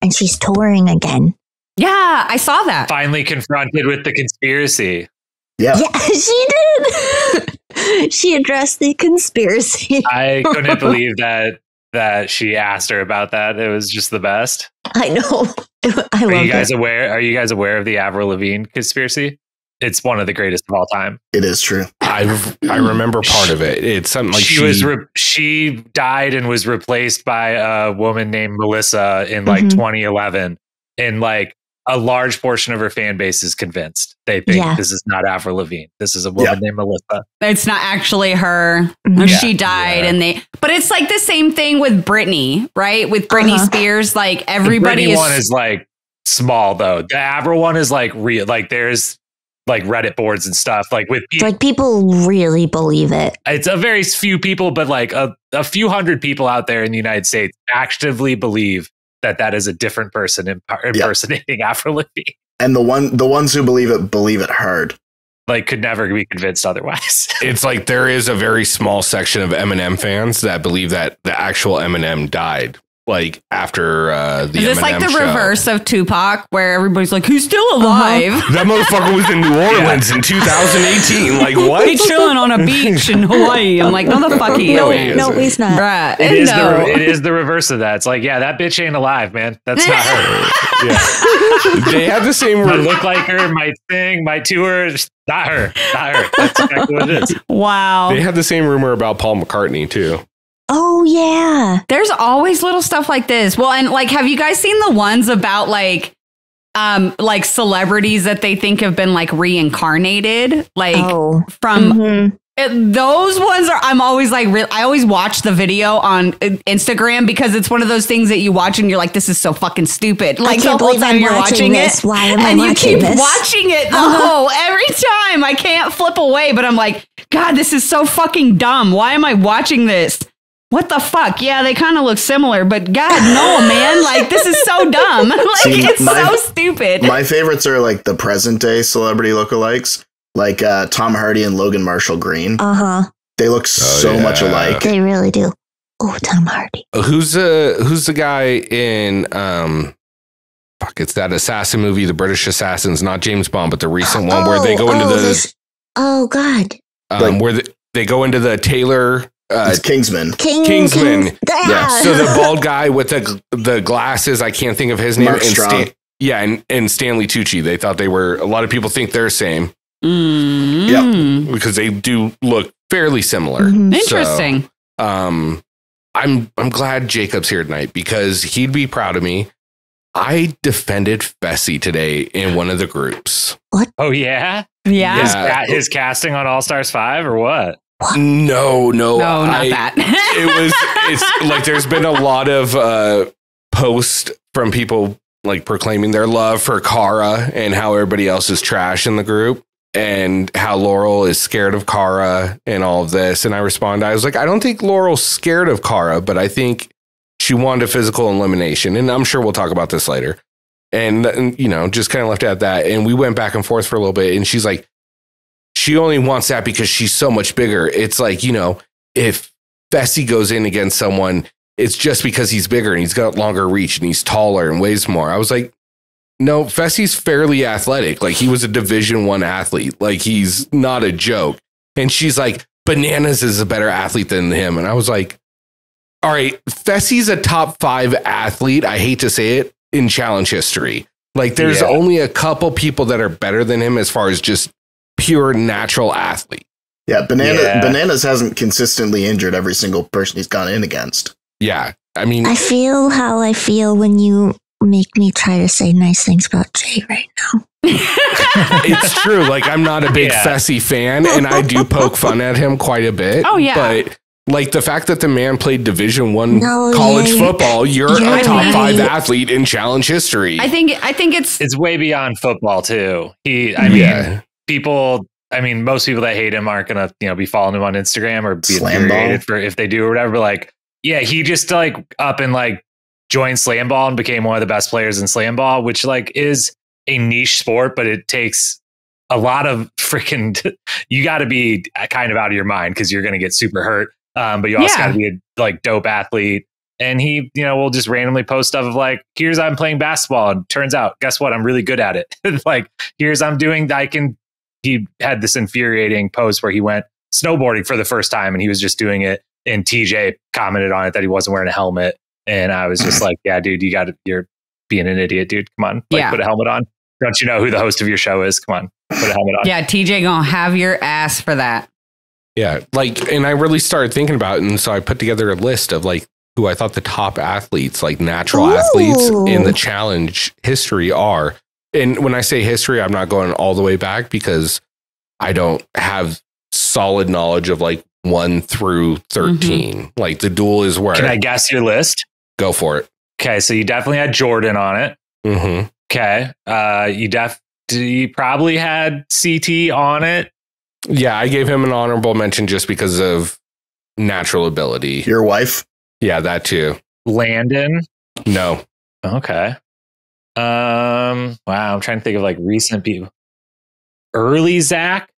and she's touring again. Yeah, I saw that. Finally confronted with the conspiracy. Yeah, she did. She addressed the conspiracy. I couldn't believe that she asked her about that. It was just the best. I know. Are you guys aware of the Avril Lavigne conspiracy? It's one of the greatest of all time. It is true. I remember part of it. It's something like she died and was replaced by a woman named Melissa in like 2011, and like a large portion of her fan base is convinced. They think this is not Avril Lavigne. This is a woman named Melissa. It's not actually her. She died, but it's like the same thing with Britney, right? With Britney Spears, like everybody the Britney one is like small though. The Avril one is like real. Like there's like Reddit boards and stuff, like with people. Like people really believe it. It's a very few people, but like a few hundred people out there in the United States actively believe that is a different person impersonating Avril Lavigne. And the ones who believe it hard. Like could never be convinced otherwise. It's like there is a very small section of Eminem fans that believe that the actual Eminem died. Like after the Is this Eminem like the show. reverse of Tupac, where everybody's like, he's still alive? That motherfucker was in New Orleans in 2018. Like what? He's chilling on a beach in Hawaii. I'm like, no, the fuck he ain't. No, he's not. Bruh, It is the reverse of that. It's like, yeah, that bitch ain't alive, man. That's not her. They have the same. Might look like her, might sing, might tour. Not her. That's exactly what it is. Wow. They had the same rumor about Paul McCartney too. Oh yeah. There's always little stuff like this. Well, and like, have you guys seen the ones about like celebrities that they think have been like reincarnated? Like from those ones are, I'm always like, I always watch the video on Instagram because it's one of those things that you watch and you're like, this is so fucking stupid. Like the whole time you're watching this. it. Why am I and watching you keep this? watching it every time. I can't flip away, but I'm like, God, this is so fucking dumb. Why am I watching this? What the fuck? Yeah, they kind of look similar, but God, no, man. Like, this is so dumb. Like, it's so stupid. My favorites are like the present day celebrity lookalikes, like Tom Hardy and Logan Marshall Green. They look so much alike. They really do. Oh, Tom Hardy. Who's the guy in it's that assassin movie, The British Assassins, not James Bond, but the recent one where they go into the God. where they go into the tailor. It's Kingsman. Kingsman. Yeah. So the bald guy with the glasses, I can't think of his name. Mark Strong. And Stanley Tucci. They thought they were. A lot of people think they're same. Yep. Because they do look fairly similar. Interesting. So, I'm glad Jacob's here tonight because he'd be proud of me. I defended Fessy today in one of the groups. What? Oh yeah? Yeah. His casting on All Stars 5 or what? No, not that. It's like there's been a lot of posts from people like proclaiming their love for Cara and how everybody else is trash in the group and how Laurel is scared of Cara and all of this. And I responded, I was like, I don't think Laurel's scared of Cara, but I think she wanted a physical elimination. And I'm sure we'll talk about this later. And you know, just kind of left it at that. And we went back and forth for a little bit. And she's like, she only wants that because she's so much bigger. It's like, you know, if Fessy goes in against someone, it's just because he's bigger and he's got longer reach and he's taller and weighs more. I was like, no, Fessy's fairly athletic. Like he was a Division I athlete. Like he's not a joke. And she's like, Bananas is a better athlete than him. And I was like, all right, Fessy's a top 5 athlete. I hate to say it in challenge history. Like there's only a couple people that are better than him as far as just pure natural athlete. Yeah, Bananas hasn't consistently injured every single person he's gone in against. Yeah, I mean, I feel how I feel when you make me try to say nice things about Jay right now. It's true. Like I'm not a big Fessy fan, and I do poke fun at him quite a bit. Oh yeah, but like the fact that the man played Division I college football, you're a top 5 athlete in challenge history. I think it's way beyond football too. Most people that hate him aren't gonna, be following him on Instagram or be infuriated for if they do or whatever. But like, yeah, he just like up and like joined slam ball and became one of the best players in slam ball, which like is a niche sport, but it takes a lot of freaking. You got to be kind of out of your mind because you're gonna get super hurt. But you also got to be a like dope athlete. And he, will just randomly post stuff of like, here's I'm playing basketball. And turns out, guess what? I'm really good at it. Like, here's I'm doing, he had this infuriating post where he went snowboarding for the first time and he was just doing it. And TJ commented on it that he wasn't wearing a helmet. And I was just like, yeah, dude, you're being an idiot, dude. Come on. Put a helmet on. Don't you know who the host of your show is? Come on, put a helmet on. Yeah, TJ gonna have your ass for that. Yeah, and I really started thinking about it, and so I put together a list of who I thought the top athletes, natural athletes in the challenge history are. And when I say history, I'm not going all the way back because I don't have solid knowledge of 1 through 13. Mm-hmm. The duel is where. Can I guess your list? Go for it. Okay, so you definitely had Jordan on it. Mm-hmm. Okay. You probably had CT on it. Yeah, I gave him an honorable mention just because of natural ability. Your wife? Yeah, that too. Landon? No. Okay. Wow, I'm trying to think of recent people. Early Zach?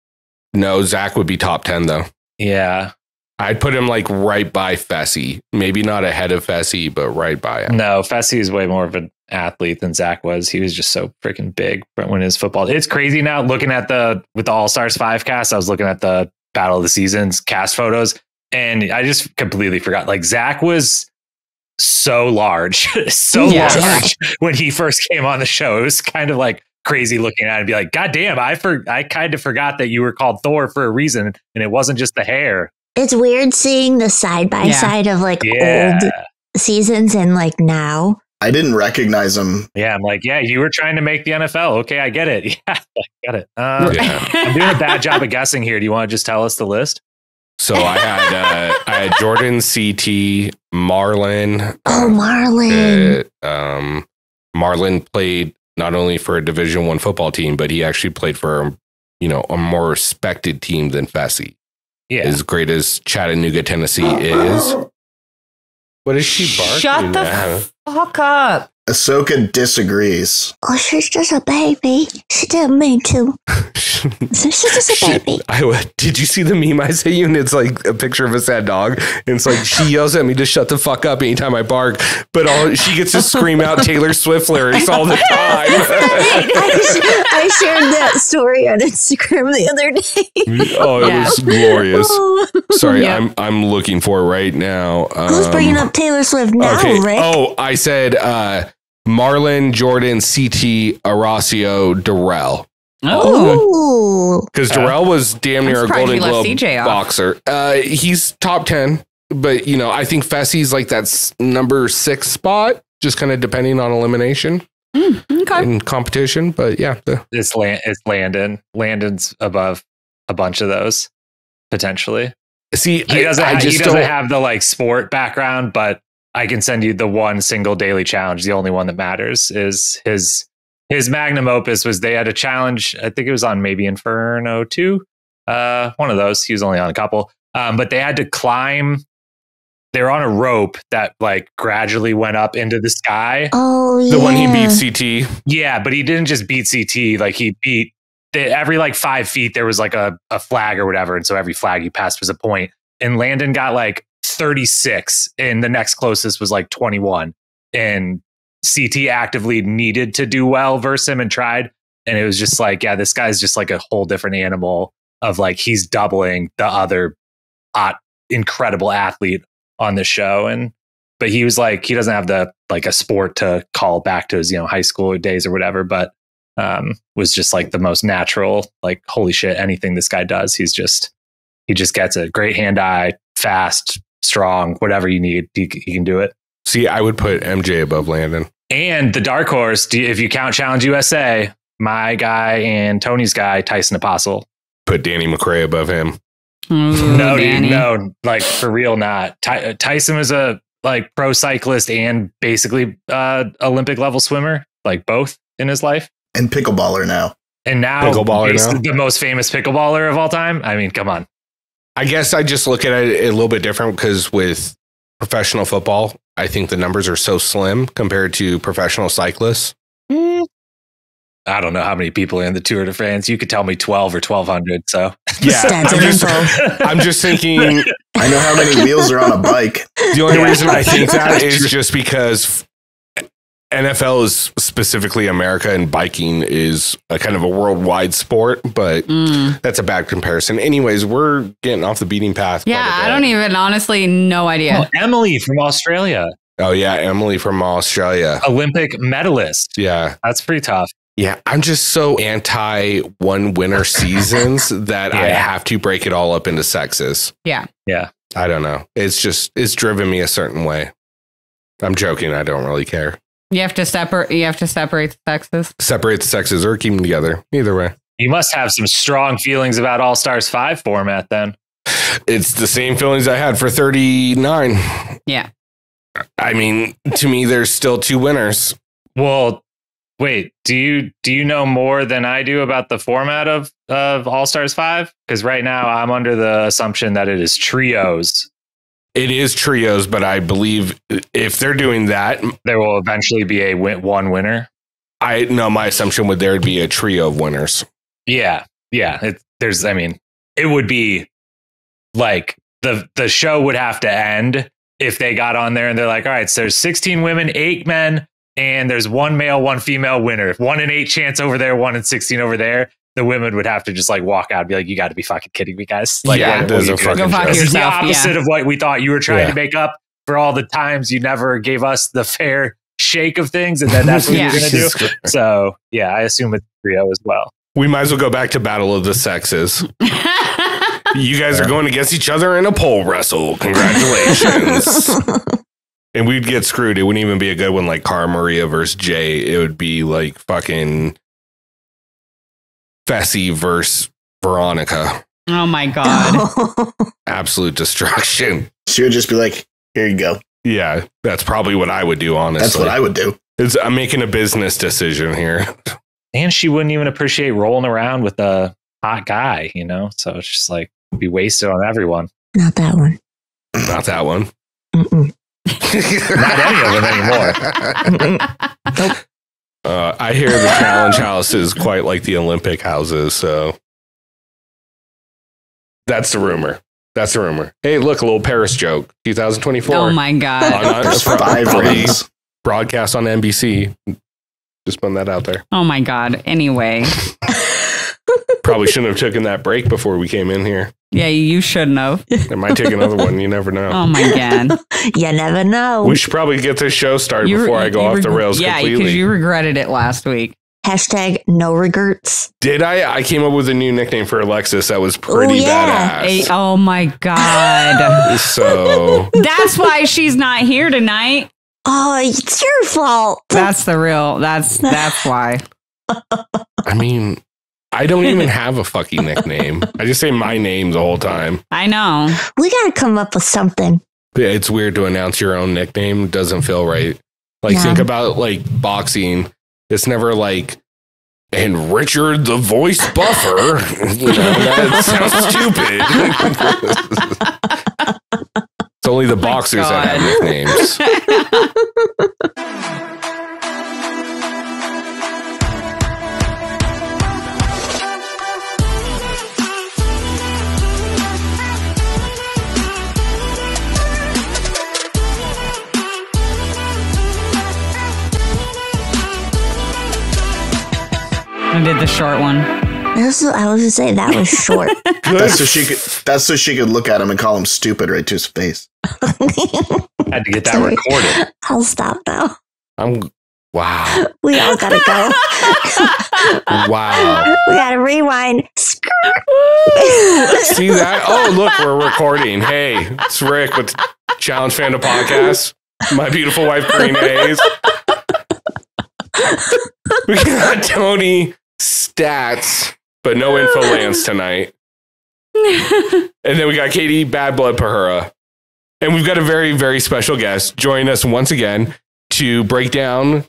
No, Zach would be top 10 though. Yeah. I'd put him right by Fessy. Maybe not ahead of Fessy, but right by him. No, Fessy is way more of an athlete than Zach was. He was just so freaking big when his football. It's crazy now looking at with the All-Stars 5 cast. I was looking at the Battle of the Seasons cast photos and I just completely forgot. Zach was so large, large when he first came on the show. It was kind of crazy looking at it and be like, God damn, I kind of forgot that you were called Thor for a reason and it wasn't just the hair. It's weird seeing the side by side of old seasons and now. I didn't recognize him. Yeah, I'm you were trying to make the NFL. Okay, I get it. Yeah, I get it. I'm doing a bad job of guessing here. Do you want to just tell us the list? So I had Jordan, CT, Marlon. Oh, Marlon. Marlon played not only for a Division I football team, but he actually played for a more respected team than Fessy. Yeah. As great as Chattanooga, Tennessee is. What is she barking Shut the fuck up. Ahsoka disagrees. Oh, she's just a baby. She didn't mean to. She's just a baby. Did you see the meme I sent you? And it's a picture of a sad dog. And it's she yells at me to shut the fuck up anytime I bark. But she gets to scream out Taylor Swift lyrics all the time. I shared that story on Instagram the other day. Oh, it was glorious. Sorry, I'm looking for it right now. Who's bringing up Taylor Swift now, Rick? Oh, I said Marlon, Jordan, CT, Horacio, Darrell. Oh, because Darrell was damn near a Golden Globe boxer. He's top 10, but I think Fessy's that's number 6 spot, just kind of depending on elimination in competition. But yeah, it's Landon. Landon's above a bunch of those potentially. See, he doesn't have the sport background, but I can send you the one single daily challenge. The only one that matters is his magnum opus was they had a challenge. I think it was on maybe Inferno 2. One of those. He was only on a couple. But they had to climb. They were on a rope that gradually went up into the sky. Oh, yeah. The one he beat CT. Yeah, but he didn't just beat CT. He beat every 5 feet. There was a flag or whatever. And so every flag he passed was a point. And Landon got 36 and the next closest was 21. And CT actively needed to do well versus him and tried. And it was just this guy's just a whole different animal of he's doubling the other incredible athlete on the show. But he was he doesn't have the a sport to call back to his high school days or whatever, but was just the most natural, holy shit, anything this guy does, he just gets it. Great hand-eye, fast, strong, whatever you need, he can do it. See, I would put MJ above Landon. And the dark horse, if you count Challenge USA, my guy and Tony's guy, Tyson Apostle. Put Danny McRae above him. No, Danny. Dude, no, for real, not. Tyson was a pro cyclist and basically Olympic level swimmer, both in his life. And pickleballer now. And now the most famous pickleballer of all time. I mean, come on. I guess I just look at it a little bit different because with professional football, I think the numbers are so slim compared to professional cyclists. I don't know how many people are in the Tour de France. You could tell me 12 or 1,200. So yeah, I'm just thinking I know how many wheels are on a bike. The only reason I think that is just because NFL is specifically America and biking is a kind of a worldwide sport, but that's a bad comparison. Anyways, we're getting off the beating path. Yeah, I don't even honestly no idea. Oh, Emily from Australia. Oh yeah, Emily from Australia. Olympic medalist. Yeah. That's pretty tough. Yeah, I'm just so anti one winner seasons that I have to break it all up into sexes. Yeah. Yeah. I don't know. It's driven me a certain way. I'm joking. I don't really care. You have to separate the sexes. Separate the sexes or keep them together. Either way. You must have some strong feelings about All Stars 5 format then. It's the same feelings I had for 39. Yeah. I mean, to me, there's still two winners. Well, wait, do you know more than I do about the format of All Stars 5? Because right now I'm under the assumption that it is trios. It is trios, but I believe if they're doing that, there will eventually be one winner. My assumption would there'd be a trio of winners. Yeah. It would be like the show would have to end if they got on there and they're like, all right, so there's 16 women, 8 men, and there's 1 male, 1 female winner. 1 in 8 chance over there, 1 in 16 over there. The women would have to just like walk out and be like, you got to be fucking kidding me, guys. Like, yeah, what go fuck yourself. The opposite of what we thought you were trying to make up for all the times you never gave us the fair shake of things. And then that's what you're going to do. So yeah, I assume it's trio as well. We might as well go back to Battle of the Sexes. You guys are going against each other in a pole wrestle. Congratulations. And we'd get screwed. It wouldn't even be a good one like Cara Maria versus Jay. It would be like fucking Fessy versus Veronica. Oh my God. Absolute destruction. She would just be like, here you go. Yeah, that's probably what I would do, honestly. That's what I would do. I'm making a business decision here. And she wouldn't even appreciate rolling around with a hot guy, you know? So it's just like, be wasted on everyone. Not that one. Not that one. Mm-mm. Not any of them anymore. Nope. I hear the challenge house is quite like the Olympic houses, so that's the rumor. That's the rumor. Hey, look, a little Paris joke. 2024. Oh my God. There's 5 rings. Broadcast on NBC. Just putting that out there. Oh my God. Anyway. Probably shouldn't have taken that break before we came in here. Yeah, you shouldn't have. I might take another one. You never know. Oh my God. You never know. We should probably get this show started before I go off the rails completely. Yeah, because you regretted it last week. Hashtag no regrets. Did I? I came up with a new nickname for Alexis that was pretty badass. Oh my God. So that's why she's not here tonight. Oh, it's your fault. That's why. I mean, I don't even have a fucking nickname. I just say my name the whole time. I know. We gotta come up with something. Yeah, it's weird to announce your own nickname. It doesn't feel right. Like, think about like boxing. It's never like, and Richard the voice buffer. You know, that sounds stupid. It's only the boxers that have nicknames. I did the short one. I was gonna say that was short. That's so she could look at him and call him stupid right to his face. Had to get that recorded. I'll stop now. Wow. We all gotta go. Wow. We gotta rewind. See that? Oh, look, we're recording. Hey, it's Rick with Challenge Fandom Podcast. My beautiful wife, Corrina Hayes. We got Tony Stats, but no info Lantz tonight. And then we got Katie Bad Blood Pahura. And we've got a very, very special guest joining us once again to break down.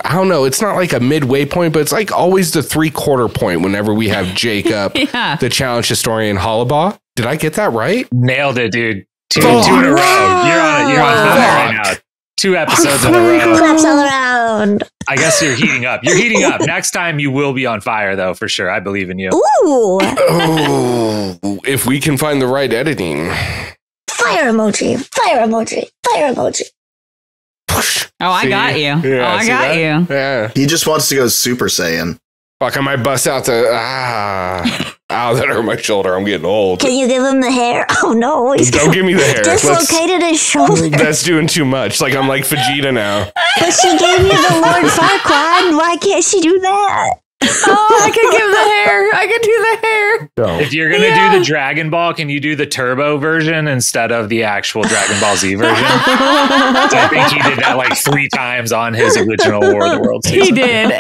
I don't know. It's not like a midway point, but it's like always the 3/4 point whenever we have Jacob, the challenge historian Hollabaugh. Did I get that right? Nailed it, dude. Two in a row. You're on fire right now. 2 episodes in a row. Claps all around. I guess you're heating up. You're heating up. Next time you will be on fire, though, for sure. I believe in you. Ooh. Oh, if we can find the right editing. Fire emoji. Fire emoji. Fire emoji. Oh, I got you. Yeah, I got you. Yeah. He just wants to go Super Saiyan. Fuck, I might bust out the ow, that hurt my shoulder. I'm getting old. Can you give him the hair? Oh no. Don't give me the hair. Dislocated his shoulder. That's doing too much. Like I'm like Vegeta now. But she gave you the Lord Farquaad. Why can't she do that? Oh, I could give the hair. I could do the hair. No. If you're gonna do the Dragon Ball, can you do the Turbo version instead of the actual Dragon Ball Z version? I think he did that like 3 times on his original War of the Worlds season. He did.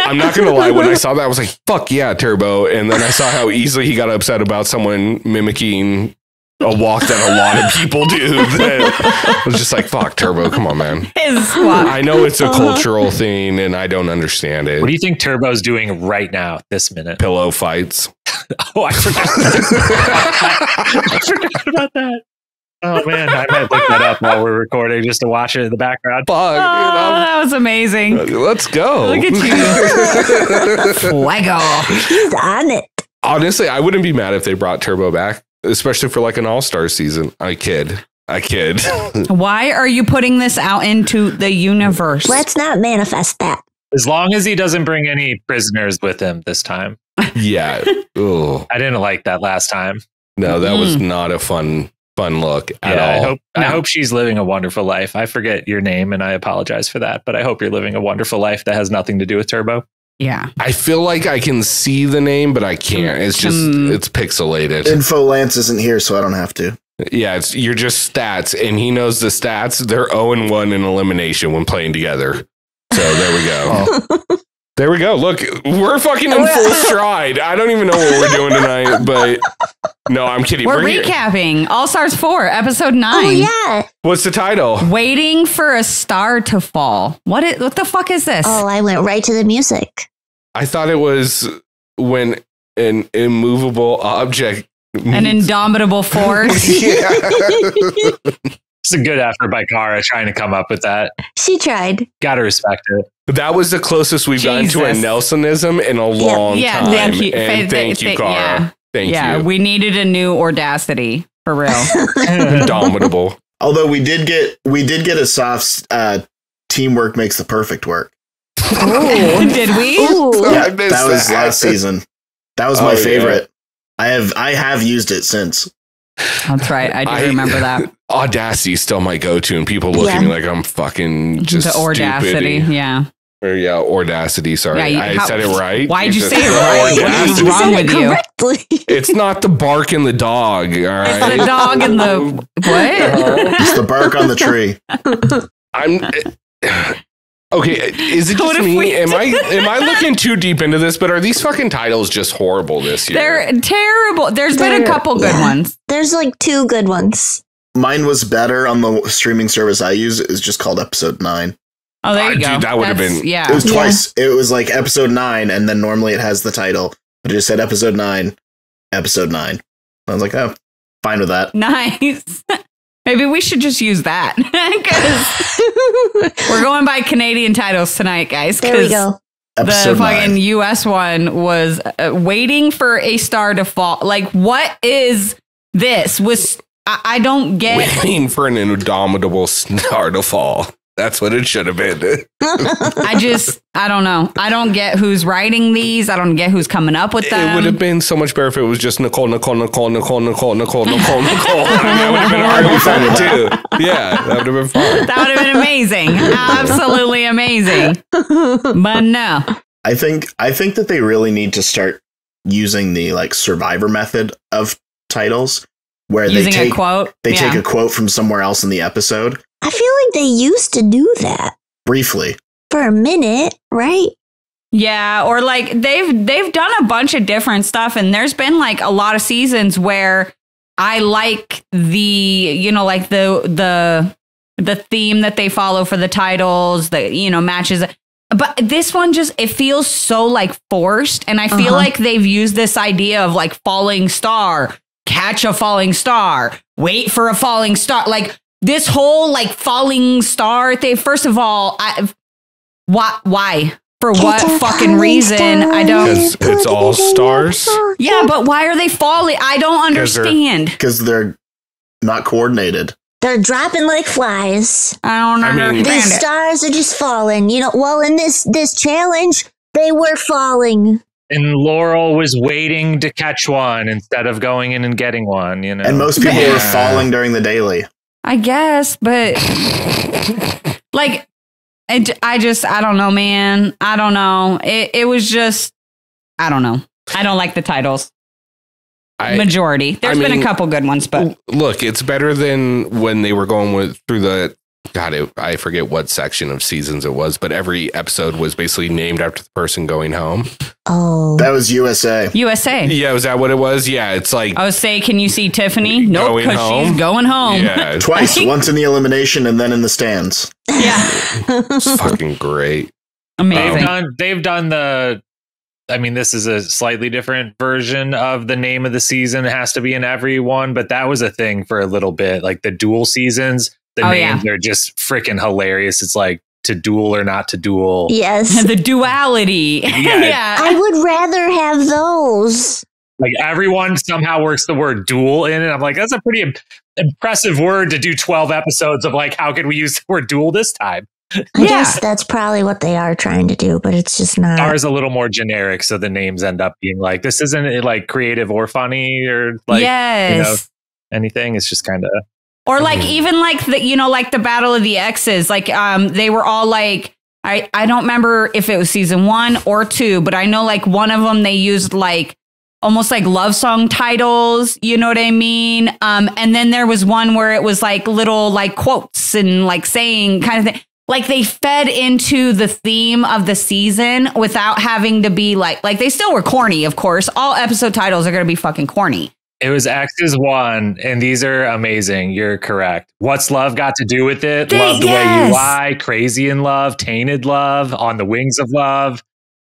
I'm not gonna lie, when I saw that, I was like, fuck yeah, Turbo. And then I saw how easily he got upset about someone mimicking a walk that a lot of people do. That was just like, fuck, Turbo, come on, man. His walk. I know it's a cultural thing and I don't understand it. What do you think Turbo's doing right now, this minute? Pillow fights. Oh, I forgot. I forgot about that. Oh man, I might look that up while we're recording just to watch it in the background. Fuck, Oh, that was amazing. let's go. Look at you. Fuego. He's on it. Honestly, I wouldn't be mad if they brought Turbo back, especially for like an all-star season. I kid. Why are you putting this out into the universe? Let's not manifest that. As long as he doesn't bring any prisoners with him this time. Yeah. Ugh. I didn't like that last time. No, that was not a fun look at all. I hope she's living a wonderful life. I forget your name and I apologize for that, but I hope you're living a wonderful life that has nothing to do with Turbo. Yeah. I feel like I can see the name, but I can't. It's just, it's pixelated. Info Lance isn't here, so I don't have to. Yeah, you're just stats, and he knows the stats. They're 0-1 in elimination when playing together. So there we go. There we go. Look, we're fucking in full stride. I don't even know what we're doing tonight, but no, I'm kidding. We're recapping All Stars 4, episode 9. Oh, yeah. What's the title? Waiting for a Star to Fall. What the fuck is this? Oh, I went right to the music. I thought it was when an immovable object. An indomitable force. Yeah. It's a good effort by Cara trying to come up with that. She tried. Gotta respect it. That was the closest we've gotten to a Nelsonism in a long time. Thank you. And thank you, Cara. Thank you. We needed a new audacity for real. Indomitable. Although we did get a soft teamwork makes the perfect work. Oh, did we? Yeah, that was last season. That was my favorite. Yeah. I have used it since. That's right. I do remember that. Audacity still my go-to, and people look at me like I'm fucking just the audacity. Stupid. Yeah. Or audacity. Sorry, yeah, I said it right. Why'd you say it right? What is wrong with you? It's not the bark and the dog. All right, it's the dog and the what? It's the bark on the tree. Okay, is it just me? Am I looking too deep into this? But are these fucking titles just horrible this year? They're terrible. There's been a couple good ones. There's like 2 good ones. Mine was better on the streaming service I use. It's just called Episode 9. Oh, there you go. Dude, that would have been. Yeah. It was twice. It was like Episode 9, and then normally it has the title, but it just said Episode 9, Episode 9. I was like, oh, fine with that. Nice. Maybe we should just use that because we're going by Canadian titles tonight, guys. There we go. The fucking US one was waiting for a star to fall. Like, what is this? I don't get. Waiting for an indomitable star to fall. That's what it should have been. I don't know. I don't get who's writing these. I don't get who's coming up with them. It would have been so much better if it was just Nicole. That would have been hard too. Yeah, that would have been fun. That would have been amazing. Absolutely amazing. But no. I think that they really need to start using the like Survivor method of titles, where using they take a quote. Take a quote from somewhere else in the episode. I feel like they used to do that briefly for a minute, right? Yeah, or like they've done a bunch of different stuff, and there's been like a lot of seasons where I like the like the theme that they follow for the titles, the matches. But this one it feels so like forced, and I feel like they've used this idea of like falling star, catch a falling star, wait for a falling star, like. This whole like falling star thing. First of all, why? For what fucking reason? I don't. Because it's all stars. Yeah, but why are they falling? I don't understand. Because they're not coordinated. They're dropping like flies. I don't understand These stars are just falling. You know, well, in this challenge, they were falling. And Laurel was waiting to catch one instead of going in and getting one, you know. And most people were falling during the daily. I guess, but like, I don't know, man. I don't know. It was just, I don't know. I don't like the titles. Majority. There's been a couple good ones, but look, it's better than when they were going through the, I forget what section of seasons it was, but every episode was basically named after the person going home. Oh, that was USA. Yeah, was that what it was? Yeah, it's like, I was saying, can you see Tiffany? Nope, because she's going home. Yeah. Twice, once in the elimination and then in the stands. Yeah. It's fucking great. Amazing. They've done the, I mean, this is a slightly different version of the name of the season. It has to be in every one, but that was a thing for a little bit. Like the dual seasons, the names are just freaking hilarious. It's like to duel or not to duel. Yes. The duality. Yeah. I would rather have those. Like everyone somehow works the word duel in it. I'm like, that's a pretty impressive word to do 12 episodes of like, how can we use the word duel this time? I guess that's probably what they are trying to do, but it's just not. Ours a little more generic, so the names end up being like, this isn't like creative or funny or like anything. It's just kind of, or like even like the, you know, like the Battle of the Exes. Like they were all like, I don't remember if it was season 1 or 2, but I know like one of them they used like almost like love song titles, you know what I mean? And then there was one where it was like little like quotes and like saying kind of thing. Like they fed into the theme of the season without having to be like they still were corny, of course. All episode titles are going to be fucking corny. It was X's 1, and these are amazing. You're correct. What's love got to do with it? Love the way you lie, crazy in love, tainted love, on the wings of love.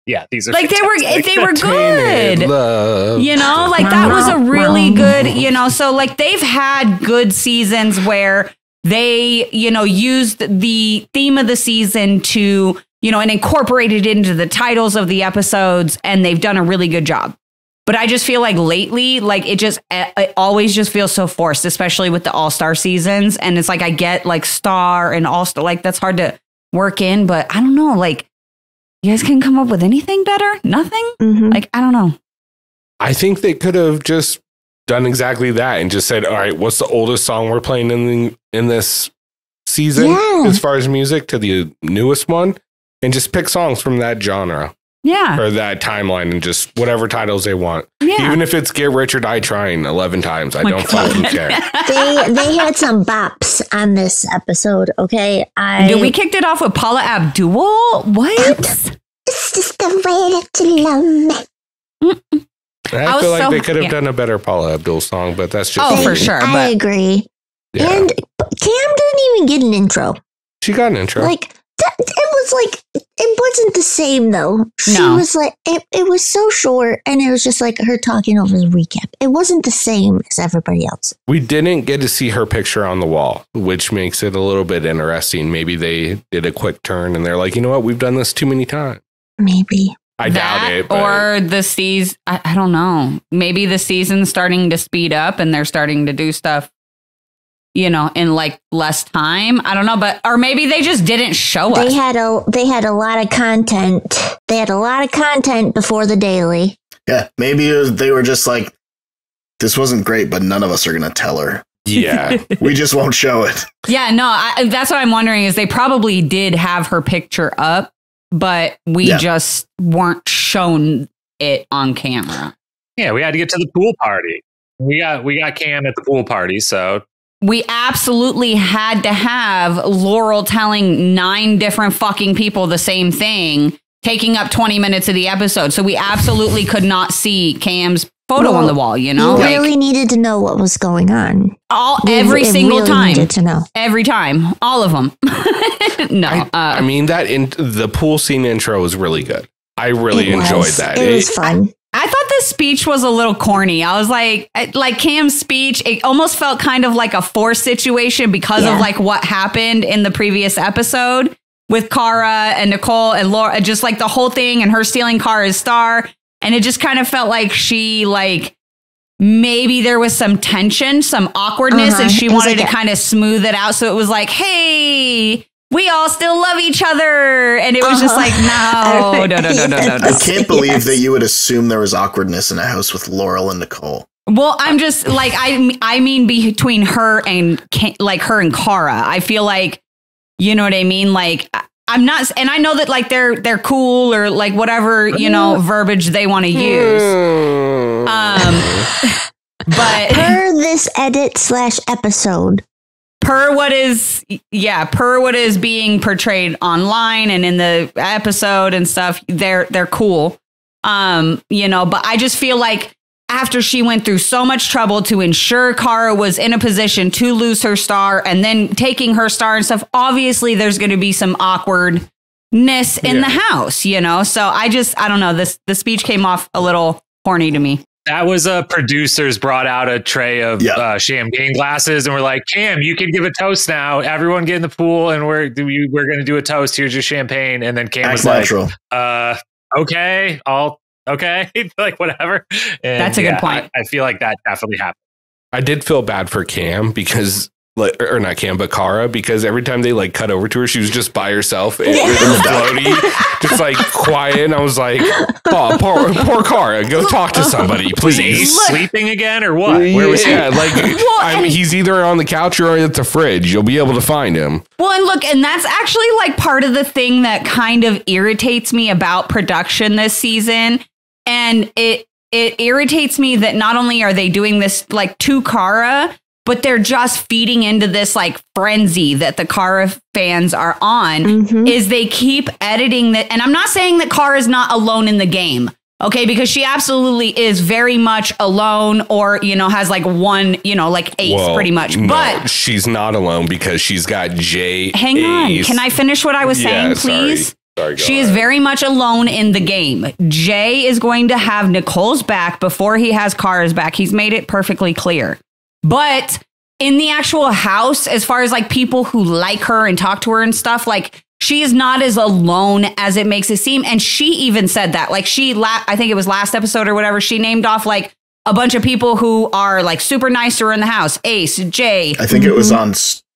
Yeah, these are like they were good. Love. You know, like that was a really good, you know, so like they've had good seasons where they, you know, used the theme of the season to, you know, and incorporated it into the titles of the episodes, and they've done a really good job. But I just feel like lately, like it always just feels so forced, especially with the All-Star seasons. And it's like, I get like Star and All-Star, like that's hard to work in, but I don't know, like you guys can come up with anything better? Nothing? Mm-hmm. Like, I don't know. I think they could have just done exactly that and just said, all right, what's the oldest song we're playing in this season as far as music to the newest one, and just pick songs from that genre. Yeah. Or that timeline, and just whatever titles they want. Yeah. Even if it's Get Rich or Die Trying 11 times. I don't fucking care. They had some bops on this episode, okay? We kicked it off with Paula Abdul. What? It's just the way that you love me. I feel like they could have done a better Paula Abdul song, but that's just for sure. I agree. Yeah. And Cam didn't even get an intro. She got an intro. Like it was like it wasn't the same though. She was like it was so short, and it was just like her talking over the recap. It wasn't the same as everybody else. We didn't get to see her picture on the wall, which makes it a little bit interesting. Maybe they did a quick turn and they're like, you know what, we've done this too many times. Maybe. I doubt it. Or the season, I don't know. Maybe the season's starting to speed up and they're starting to do stuff, you know, in like less time. I don't know, but or maybe they just didn't show us. They had a lot of content. They had a lot of content before the daily. Yeah, maybe they were just like, this wasn't great, but none of us are going to tell her. Yeah. We just won't show it. Yeah, no, that's what I'm wondering is they probably did have her picture up, but we just weren't shown it on camera. Yeah, we had to get to the pool party. We got Cam at the pool party, so we absolutely had to have Laurel telling 9 different fucking people the same thing, taking up 20 minutes of the episode. So we absolutely could not see Cam's photo on the wall, you know? You really needed to know what was going on. Every single really time. Needed to know. Every time. All of them. No. I mean, the pool scene intro was really good. I really enjoyed that. It was fun. I thought the speech was a little corny. I was like Cam's speech, it almost felt kind of like a forced situation because of like what happened in the previous episode with Cara and Nicole and Laura, just like the whole thing and her stealing Cara's star. And it just kind of felt like she like maybe there was some tension, some awkwardness, and she wanted to kind of smooth it out. So it was like, hey, we all still love each other. And it was just like, no. I can't believe that you would assume there was awkwardness in a house with Laurel and Nicole. Well, I'm just like, I mean, between her and her and Cara, I feel like, you know what I mean? Like, I'm not, and I know that like they're cool or like whatever, you know, verbiage they want to use. But per this edit/episode. Per what is being portrayed online and in the episode and stuff, they're cool. You know, but I just feel like after she went through so much trouble to ensure Cara was in a position to lose her star and then taking her star and stuff, obviously there's going to be some awkwardness in the house, you know? So I don't know. The speech came off a little corny to me. That was producers brought out a tray of champagne glasses and we're like, Cam, you can give a toast now. Everyone get in the pool and we're going to do a toast. Here's your champagne. And then Cam was natural. Like, okay, okay, like whatever. And that's a good point. I feel like that definitely happened. I did feel bad for Cam because, or not Cam, but Cara, because every time they like cut over to her, she was just by herself in the floaty, just like quiet. And I was like, oh, poor Cara, go talk to somebody, please. Was Ace sleeping again or what? Where was he? Like, he's either on the couch or at the fridge. You'll be able to find him. Well, and look, and that's actually like part of the thing that kind of irritates me about production this season. And it irritates me that not only are they doing this like to Cara, but they're just feeding into this like frenzy that the Cara fans are on, is they keep editing that. And I'm not saying that Cara is not alone in the game, okay? Because she absolutely is very much alone or, you know, has like one, you know, like Ace pretty much. No, but she's not alone because she's got Jay. Hang on. Can I finish what I was saying, please? Sorry, she is very much alone in the game. Jay is going to have Nicole's back before he has Cara's back. He's made it perfectly clear. But in the actual house, as far as like people who like her and talk to her and stuff, like she is not as alone as it makes it seem. And she even said that, like I think it was last episode or whatever, she named off like a bunch of people who are like super nice to her in the house. Ace, Jay. I think it was on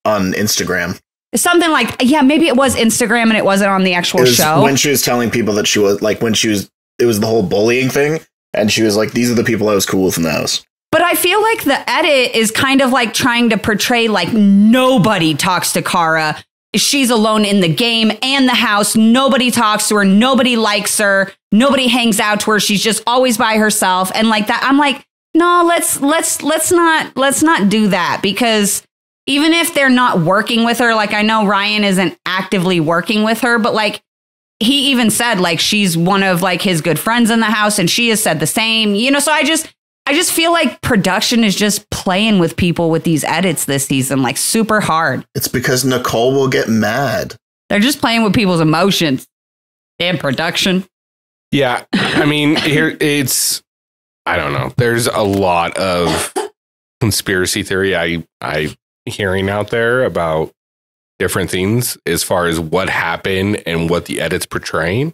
Instagram. Something like, yeah, maybe it was Instagram and it wasn't on the actual show. When she was telling people that she was like, it was the whole bullying thing. And she was like, these are the people I was cool with in the house. But I feel like the edit is kind of like trying to portray like nobody talks to Cara. She's alone in the game and the house. Nobody talks to her. Nobody likes her. Nobody hangs out to her. She's just always by herself. And like that, I'm like, no, let's not do that, because even if they're not working with her, like I know Ryan isn't actively working with her, but like he even said like she's one of like his good friends in the house and she has said the same, you know, so I just feel like production is just playing with people with these edits this season, like super hard. It's because Nicole will get mad. They're just playing with people's emotions. Damn production. Yeah. I mean, I don't know. There's a lot of conspiracy theory I hearing out there about different things as far as what happened and what the edit's portraying.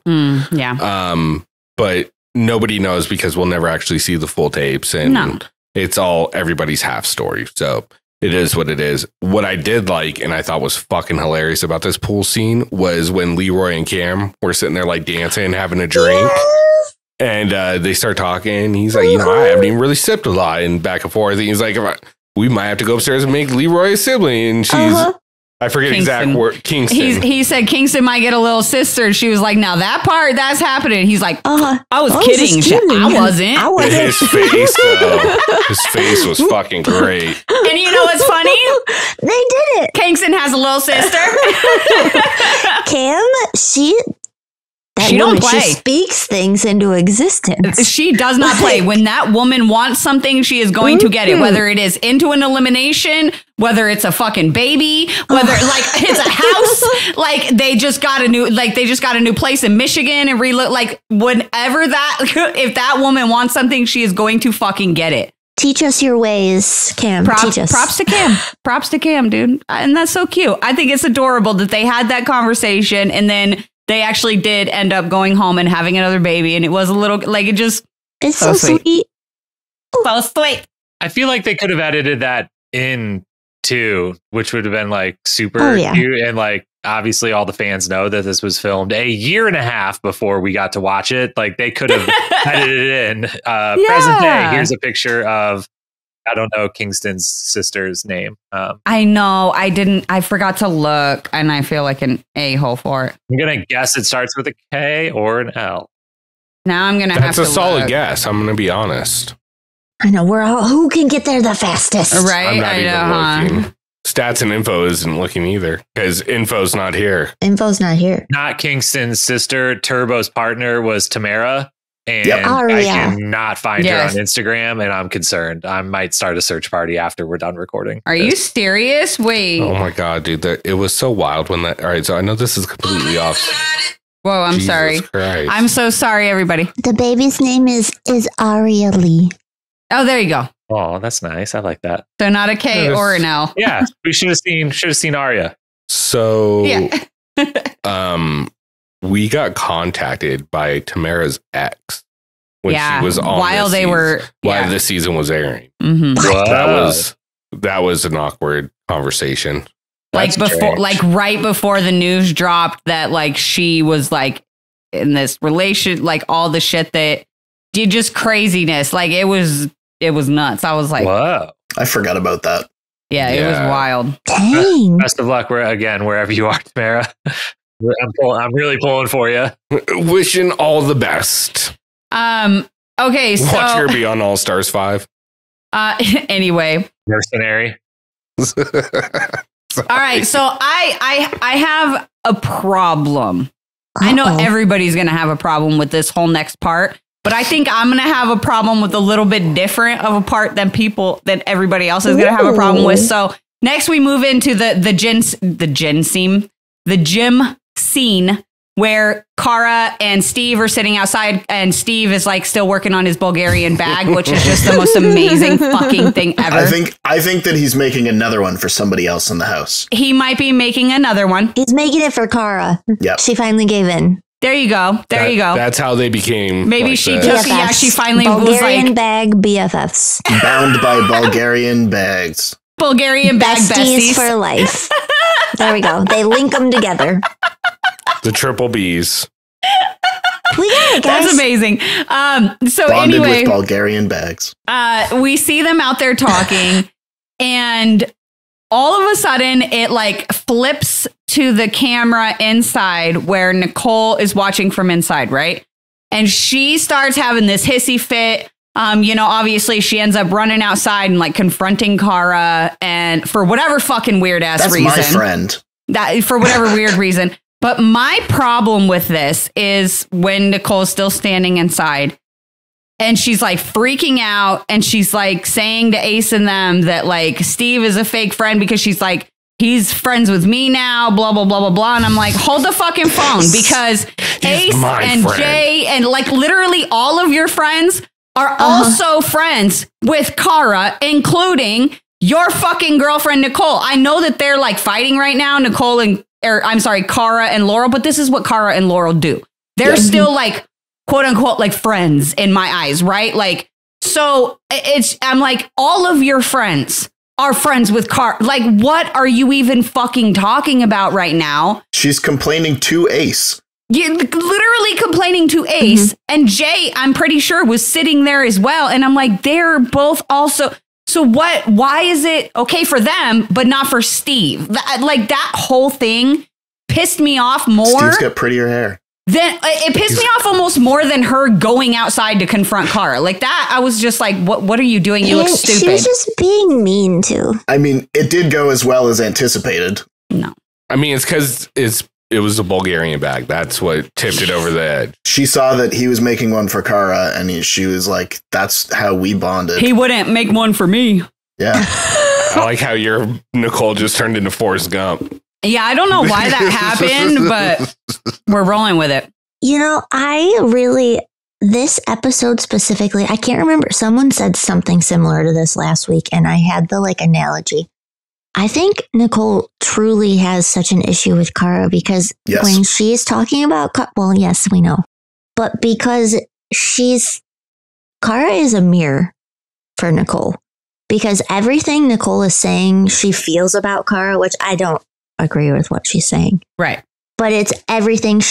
But nobody knows because we'll never actually see the full tapes, and it's all everybody's half story. So it is what it is. What I did like, and I thought was fucking hilarious about this pool scene, was when Leroy and Cam were sitting there like dancing, having a drink. And they start talking. He's like, you know, I haven't even really sipped a lot, and back and forth. And he's like, we might have to go upstairs and make Leroy a sibling. And she's, I forget exact word, Kingston. He said Kingston might get a little sister. And she was like, now that's happening. He's like, I was kidding. I wasn't. His face was fucking great. And you know what's funny? They did it. Kingston has a little sister. Cam, she don't play. She speaks things into existence. She does not play. When that woman wants something, she is going to get it. Whether it is into an elimination, whether it's a fucking baby, whether like it's a house, like they just got a new place in Michigan and like whenever if that woman wants something, she is going to fucking get it. Teach us your ways, Cam. Teach us. Props to Cam. Props to Cam, dude. And that's so cute. I think it's adorable that they had that conversation and then they actually did end up going home and having another baby. And it was a little like it's so sweet. So sweet. I feel like they could have edited that in too, which would have been like super cute. And like, obviously all the fans know that this was filmed a year and a half before we got to watch it. Like they could have edited it in. Present day, here's a picture of, I don't know Kingston's sister's name. I know. I forgot to look, and I feel like an a-hole for it. I'm going to guess it starts with a K or an L. Now I'm going to have to That's a solid look. guess. I'm going to be honest. I know. We're all, who can get there the fastest? Right? I'm not I even know, looking. Stats and info isn't looking either because info's not here. Info's not here. Not Kingston's sister. Turbo's partner was Tamara. And Aria. I cannot find her on Instagram, and I'm concerned. I might start a search party after we're done recording. Are you serious? Wait. Oh my God, dude. It was so wild when that. All right, so I know this is completely off. Whoa, I'm Jesus sorry. Christ. I'm so sorry, everybody. The baby's name is Aria Lee. Oh, there you go. Oh, that's nice. I like that. So not a K or an L. Yeah, we should have seen Arya. So, Yeah. we got contacted by Tamara's ex when she was on while the season was airing. Mm-hmm. That was an awkward conversation. Like right before the news dropped that like she was like in this relation, like all the shit that did, just craziness. Like it was nuts. I was like, whoa. I forgot about that. Yeah, it was wild. Dang. Best of luck wherever you are, Tamara. I'm really pulling for you. Wishing all the best. Okay, so watch her be on All Stars 5. Anyway, mercenary. All right, so I have a problem. I know everybody's gonna have a problem with this whole next part, but I think I'm gonna have a problem with a little bit different of a part than everybody else is gonna have a problem with. So next we move into the gym scene where Cara and Steve are sitting outside, and Steve is like still working on his Bulgarian bag, which is just the most amazing fucking thing ever. I think that he's making another one for somebody else in the house. He might be making another one. He's making it for Cara. Yep. She finally gave in. There you go. There you go. That's how they became. Maybe like she the- took. Yeah, she finally Bulgarian was like bag BFFs. Bound by Bulgarian bags. Bulgarian bag besties for life. There we go. They link them together. The triple Bs. We got it, guys. That's amazing. So Bonded anyway, with Bulgarian bags. We see them out there talking, and all of a sudden it like flips to the camera inside where Nicole is watching from inside, right? And she starts having this hissy fit. Obviously she ends up running outside and like confronting Cara, and for whatever fucking weird ass reason. That's my friend. That for whatever weird reason. But my problem with this is when Nicole's still standing inside and she's like freaking out, and she's like saying to Ace and them that like Steve is a fake friend because she's like, he's friends with me now, blah, blah, blah, blah, blah. And I'm like, hold the fucking phone, because Ace and friend. Jay and like literally all of your friends are also friends with Cara, including your fucking girlfriend, Nicole. I know that they're like fighting right now, Cara and Laurel, but this is what Cara and Laurel do. They're still like, quote unquote, like friends in my eyes, right? Like, so I'm like, all of your friends are friends with Cara. Like, what are you even fucking talking about right now? She's complaining to Ace. You're literally complaining to Ace, and Jay, I'm pretty sure, was sitting there as well. And I'm like, they're both also. So what? Why is it okay for them, but not for Steve? That whole thing pissed me off more. Steve's got prettier hair. Then it pissed me off almost more than her going outside to confront Cara. Like that, I was just like, what are you doing? You look stupid. She was just being mean too. I mean, it did go as well as anticipated. No. I mean, it's because it was a Bulgarian bag. That's what tipped it over the edge. She saw that he was making one for Cara, and she was like, that's how we bonded. He wouldn't make one for me. Yeah. I like how your Nicole just turned into Forrest Gump. Yeah, I don't know why that happened, but we're rolling with it. This episode specifically, I can't remember. Someone said something similar to this last week, and I had the analogy. I think Nicole truly has such an issue with Cara because when she's talking about, yes, we know, but because Cara is a mirror for Nicole. Because everything Nicole is saying she feels about Cara, which I don't agree with what she's saying. Right. But it's everything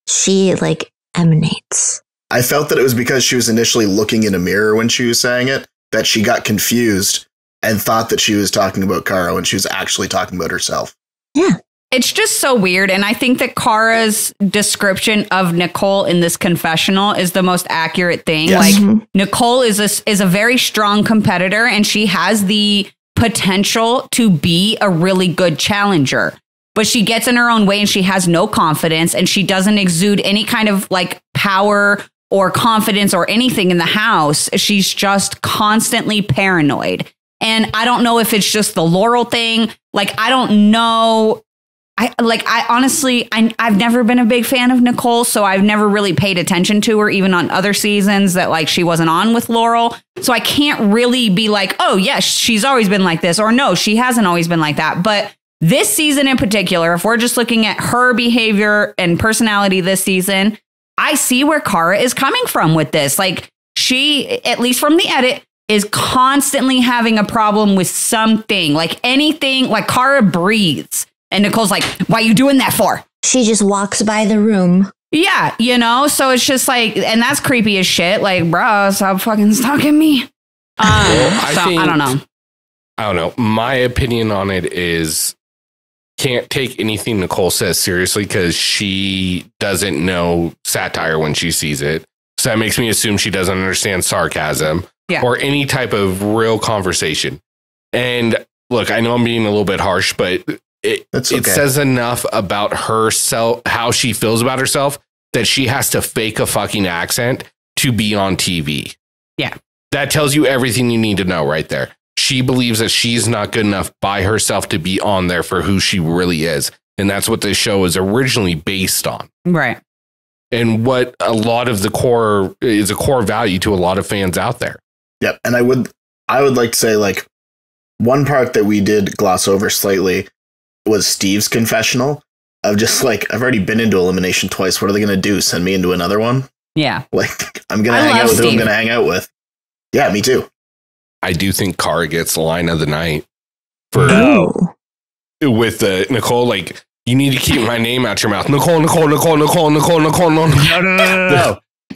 she like emanates. I felt that it was because she was initially looking in a mirror when she was saying it, that she got confused and thought that she was talking about Cara when she was actually talking about herself. Yeah. It's just so weird. And I think that Cara's description of Nicole in this confessional is the most accurate thing. Yes. Like Nicole is a very strong competitor and she has the potential to be a really good challenger. But she gets in her own way and she has no confidence and she doesn't exude any kind of like power or confidence or anything in the house. She's just constantly paranoid. And I don't know if it's just the Laurel thing. Like, I don't know. I've never been a big fan of Nicole, so I've never really paid attention to her, even on other seasons that like she wasn't on with Laurel. So I can't really be like, oh, yes, she's always been like this, or no, she hasn't always been like that. But this season in particular, if we're just looking at her behavior and personality this season, I see where Cara is coming from with this. Like, she, at least from the edit, is constantly having a problem with something, like anything, like Cara breathes. And Nicole's like, why are you doing that for? She just walks by the room. Yeah, you know, so it's just like, and that's creepy as shit. Like, bro, stop fucking stalking me. I don't know. I don't know. My opinion on it is can't take anything Nicole says seriously because she doesn't know satire when she sees it. So that makes me assume she doesn't understand sarcasm or any type of real conversation. And look, I know I'm being a little bit harsh, but it says enough about herself, how she feels about herself, that she has to fake a fucking accent to be on TV. Yeah. That tells you everything you need to know right there. She believes that she's not good enough by herself to be on there for who she really is. And that's what this show is originally based on. Right. And what a lot of the core is a core value to a lot of fans out there. Yep. And I would like to say, like, one part that we did gloss over slightly was Steve's confessional of just like, I've already been into elimination twice. What are they going to do? Send me into another one? Yeah. Like, I'm going to hang out with who I'm going to hang out with. Yeah, me too. I do think Cara gets the line of the night for with Nicole. Like, you need to keep my name out your mouth. Nicole. No.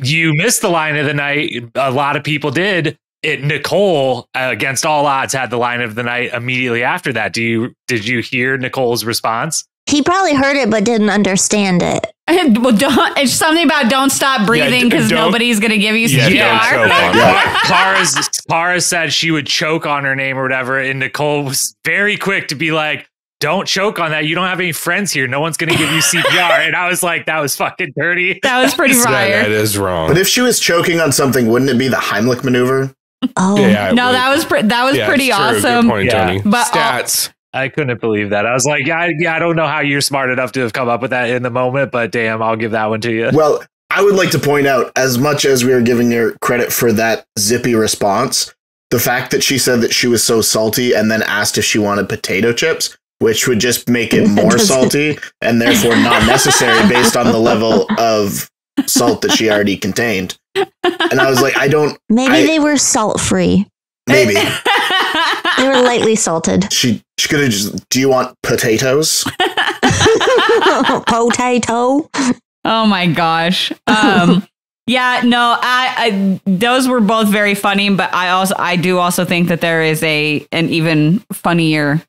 You missed the line of the night. A lot of people did. Nicole, against all odds, had the line of the night immediately after that. Did you hear Nicole's response? He probably heard it but didn't understand it. Well, it's something about don't stop breathing because nobody's going to give you CPR. Cara said she would choke on her name or whatever, and Nicole was very quick to be like, don't choke on that. You don't have any friends here. No one's going to give you CPR. And I was like, that was fucking dirty. That was pretty fire. That is wrong. But if she was choking on something, wouldn't it be the Heimlich maneuver? Oh, yeah, no, that was pretty awesome. Good point, Tony. But stats. I couldn't believe that. I was like, I don't know how you're smart enough to have come up with that in the moment, but damn, I'll give that one to you. Well, I would like to point out, as much as we were giving her credit for that zippy response, the fact that she said that she was so salty and then asked if she wanted potato chips, which would just make it more salty and therefore not necessary based on the level of salt that she already contained. And I was like, Maybe they were salt free. Maybe. They were lightly salted. She could have just, do you want potatoes? Potato. Oh my gosh. Yeah, no, I those were both very funny, but I do also think that there is an even funnier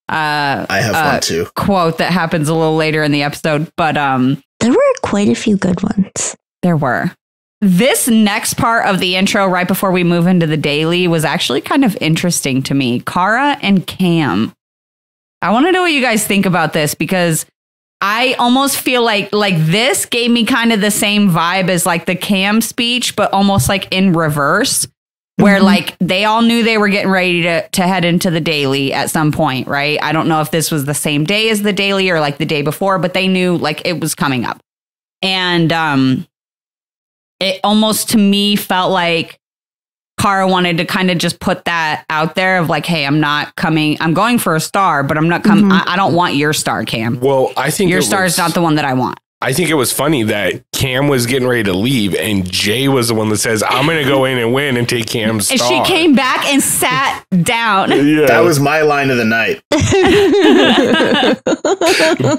I have one too. Quote that happens a little later in the episode, but there were quite a few good ones. There were. This next part of the intro, right before we move into the daily, was actually kind of interesting to me. Cara and Kam. I want to know what you guys think about this, because I almost feel like this gave me kind of the same vibe as like the Kam speech, but almost like in reverse, where like they all knew they were getting ready to head into the daily at some point, right? I don't know if this was the same day as the daily or like the day before, but they knew like it was coming up. And it almost to me felt like Cara wanted to kind of just put that out there of like, hey, I'm not coming. I'm going for a star, but I'm not coming. I don't want your star, Kam. Well, I think your star is not the one that I want. I think it was funny that Kam was getting ready to leave and Jay was the one that says, I'm going to go in and win and take Cam's star. And she came back and sat down. Yeah. That was my line of the night.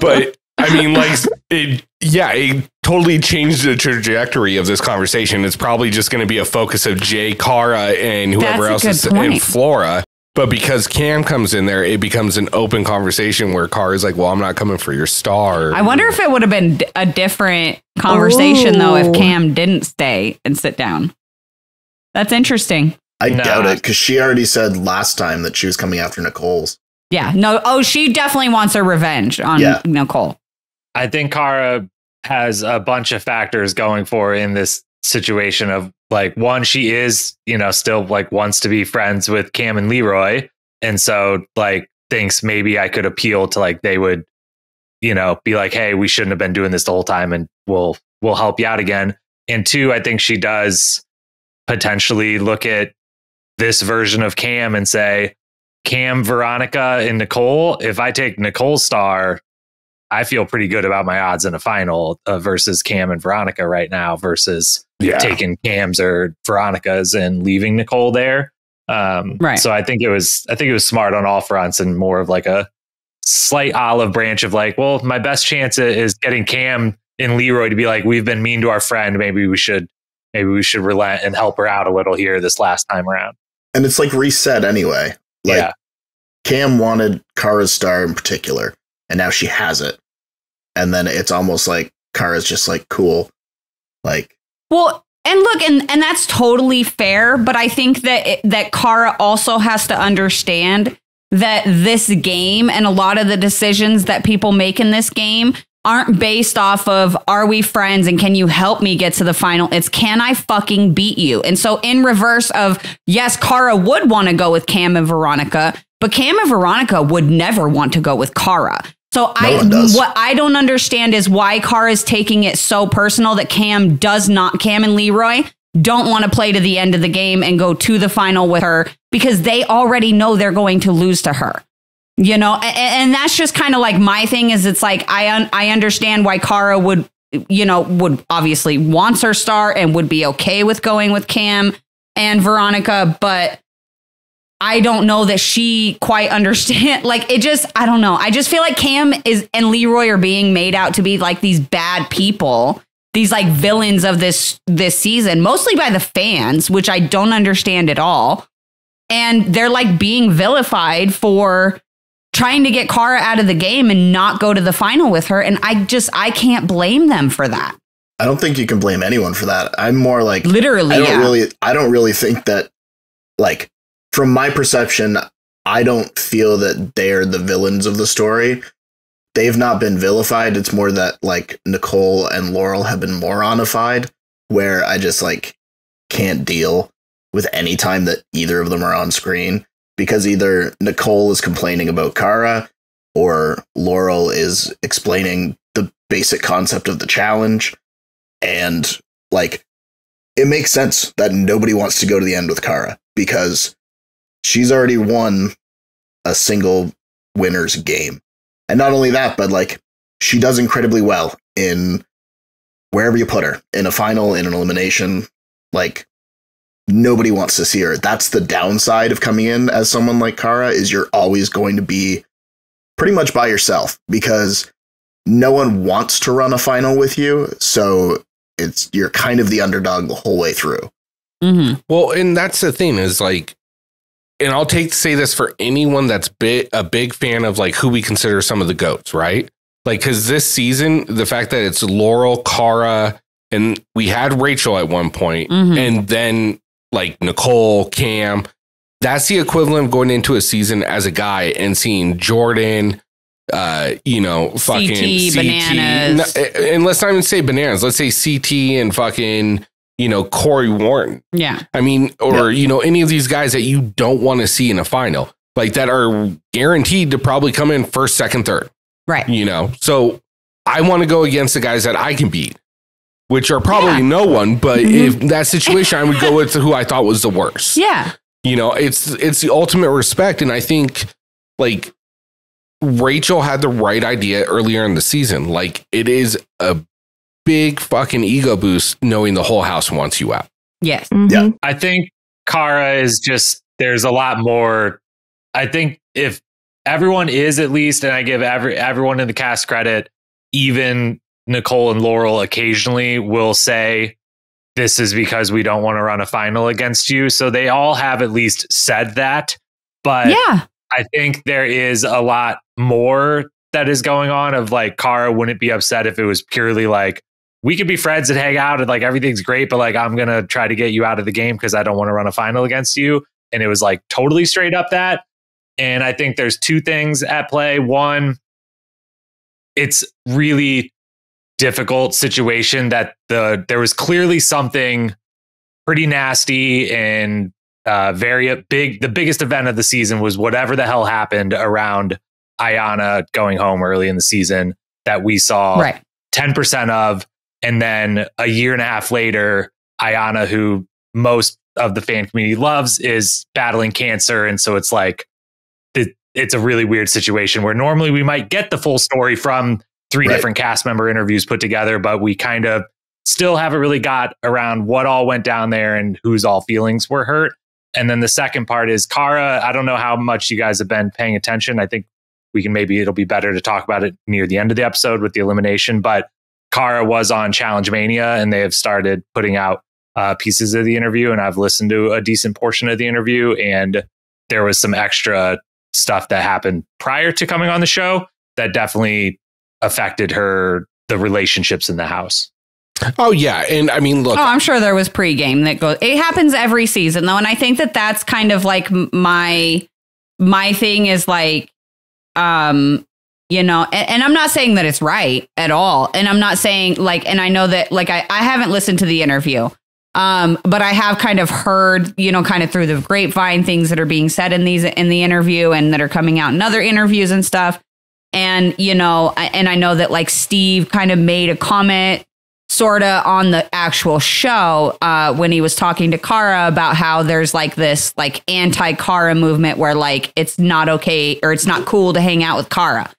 But I mean, like, it totally changed the trajectory of this conversation. It's probably just going to be a focus of Jay, Cara, and whoever else is in Flora. But because Kam comes in there, it becomes an open conversation where Cara's like, well, I'm not coming for your star. I wonder if it would have been a different conversation, though, if Kam didn't stay and sit down. That's interesting. I doubt it, because she already said last time that she was coming after Nicole's. Yeah. No. Oh, she definitely wants her revenge on Nicole. I think Cara has a bunch of factors going for her in this situation of, like, one, she is, still like wants to be friends with Kam and Leroy. And so like thinks maybe I could appeal to, like, they would, be like, hey, we shouldn't have been doing this the whole time and we'll help you out again. And two, I think she does potentially look at this version of Kam and say, Kam, Veronica, and Nicole, if I take Nicole's star, I feel pretty good about my odds in a final versus Kam and Veronica right now versus taking Cam's or Veronica's and leaving Nicole there. Right. So I think it was smart on all fronts and more of like a slight olive branch of like, well, my best chance is getting Kam and Leroy to be like, we've been mean to our friend. Maybe we should relent and help her out a little here this last time around. And it's like reset anyway. Like Kam wanted Cara's star in particular, and now she has it. And then it's almost like Cara's just like, cool. Like, well, and look, and that's totally fair. But I think that Cara also has to understand that this game and a lot of the decisions that people make in this game aren't based off of, are we friends and can you help me get to the final? It's, can I fucking beat you? And so in reverse of, yes, Cara would want to go with Kam and Veronica, but Kam and Veronica would never want to go with Cara. So what I don't understand is why Cara is taking it so personal that Kam and Leroy don't want to play to the end of the game and go to the final with her because they already know they're going to lose to her. And that's just kind of like my thing is, it's like, I understand why Cara would obviously wants her star and would be okay with going with Kam and Veronica, but I don't know that she quite understand. Like, I don't know. I just feel like Kam and Leroy are being made out to be like these bad people, these like villains of this season, mostly by the fans, which I don't understand at all. And they're like being vilified for trying to get Cara out of the game and not go to the final with her. And I can't blame them for that. I don't think you can blame anyone for that. I'm more like, literally, I don't really think that, like, from my perception, I don't feel that they're the villains of the story. They've not been vilified. It's more that, like, Nicole and Laurel have been moronified, where I just, like, can't deal with any time that either of them are on screen. Because either Nicole is complaining about Cara or Laurel is explaining the basic concept of the challenge. And, like, it makes sense that nobody wants to go to the end with Cara because she's already won a single winner's game. And not only that, but, like, she does incredibly well in wherever you put her, in a final, in an elimination. Like, nobody wants to see her. That's the downside of coming in as someone like Cara, is you're always going to be pretty much by yourself because no one wants to run a final with you. So you're kind of the underdog the whole way through. Mm-hmm. Well, and that's the thing is, like, and I'll say this for anyone that's a big fan of, like, who we consider some of the GOATs, right? Like, because this season, the fact that it's Laurel, Cara, and we had Rachel at one point, and then like Nicole, Kam, that's the equivalent of going into a season as a guy and seeing Jordan, fucking CT, Bananas. And let's not even say Bananas. Let's say CT and fucking, Corey Wharton. Yeah. I mean, or, any of these guys that you don't want to see in a final, like that are guaranteed to probably come in first, second, third. Right. So I want to go against the guys that I can beat, which are probably no one, but if that situation, I would go with who I thought was the worst. Yeah. It's the ultimate respect. And I think, like, Rachel had the right idea earlier in the season. Like, it is a big fucking ego boost knowing the whole house wants you out. Yes. Mhm. Yeah. I think Cara is just, there's a lot more. I think if everyone is at least, and I give everyone in the cast credit, even Nicole and Laurel occasionally will say, this is because we don't want to run a final against you. So they all have at least said that. But Yeah. I think there is a lot more that is going on of like, Cara wouldn't be upset if it was purely like, we could be friends and hang out and like everything's great, but like I'm going to try to get you out of the game because I don't want to run a final against you. And it was like totally straight up that. And I think there's two things at play. One, it's really difficult situation that there was clearly something pretty nasty and very big. The biggest event of the season was whatever the hell happened around Ayanna going home early in the season that we saw 10% of. And then a year and a half later, Ayanna, who most of the fan community loves, is battling cancer. And so it's like, it's a really weird situation where normally we might get the full story from three different cast member interviews put together, but we kind of still haven't really got around what all went down there and whose all feelings were hurt. And then the second part is Cara. I don't know how much you guys have been paying attention. I think it'll be better to talk about it near the end of the episode with the elimination, but Cara was on Challenge Mania and they have started putting out pieces of the interview, and I've listened to a decent portion of the interview, and there was some extra stuff that happened prior to coming on the show that definitely affected the relationships in the house. Oh yeah. And I mean, look, I'm sure there was pregame that goes, it happens every season though. And I think that that's kind of like my thing is like, you know, and I'm not saying that it's right at all. And I'm not saying like, and I know that like, I haven't listened to the interview. But I have kind of heard, you know, kind of through the grapevine things that are being said in the interview and that are coming out in other interviews and stuff. And, you know, and I know that like Steve kind of made a comment sort of on the actual show when he was talking to Cara about how there's like this like anti-Cara movement where like it's not okay or it's not cool to hang out with Cara.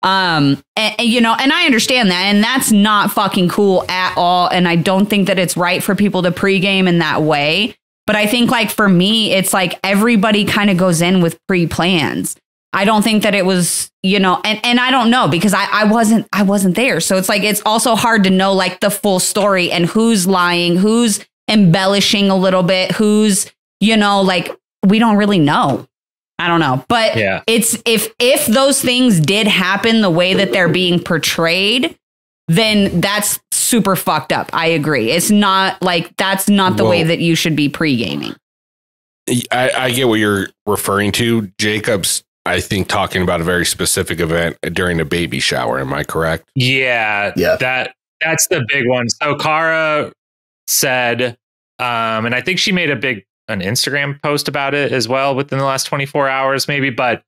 And you know, and I understand that, and that's not fucking cool at all. And I don't think that it's right for people to pregame in that way. But I think like for me, it's like everybody kind of goes in with pre-plans. I don't think that it was, you know, and I don't know because I wasn't there. So it's like, it's also hard to know like the full story and who's lying, who's embellishing a little bit, who's, you know, like we don't really know. I don't know. But yeah, it's if those things did happen the way that they're being portrayed, then that's super fucked up. I agree. It's not like that's not the way that you should be pre-gaming. I get what you're referring to. Jacob's, I think, talking about a very specific event during a baby shower. Am I correct? Yeah. That's the big one. So Cara said, and I think she made an Instagram post about it as well within the last 24 hours, maybe. But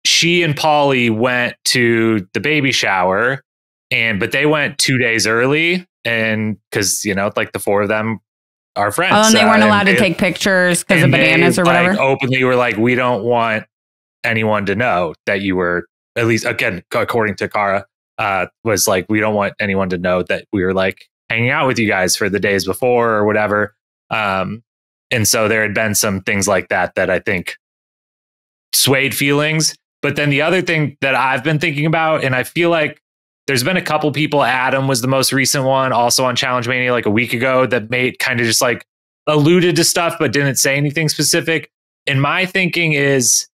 she and Paulie went to the baby shower, but they went 2 days early, and because you know, like the four of them are friends. Oh, and they weren't allowed to take pictures because of bananas or whatever. Like, openly were like, we don't want anyone to know that you were, at least again, according to Cara, was like, we don't want anyone to know that we were like hanging out with you guys for the days before or whatever. And so there had been some things like that I think swayed feelings. But then the other thing that I've been thinking about, and I feel like there's been a couple people, Adam was the most recent one, also on Challenge Mania like a week ago, that made kind of just like alluded to stuff, but didn't say anything specific. And my thinking is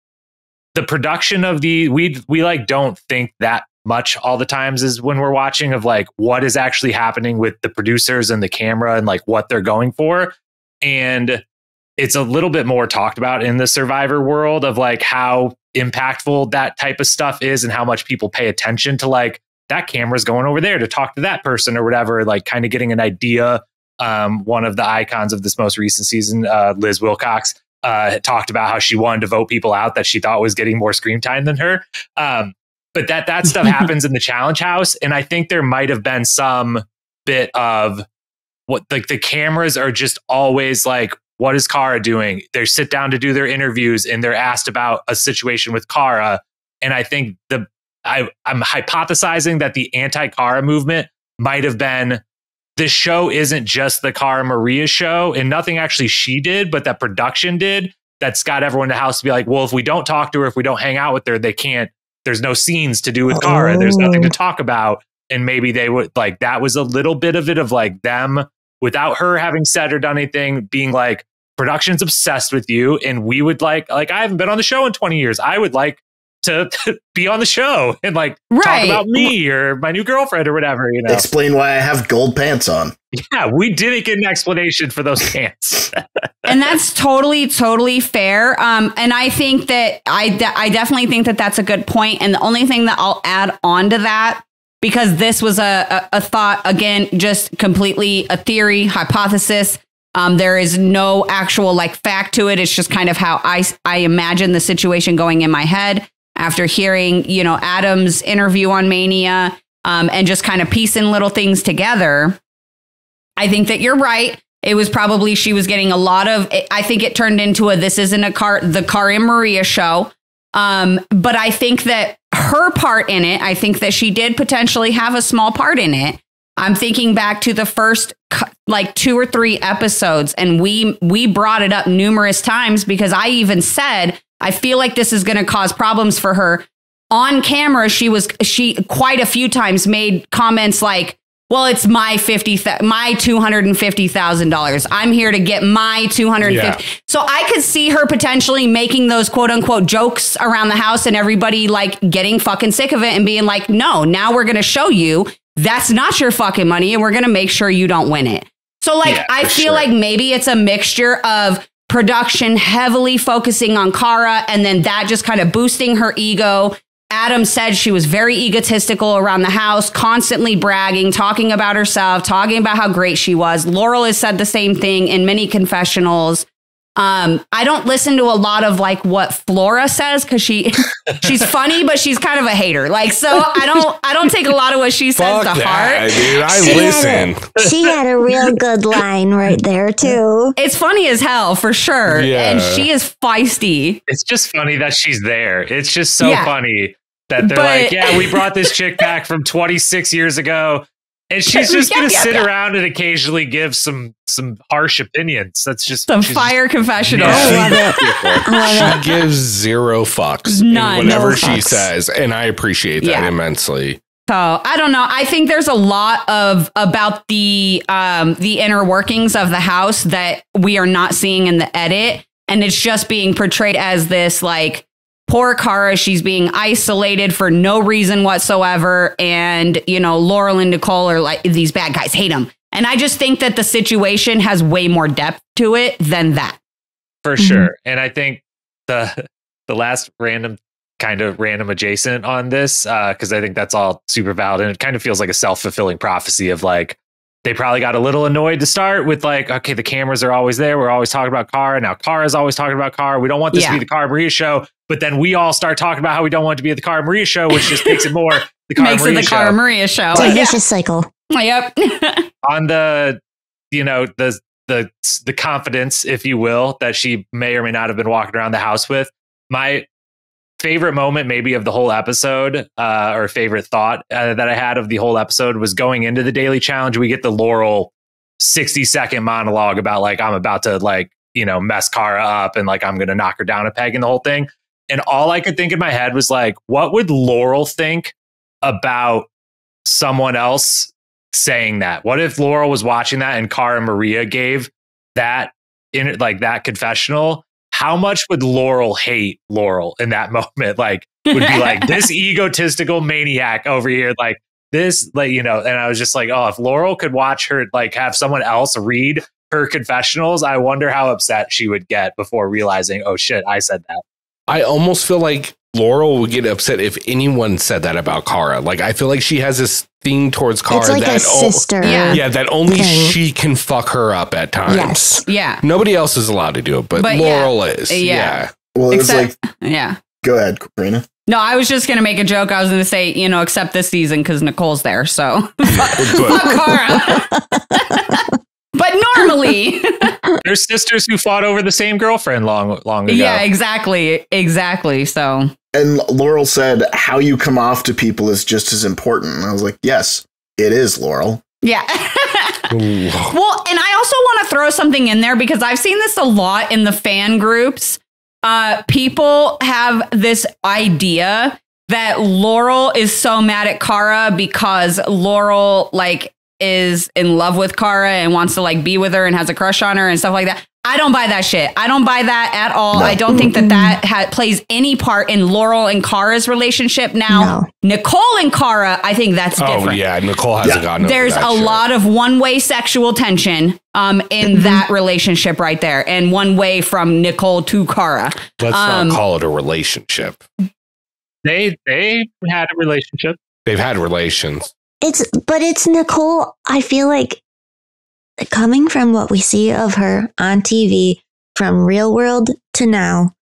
the production of we like don't think that much all the times is when we're watching of like what is actually happening with the producers and the camera and like what they're going for. And it's a little bit more talked about in the Survivor world of like how impactful that type of stuff is and how much people pay attention to like that camera's going over there to talk to that person or whatever, like kind of getting an idea. One of the icons of this most recent season, Liz Wilcox, talked about how she wanted to vote people out that she thought was getting more screen time than her. But that stuff happens in the challenge house. And I think there might have been some bit of what like the cameras are just always like, what is Cara doing? They sit down to do their interviews and they're asked about a situation with Cara. And I think I'm hypothesizing that the anti-Cara movement might have been this show isn't just the Cara Maria show and nothing actually she did, but that production did. That's got everyone in the house to be like, well, if we don't talk to her, if we don't hang out with her, they can't, there's no scenes to do with Cara. There's nothing to talk about. And maybe they would like, that was a little bit of it of like them without her having said or done anything, being like, production's obsessed with you. And we would like, I haven't been on the show in 20 years. I would like to be on the show and like talk about me or my new girlfriend or whatever, you know. Explain why I have gold pants on. Yeah, we didn't get an explanation for those pants. And that's totally fair. And I think that I definitely think that that's a good point. And the only thing that I'll add on to that, because this was a thought, again, just completely a theory, hypothesis. There is no actual like fact to it. It's just kind of how I imagine the situation going in my head after hearing, you know, Adam's interview on Mania, and just kind of piecing little things together. I think that you're right. It was probably, she was getting a lot of, I think it turned into this isn't the Cara and Maria show. But I think that her part in it, I think that she did potentially have a small part in it. I'm thinking back to the first like 2 or 3 episodes, and we brought it up numerous times because I even said, I feel like this is going to cause problems for her. On camera, she quite a few times made comments like, well, it's my $250,000. I'm here to get my $250,000. Yeah. So I could see her potentially making those quote unquote jokes around the house and everybody like getting fucking sick of it and being like, no, now we're going to show you that's not your fucking money and we're going to make sure you don't win it. So like, yeah, I feel like maybe it's a mixture of production heavily focusing on Cara and then that just kind of boosting her ego. Adam said she was very egotistical around the house, constantly bragging, talking about herself, talking about how great she was. Laurel has said the same thing in many confessionals. I don't listen to a lot of like what Flora says because she's funny, but she's kind of a hater. Like, so I don't take a lot of what she says to heart. Dude, I listen. She had a real good line right there too. It's funny as hell for sure. Yeah. And she is feisty. It's just funny that she's there. It's just so funny that they're like, yeah, we brought this chick back from 26 years ago. And she's just going to sit around and occasionally give some harsh opinions. That's just some fire confessional. She gives 0 fucks. None. Whatever she says. And I appreciate that immensely. So I don't know. I think there's a lot about the inner workings of the house that we are not seeing in the edit. And it's just being portrayed as this like, poor Cara, she's being isolated for no reason whatsoever. And, you know, Laurel and Nicole are like, these bad guys hate them. And I just think that the situation has way more depth to it than that. For sure. And I think the last random adjacent on this, because I think that's all super valid. And it kind of feels like a self-fulfilling prophecy of like, they probably got a little annoyed to start with like, okay, the cameras are always there. We're always talking about Cara. Now Cara's always talking about Cara. We don't want this to be the Cara Maria show. But then we all start talking about how we don't want it to be the Cara Maria show, which just makes it more the Cara Maria show. Makes it the Cara Maria show. It's a vicious cycle. Yep. On the, you know, the confidence, if you will, that she may or may not have been walking around the house with. My favorite moment maybe of the whole episode, or favorite thought that I had of the whole episode was going into the daily challenge. We get the Laurel 60-second monologue about like, I'm about to like, you know, mess Cara up and like, I'm going to knock her down a peg and the whole thing. And all I could think in my head was like, what would Laurel think about someone else saying that? What if Laurel was watching that and Cara Maria gave that in like that confessional? How much would Laurel hate Laurel in that moment? Like, would be like this egotistical maniac over here, like this, like, you know, and I was just like, oh, if Laurel could watch her, like have someone else read her confessionals, I wonder how upset she would get before realizing, oh shit, I said that. I almost feel like Laurel would get upset if anyone said that about Cara. Like, I feel like she has this thing towards Cara. It's like that a sister. That only she can fuck her up at times. Yes. Yeah. Nobody else is allowed to do it, but Laurel is. Yeah. Well, it's like, go ahead, Corrina. No, I was just going to make a joke. I was going to say, you know, except this season because Nicole's there. So fuck Cara. But normally there's sisters who fought over the same girlfriend long ago. Yeah, exactly. So, and Laurel said, how you come off to people is just as important. And I was like, yes, it is, Laurel. Yeah. Well, and I also want to throw something in there because I've seen this a lot in the fan groups. People have this idea that Laurel is so mad at Cara because Laurel like is in love with Cara and wants to like be with her and has a crush on her and stuff like that. I don't buy that shit. I don't buy that at all. No. I don't think that plays any part in Laurel and Cara's relationship. Now, Nicole and Cara, I think that's different. Oh, yeah. Nicole hasn't gotten over There's a lot of one-way sexual tension in that relationship right there. And one way from Nicole to Cara. Let's not call it a relationship. They had a relationship. They've had relations. It's Nicole. I feel like coming from what we see of her on TV, from real world to now,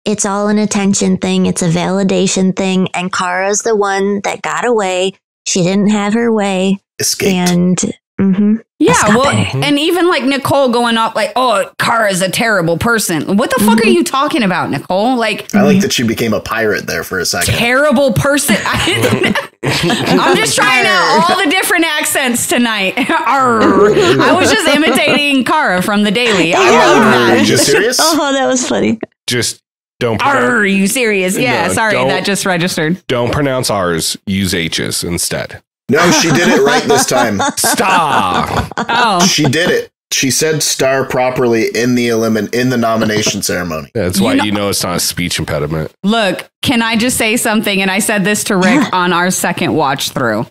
it's all an attention thing. It's a validation thing. And Cara's the one that got away. She didn't have her way. Escaped. And and even like Nicole going up like, oh, Cara's a terrible person. What the fuck are you talking about, Nicole? Like, I like that she became a pirate there for a second. Terrible person. I'm just trying out all the different accents tonight. I was just imitating Cara from The Daily. I love that. Are you serious? Oh, that was funny. Just don't. Are you serious? Yeah, sorry, that just registered. Don't pronounce R's. Use H's instead. No, she did it right this time. Stop. Oh, she did it. She said star properly in the nomination ceremony. That's why you know it's not a speech impediment. Look, can I just say something? And I said this to Rick on our second watch through.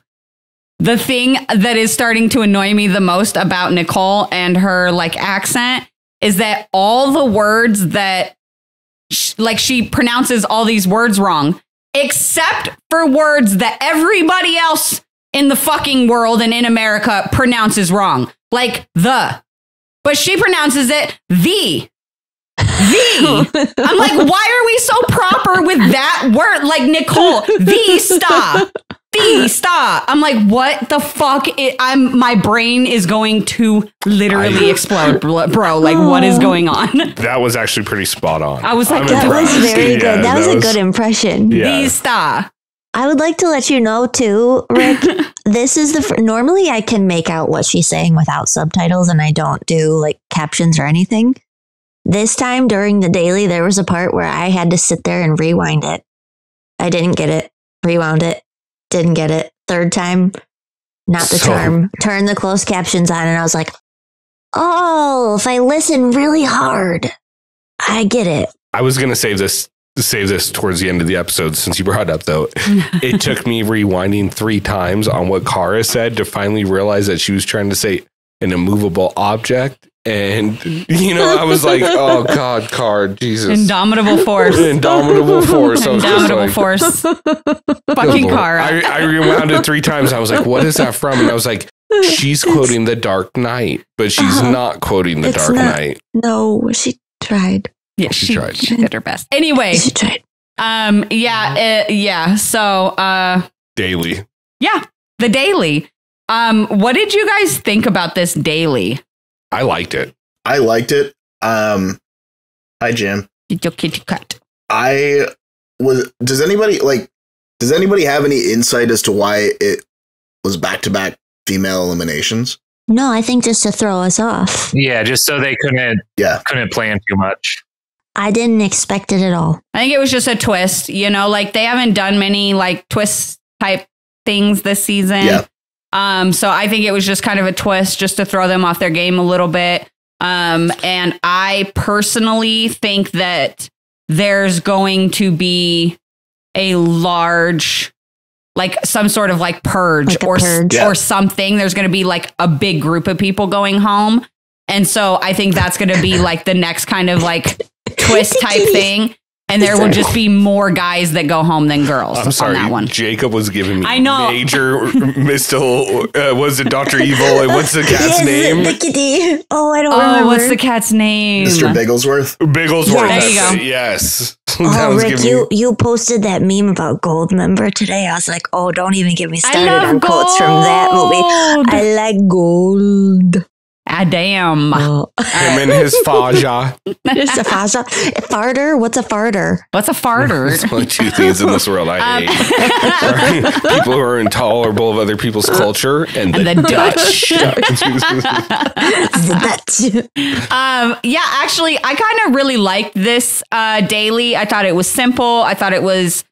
The thing that is starting to annoy me the most about Nicole and her like accent is that all the words that she pronounces all these words wrong, except for words that everybody else in the fucking world and in America pronounces wrong. Like the. But she pronounces it the. I'm like, why are we so proper with that word? Like Nicole, the stop. The stop. I'm like, what the fuck? My brain is going to literally explode, bro. Like, what is going on? That was actually pretty spot on. I was like, that was very good. That was a good impression. Yeah. The stop. I would like to let you know too, Rick, this is normally I can make out what she's saying without subtitles and I don't do like captions or anything. This time during the daily, there was a part where I had to sit there and rewind it. I didn't get it. Rewound it. Didn't get it. Third time, not the charm. Turn the closed captions on and I was like, oh, if I listen really hard, I get it. I was going to save this towards the end of the episode since you brought it up though. It took me rewinding 3 times on what Cara said to finally realize that she was trying to say an immovable object. And, I was like, oh God, Cara, Jesus. Indomitable force. Indomitable force. Indomitable force. Fucking Cara. I rewound it 3 times. I was like, what is that from? And I was like, she's quoting The Dark Knight, but she's not quoting The Dark Knight. No, she tried. Yeah, she tried. She did her best. Anyway. She tried. So, Daily. Yeah, the daily. What did you guys think about this daily? I liked it. Hi, Jim. Your kitty cat. Does anybody have any insight as to why it was back-to-back female eliminations? No, I think just to throw us off. Yeah, just so they couldn't plan too much. I didn't expect it at all. I think it was just a twist, like they haven't done many like twist type things this season. Yeah. So I think it was just kind of a twist just to throw them off their game a little bit. And I personally think that there's going to be a large, like some sort of like purge or something. There's going to be like a big group of people going home. And so I think that's going to be like the next kind of like twist type thing. And there will just be more guys that go home than girls. I'm sorry, on that one. Jacob was giving me major was it Dr. Evil? And what's the cat's name? Nickety. Oh, I don't remember. What's the cat's name? Mr. Bigglesworth. Bigglesworth. There you go. Yes. Oh, Rick, you posted that meme about Gold member today. I was like, oh, don't even get me started on quotes from that movie. I like Gold. Damn. Oh. Him and his faja. It's a faja. Farter? What's a farter? What's a farter? There's only two things in this world I hate. People who are intolerable of other people's culture and the Dutch. Yeah, actually, I kind of really liked this daily. I thought it was simple. I thought it was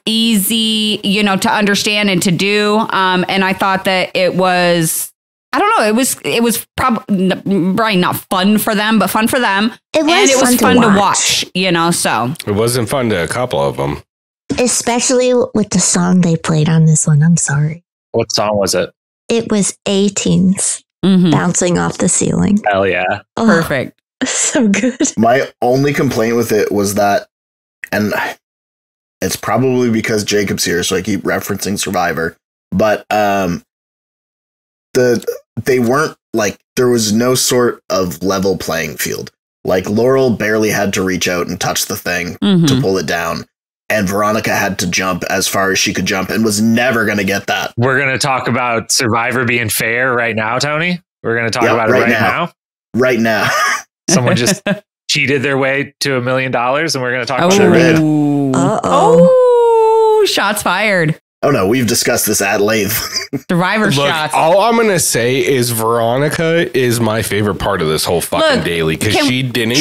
easy, to understand and to do. And I thought that it was, I don't know, it was probably not fun for them, but fun for them. It was fun to watch, so. It wasn't fun to a couple of them. Especially with the song they played on this one. I'm sorry. What song was it? It was 18s bouncing off the ceiling. Hell yeah. Oh, perfect. So good. My only complaint with it was that, and it's probably because Jacob's here, so I keep referencing Survivor, but they weren't like, there was no sort of level playing field. Like Laurel barely had to reach out and touch the thing to pull it down. And Veronica had to jump as far as she could jump and was never going to get that. We're going to talk about Survivor being fair right now, Tony. We're going to talk about it right now. Right now. Someone just cheated their way to $1 million, and we're going to talk about it right now. Oh, shots fired. Oh no, we've discussed this at length. Survivor shots. All I'm going to say is Veronica is my favorite part of this whole fucking daily because she didn't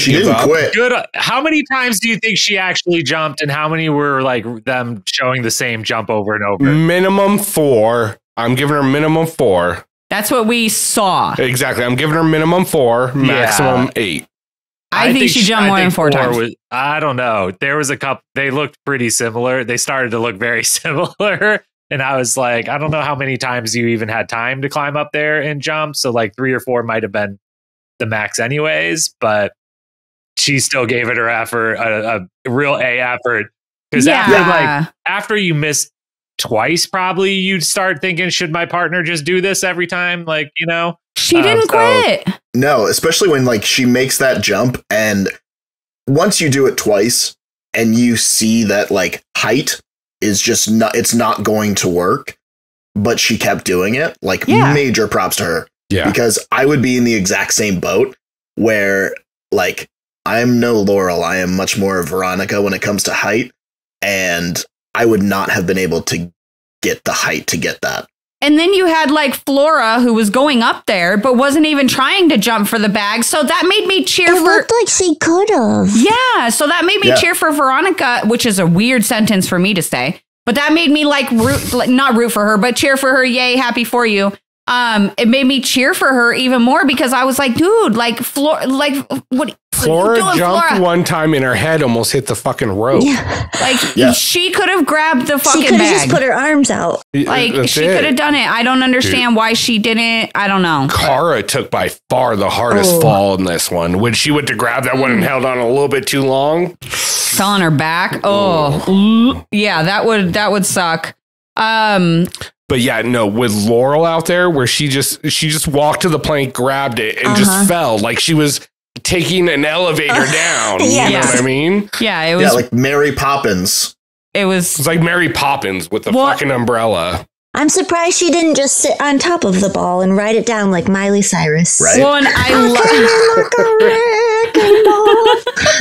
quit. Good. How many times do you think she actually jumped, and how many were like them showing the same jump over and over? Minimum 4. I'm giving her minimum 4. That's what we saw. Exactly. I'm giving her minimum 4, maximum 8. I think she jumped more than 4 times. I don't know. There was a couple. They looked pretty similar. They started to look very similar. And I was like, I don't know how many times you even had time to climb up there and jump. So like 3 or 4 might have been the max anyways. But she still gave it her effort, a real A effort. Because after you miss twice, probably you'd start thinking, should my partner just do this every time? Like, She didn't quit. No, especially when like she makes that jump, and once you do it twice and you see that like height is just not, it's not going to work, but she kept doing it, like major props to her. Yeah. Because I would be in the exact same boat where like I'm no Laurel, I am much more Veronica when it comes to height, and I would not have been able to get the height to get that. And then you had like Flora, who was going up there, but wasn't even trying to jump for the bag. So that made me cheer It looked like she could have. Yeah. So that made me cheer for Veronica, which is a weird sentence for me to say. But that made me not root for her, but cheer for her. Yay, happy for you. It made me cheer for her even more because I was like, dude, like Flora, like what? Flora jumped one time and her head almost hit the fucking rope. Yeah. Like she could have grabbed the fucking bag. She could have just put her arms out. Like she could have done it. I don't understand why she didn't. I don't know. Cara took by far the hardest fall in this one. When she went to grab that one and held on a little bit too long. Fell on her back. Oh, yeah, that would suck. But yeah, no, with Laurel out there where she just walked to the plank, grabbed it, and just fell like she was taking an elevator down. You know what I mean? Yeah, it was like Mary Poppins. It's like Mary Poppins with the fucking umbrella. I'm surprised she didn't just sit on top of the ball and write it down like Miley Cyrus. Right? Well, and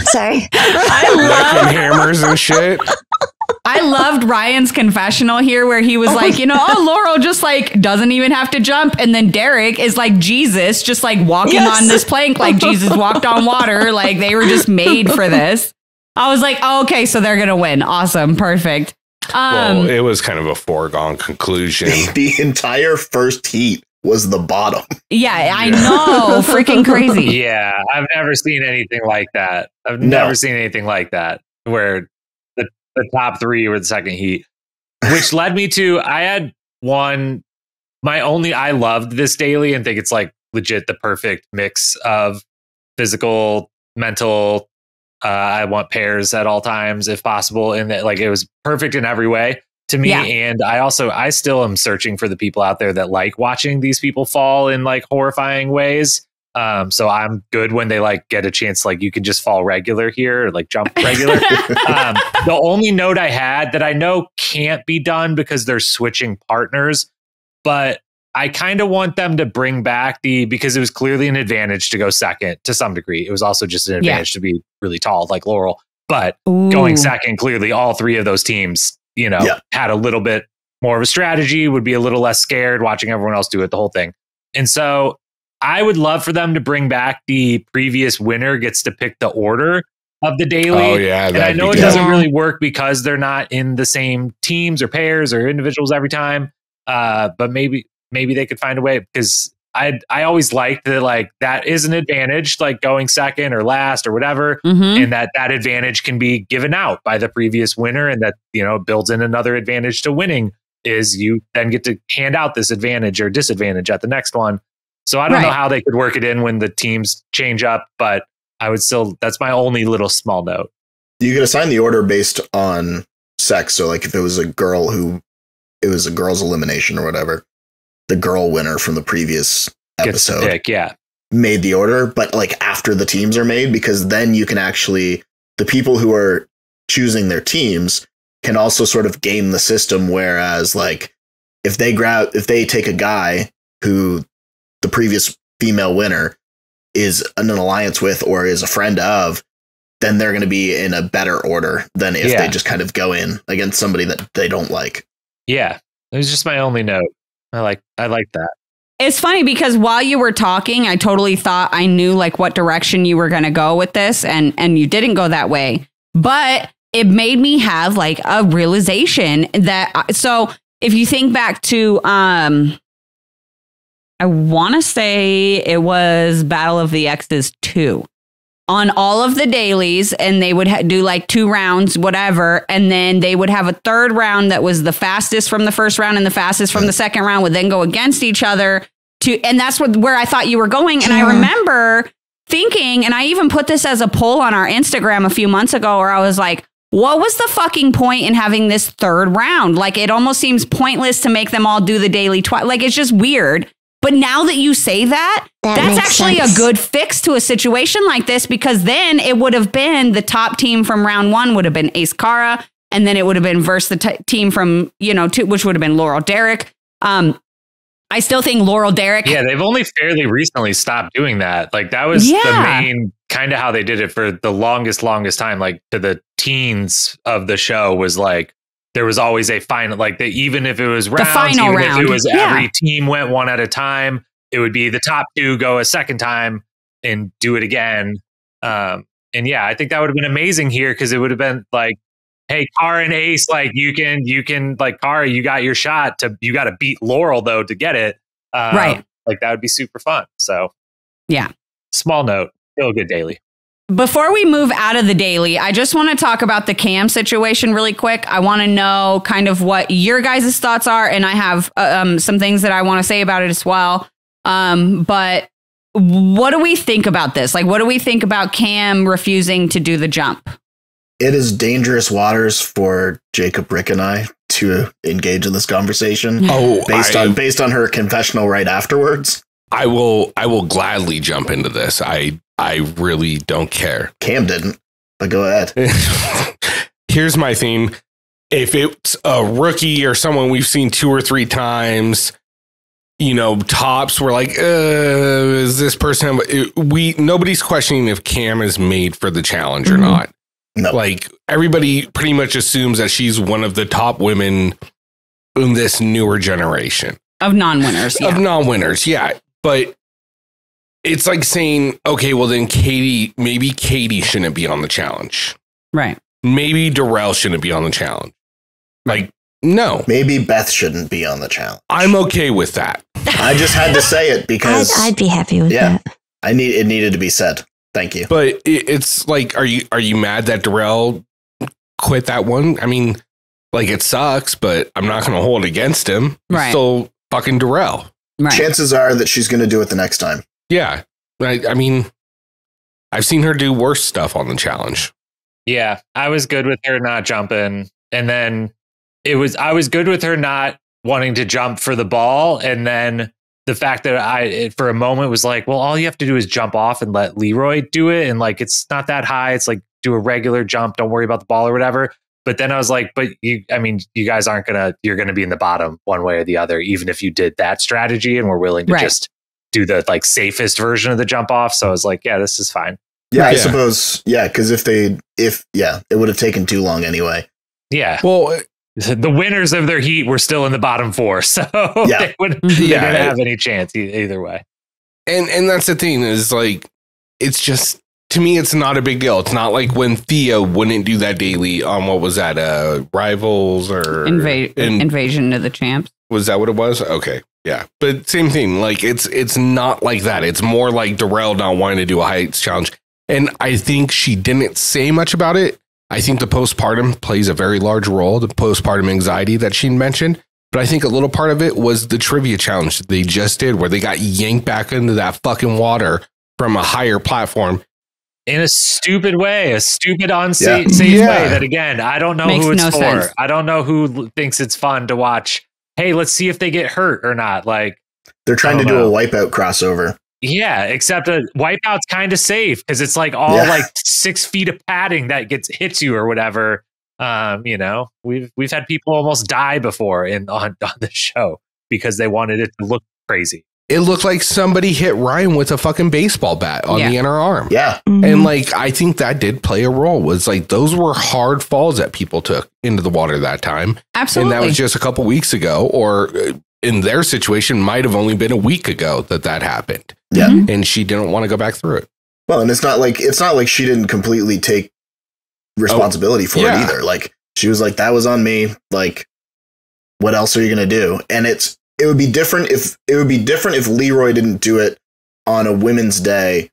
Sorry. I love hammers and shit. I loved Ryan's confessional here where he was like, Laurel just like doesn't even have to jump. And then Derek is like Jesus, just like walking on this plank like Jesus walked on water. Like they were just made for this. I was like, oh, okay, so they're going to win. Awesome. Perfect. Well, it was kind of a foregone conclusion. The entire first heat was the bottom. Yeah, I know. Freaking crazy. Yeah, I've never seen anything like that. I've never seen anything like that where the top 3 were the second heat, which led me to, I had one, I loved this daily and think it's like legit the perfect mix of physical, mental, I want pairs at all times if possible, and that like it was perfect in every way to me. And I still am searching for the people out there that like watching these people fall in like horrifying ways. So I'm good when they like get a chance, like you can just fall regular here or like jump regular. The only note I had that I know can't be done because they're switching partners, but I kind of want them to bring back because it was clearly an advantage to go second to some degree. It was also just an advantage to be really tall like Laurel. But going second, clearly all three of those teams, had a little bit more of a strategy, would be a little less scared watching everyone else do it, the whole thing. And so I would love for them to bring back the previous winner gets to pick the order of the daily. Oh, yeah. And I know it doesn't really work because they're not in the same teams or pairs or individuals every time. But maybe they could find a way, because I always liked that, like, that is an advantage, like going second or last or whatever. And that advantage can be given out by the previous winner, and that, builds in another advantage to winning, is you then get to hand out this advantage or disadvantage at the next one. So I don't know how they could work it in when the teams change up, but I would still, that's my only little small note. You could assign the order based on sex. So like if it was a girl it was a girl's elimination or whatever, the girl winner from the previous episode made the order, but like after the teams are made, because then you can actually, the people who are choosing their teams can also sort of game the system. Whereas like if they take a guy who the previous female winner is in an alliance with or is a friend of, then they're going to be in a better order than if they just kind of go in against somebody that they don't like. Yeah. It was just my only note. I like that. It's funny because while you were talking, I totally thought I knew like what direction you were going to go with this, and you didn't go that way. But it made me have like a realization that, so if you think back to, I want to say it was Battle of the X's 2 on all of the dailies, and they would do like 2 rounds, whatever. And then they would have a third round that was the fastest from the first round and the fastest from the second round would then go against each other and that's where I thought you were going. And I remember thinking, and I even put this as a poll on our Instagram a few months ago, where I was like, what was the fucking point in having this third round? Like, it almost seems pointless to make them all do the daily twice. Like, it's just weird. But now that you say that's actually a good fix to a situation like this, because then it would have been the top team from round 1 would have been Ace Cara, and then it would have been versus the team from, 2, which would have been Laurel Derek. I still think Laurel Derek. Yeah, they've only fairly recently stopped doing that. Like, that was the main kind of how they did it for the longest time. Like, to the teens of the show was like, there was always a final, like even if it was rounds, even if it was every team went one at a time, it would be the top 2 go a second time and do it again. And yeah, I think that would have been amazing here, because it would have been like, hey, Cara and Ace, like you can like, Cara, you got your shot you got to beat Laurel though to get it. Right. Like, that would be super fun. So yeah, small note, still a good daily. Before we move out of the daily, I just want to talk about the Kam situation really quick. I want to know kind of what your guys' thoughts are, and I have some things that I want to say about it as well. But what do we think about this? Like, what do we think about Kam refusing to do the jump? It is dangerous waters for Jacob, Rick, and I to engage in this conversation. Based on her confessional right afterwards. I will gladly jump into this. I really don't care. Kam didn't, but go ahead. Here's my theme. If it's a rookie or someone we've seen 2 or 3 times, tops, we're like, is this person? Nobody's questioning if Kam is made for the challenge or not. No. Like, everybody pretty much assumes that she's one of the top women in this newer generation. Of non-winners. Yeah. But it's like saying, okay, well then maybe Katie shouldn't be on the challenge. Right. Maybe Darrell shouldn't be on the challenge. Like, no. Maybe Beth shouldn't be on the challenge. I'm okay with that. I just had to say it because I'd be happy with that. It needed to be said. Thank you. But it's like, are you mad that Darrell quit that one? I mean, like, it sucks, but I'm not going to hold it against him. Right. It's still fucking Darrell. Right. Chances are that she's going to do it the next time. Yeah. I mean, I've seen her do worse stuff on the challenge. Yeah. I was good with her not jumping. And then I was good with her not wanting to jump for the ball. And then the fact that for a moment was like, well, all you have to do is jump off and let Leroy do it. And like, it's not that high. It's like, do a regular jump. Don't worry about the ball or whatever. But then I was like, but you guys you're going to be in the bottom one way or the other, even if you did that strategy and were willing to just do the like safest version of the jump off. So I was like, yeah, this is fine. Yeah, I suppose. Yeah. Cause it would have taken too long anyway. Yeah. Well, the winners of their heat were still in the bottom 4. So they didn't have any chance either way. And that's the thing is like, it's just, to me, it's not a big deal. It's not like when Thea wouldn't do that daily on what was that, Rivals or Invasion of the Champs. Was that what it was? Okay. Yeah. But same thing. Like it's not like that. It's more like Darrell not wanting to do a heights challenge. And I think she didn't say much about it. I think the postpartum plays a very large role, the postpartum anxiety that she mentioned. But I think a little part of it was the trivia challenge they just did where they got yanked back into that fucking water from a higher platform. In a stupid way, a stupid unsafe way that, again, I don't know who it's for. Sense. I don't know who thinks it's fun to watch. Hey, let's see if they get hurt or not. Like they're trying to do a Wipeout crossover. Yeah, except a Wipeout's kind of safe because it's like all like 6 feet of padding that hits you or whatever. We've had people almost die before on the show because they wanted it to look crazy. It looked like somebody hit Ryan with a fucking baseball bat on the inner arm. Yeah. Mm-hmm. And like, I think that did play a role. Was like, those were hard falls that people took into the water that time. Absolutely. And that was just a couple weeks ago, or in their situation, might have only been a week ago that happened. Yeah. Mm-hmm. And she didn't want to go back through it. Well, and it's not like she didn't completely take responsibility for it either. Like she was like, that was on me. Like, what else are you going to do? And it would be different if Leroy didn't do it on a Women's Day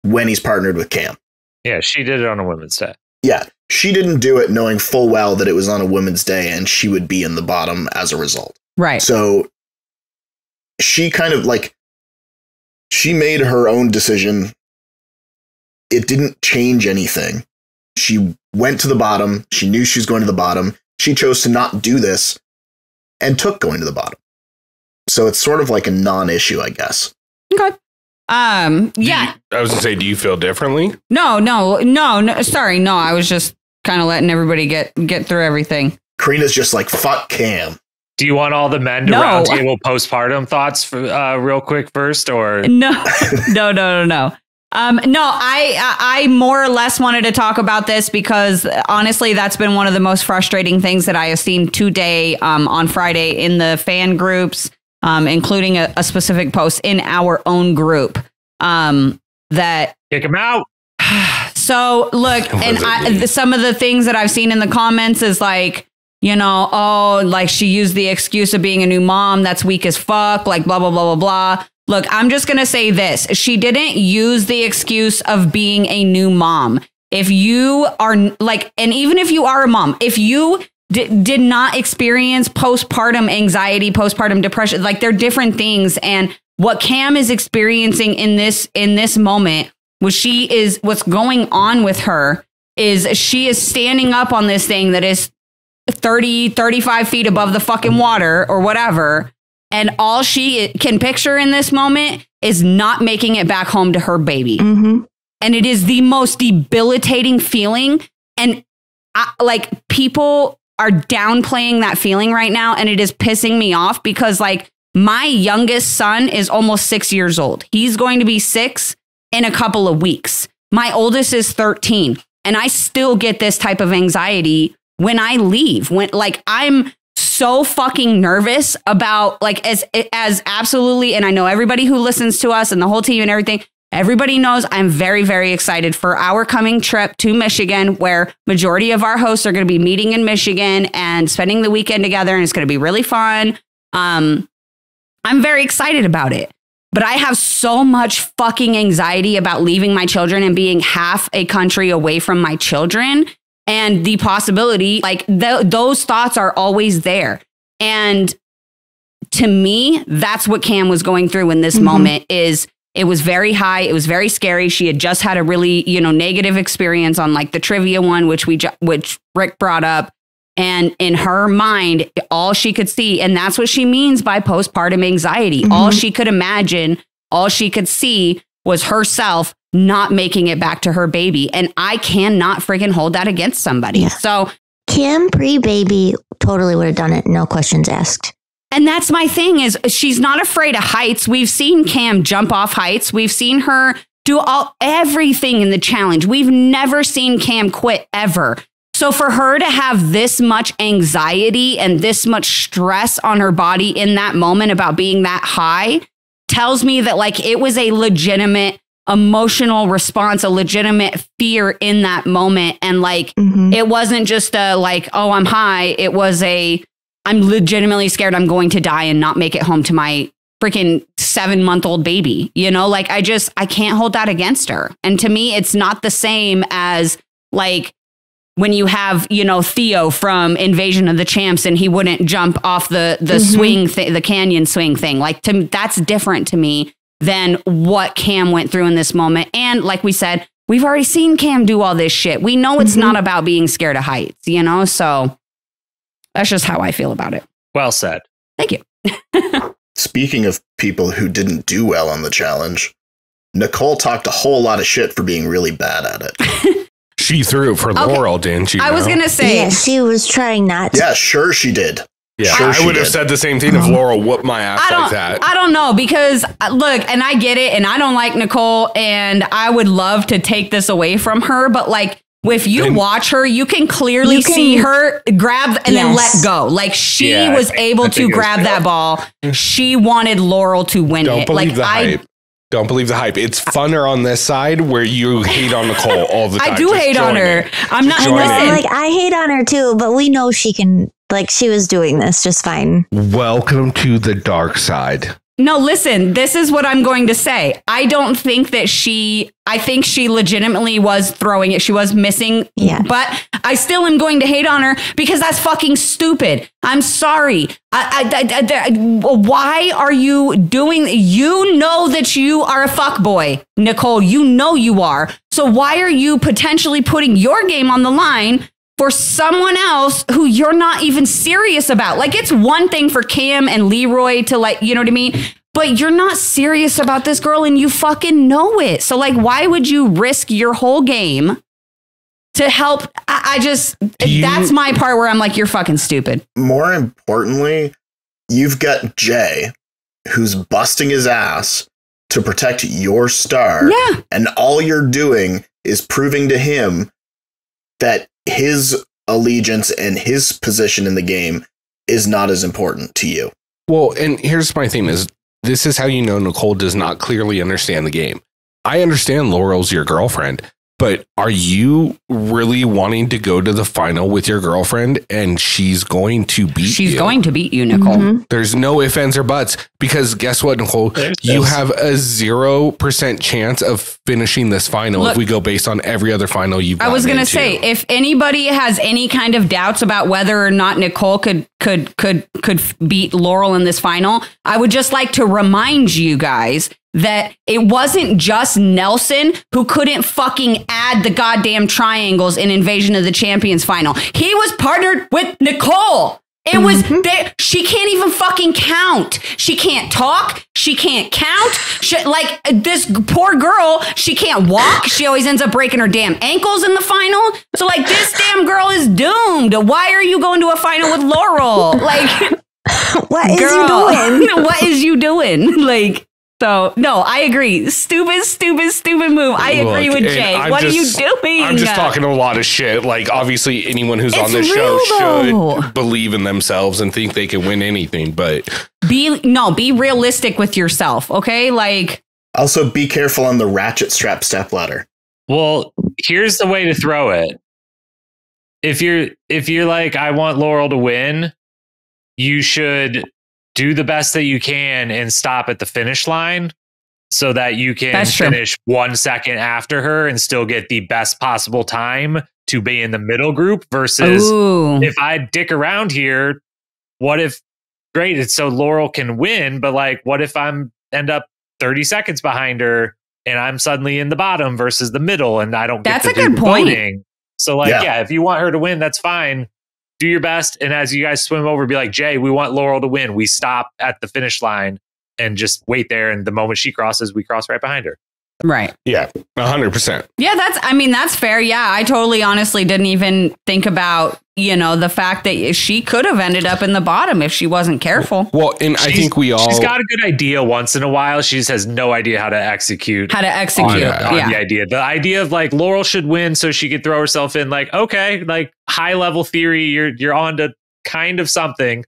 when he's partnered with Kam. Yeah, she did it on a Women's Day. Yeah, she didn't do it knowing full well that it was on a Women's Day and she would be in the bottom as a result. Right. So she kind of like, she made her own decision. It didn't change anything. She went to the bottom. She knew she was going to the bottom. She chose to not do this and took going to the bottom. So it's sort of like a non-issue, I guess. Okay. I was gonna say, do you feel differently? No. Sorry. No, I was just kind of letting everybody get through everything. Corrina's just like, fuck Kam. Do you want all the men to roundtable postpartum thoughts for, real quick first, or no? I more or less wanted to talk about this because honestly, that's been one of the most frustrating things that I have seen today on Friday in the fan groups, including a specific post in our own group that kick him out. So look, and some of the things that I've seen in the comments is like, like she used the excuse of being a new mom. That's weak as fuck. Like blah, blah, blah, blah, blah. Look, I'm just going to say this. She didn't use the excuse of being a new mom. If you are like, and even if you are a mom, if you did not experience postpartum anxiety, postpartum depression, like they're different things. And what Kam is experiencing in this moment, what's going on with her is she is standing up on this thing that is 35 feet above the fucking water or whatever. And all she can picture in this moment is not making it back home to her baby. Mm-hmm. And it is the most debilitating feeling. And people are downplaying that feeling right now. And it is pissing me off because like my youngest son is almost 6 years old. He's going to be 6 in a couple of weeks. My oldest is 13. And I still get this type of anxiety when I leave, when like I'm so fucking nervous about like as absolutely. And I know everybody who listens to us and the whole team and everything, everybody knows I'm very, very excited for our coming trip to Michigan, where majority of our hosts are going to be meeting in Michigan and spending the weekend together. And it's going to be really fun. I'm very excited about it, but I have so much fucking anxiety about leaving my children and being half a country away from my children. And the possibility, like those thoughts are always there. And to me, that's what Kam was going through in this moment. Is it was very high. It was very scary. She had just had a really, negative experience on like the trivia one, which Rick brought up. And in her mind, all she could see, and that's what she means by postpartum anxiety. All she could imagine, all she could see was herself not making it back to her baby. And I cannot freaking hold that against somebody. Yeah. So Kim pre-baby totally would have done it. No questions asked. And that's my thing is she's not afraid of heights. We've seen Kam jump off heights. We've seen her do everything in the challenge. We've never seen Kam quit ever. So for her to have this much anxiety and this much stress on her body in that moment about being that high tells me that like it was a legitimate emotional response, a legitimate fear in that moment. And like, it wasn't just a like, oh, I'm high. It was I'm legitimately scared I'm going to die and not make it home to my freaking 7-month-old baby. You know, like I can't hold that against her. And to me, it's not the same as like when you have, you know, Theo from Invasion of the Champs and he wouldn't jump off the swing, the canyon swing thing. Like that's different to me than what Kam went through in this moment. And like we said, we've already seen Kam do all this shit. We know it's not about being scared of heights, you know? So that's just how I feel about it. Well said. Thank you. Speaking of people who didn't do well on the challenge, Nicole talked a whole lot of shit for being really bad at it. She threw it for Laurel, didn't she? I was going to say. Yeah, she was trying not to. Yeah, sure she did. Yeah, sure I would have said the same thing if Laurel whooped my ass like that. I don't know because look, and I get it, and I don't like Nicole, and I would love to take this away from her, but like if you watch her, you can clearly see her grab and then let go. Like she was able to grab that ball. She wanted Laurel to win Don't it. believe Like the hype. Don't believe the hype. It's funner on this side where you hate on Nicole all the time. I do hate on her. I'm not. Like I hate on her too, but we know she can. Like she was doing this just fine. Welcome to the dark side. No, listen, this is what I'm going to say. I don't think that I think she legitimately was throwing it. She was missing. Yeah. But I still am going to hate on her because that's fucking stupid. I'm sorry. Why are you doing, you know that you are a fuckboy, Nicole, you know you are. So why are you potentially putting your game on the line for someone else who you're not even serious about? Like, it's one thing for Kam and Leroy to like, you know what I mean? But you're not serious about this girl and you fucking know it. So like, why would you risk your whole game to help? That's my part where I'm like, you're fucking stupid. More importantly, you've got Jay who's busting his ass to protect your star. Yeah. And all you're doing is proving to him that his allegiance and his position in the game is not as important to you. Well, and here's my thing is, this is how you know Nicole does not clearly understand the game. I understand Laurel's your girlfriend, but are you really wanting to go to the final with your girlfriend and she's going to beat you? She's going to beat you, Nicole. There's no ifs, ands, or buts, because guess what, Nicole? You have a 0% chance of finishing this final if we go based on every other final you've I was going to say, if anybody has any kind of doubts about whether or not Nicole could beat Laurel in this final, I would just like to remind you guys that it wasn't just Nelson who couldn't fucking add the goddamn triangles in Invasion of the Champions final. He was partnered with Nicole. It was she can't even fucking count. She can't talk. She can't count. Like this poor girl, she can't walk. She always ends up breaking her damn ankles in the final. So like this damn girl is doomed. Why are you going to a final with Laurel? Like what is you doing? What is you doing? Like, so, no, I agree. Stupid move. I agree with Jay. What are you doing? I'm just talking a lot of shit. Like, obviously, anyone who's on this show should believe in themselves and think they can win anything. But be realistic with yourself, okay? Like, also be careful on the ratchet strap stepladder. Well, here's the way to throw it. If you're like, I want Laurel to win, you should do the best that you can and stop at the finish line so that you can finish 1 second after her and still get the best possible time to be in the middle group versus if I dick around here, what if great, it's so Laurel can win, but like what if I'm end up 30 seconds behind her and I'm suddenly in the bottom versus the middle and I don't get to do voting. So like if you want her to win, that's fine. Do your best. And as you guys swim over, be like, Jay, we want Laurel to win. We stop at the finish line and just wait there. And the moment she crosses, we cross right behind her. Right. Yeah, 100%. Yeah, that's fair. Yeah, I totally honestly didn't even think about, the fact that she could have ended up in the bottom if she wasn't careful. Well, and I think she's got a good idea once in a while. She just has no idea how to execute. On the idea. The idea of like Laurel should win so she could throw herself in, like, okay, like high level theory, you're on to kind of something,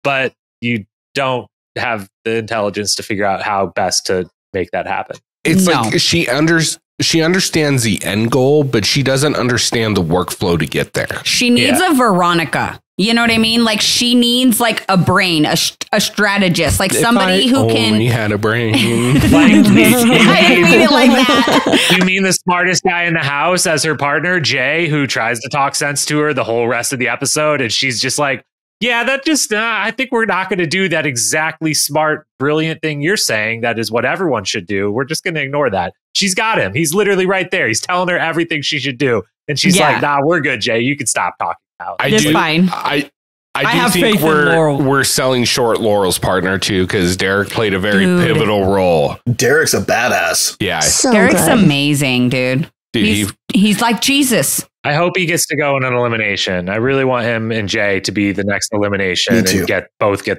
but you don't have the intelligence to figure out how best to make that happen. It's like she understands the end goal, but she doesn't understand the workflow to get there. She needs a Veronica. You know what I mean? Like she needs like a brain, a strategist, like somebody who can. Only had a brain. I didn't mean it like that. You mean the smartest guy in the house as her partner, Jay, who tries to talk sense to her the whole rest of the episode, and she's just like, yeah, that just, I think we're not going to do that exactly smart, brilliant thing you're saying. That is what everyone should do. We're just going to ignore that. She's got him. He's literally right there. He's telling her everything she should do. And she's like, nah, we're good, Jay. You can stop talking about it. It's fine. I do think we're selling short Laurel's partner too, because Derek played a very pivotal role. Derek's a badass. Yeah. So Derek's good. Amazing, dude. He's like Jesus. I hope he gets to go in an elimination. I really want him and Jay to be the next elimination and get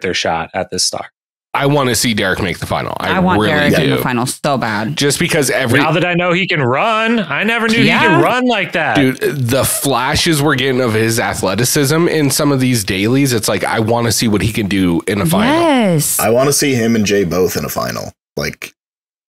their shot at this star. I want to see Derek make the final. I want really Derek do. in the final so bad. Just because now that I know he can run, I never knew he could run like that. Dude, the flashes we're getting of his athleticism in some of these dailies, it's like, I want to see what he can do in a final. Yes. I want to see him and Jay both in a final. Like,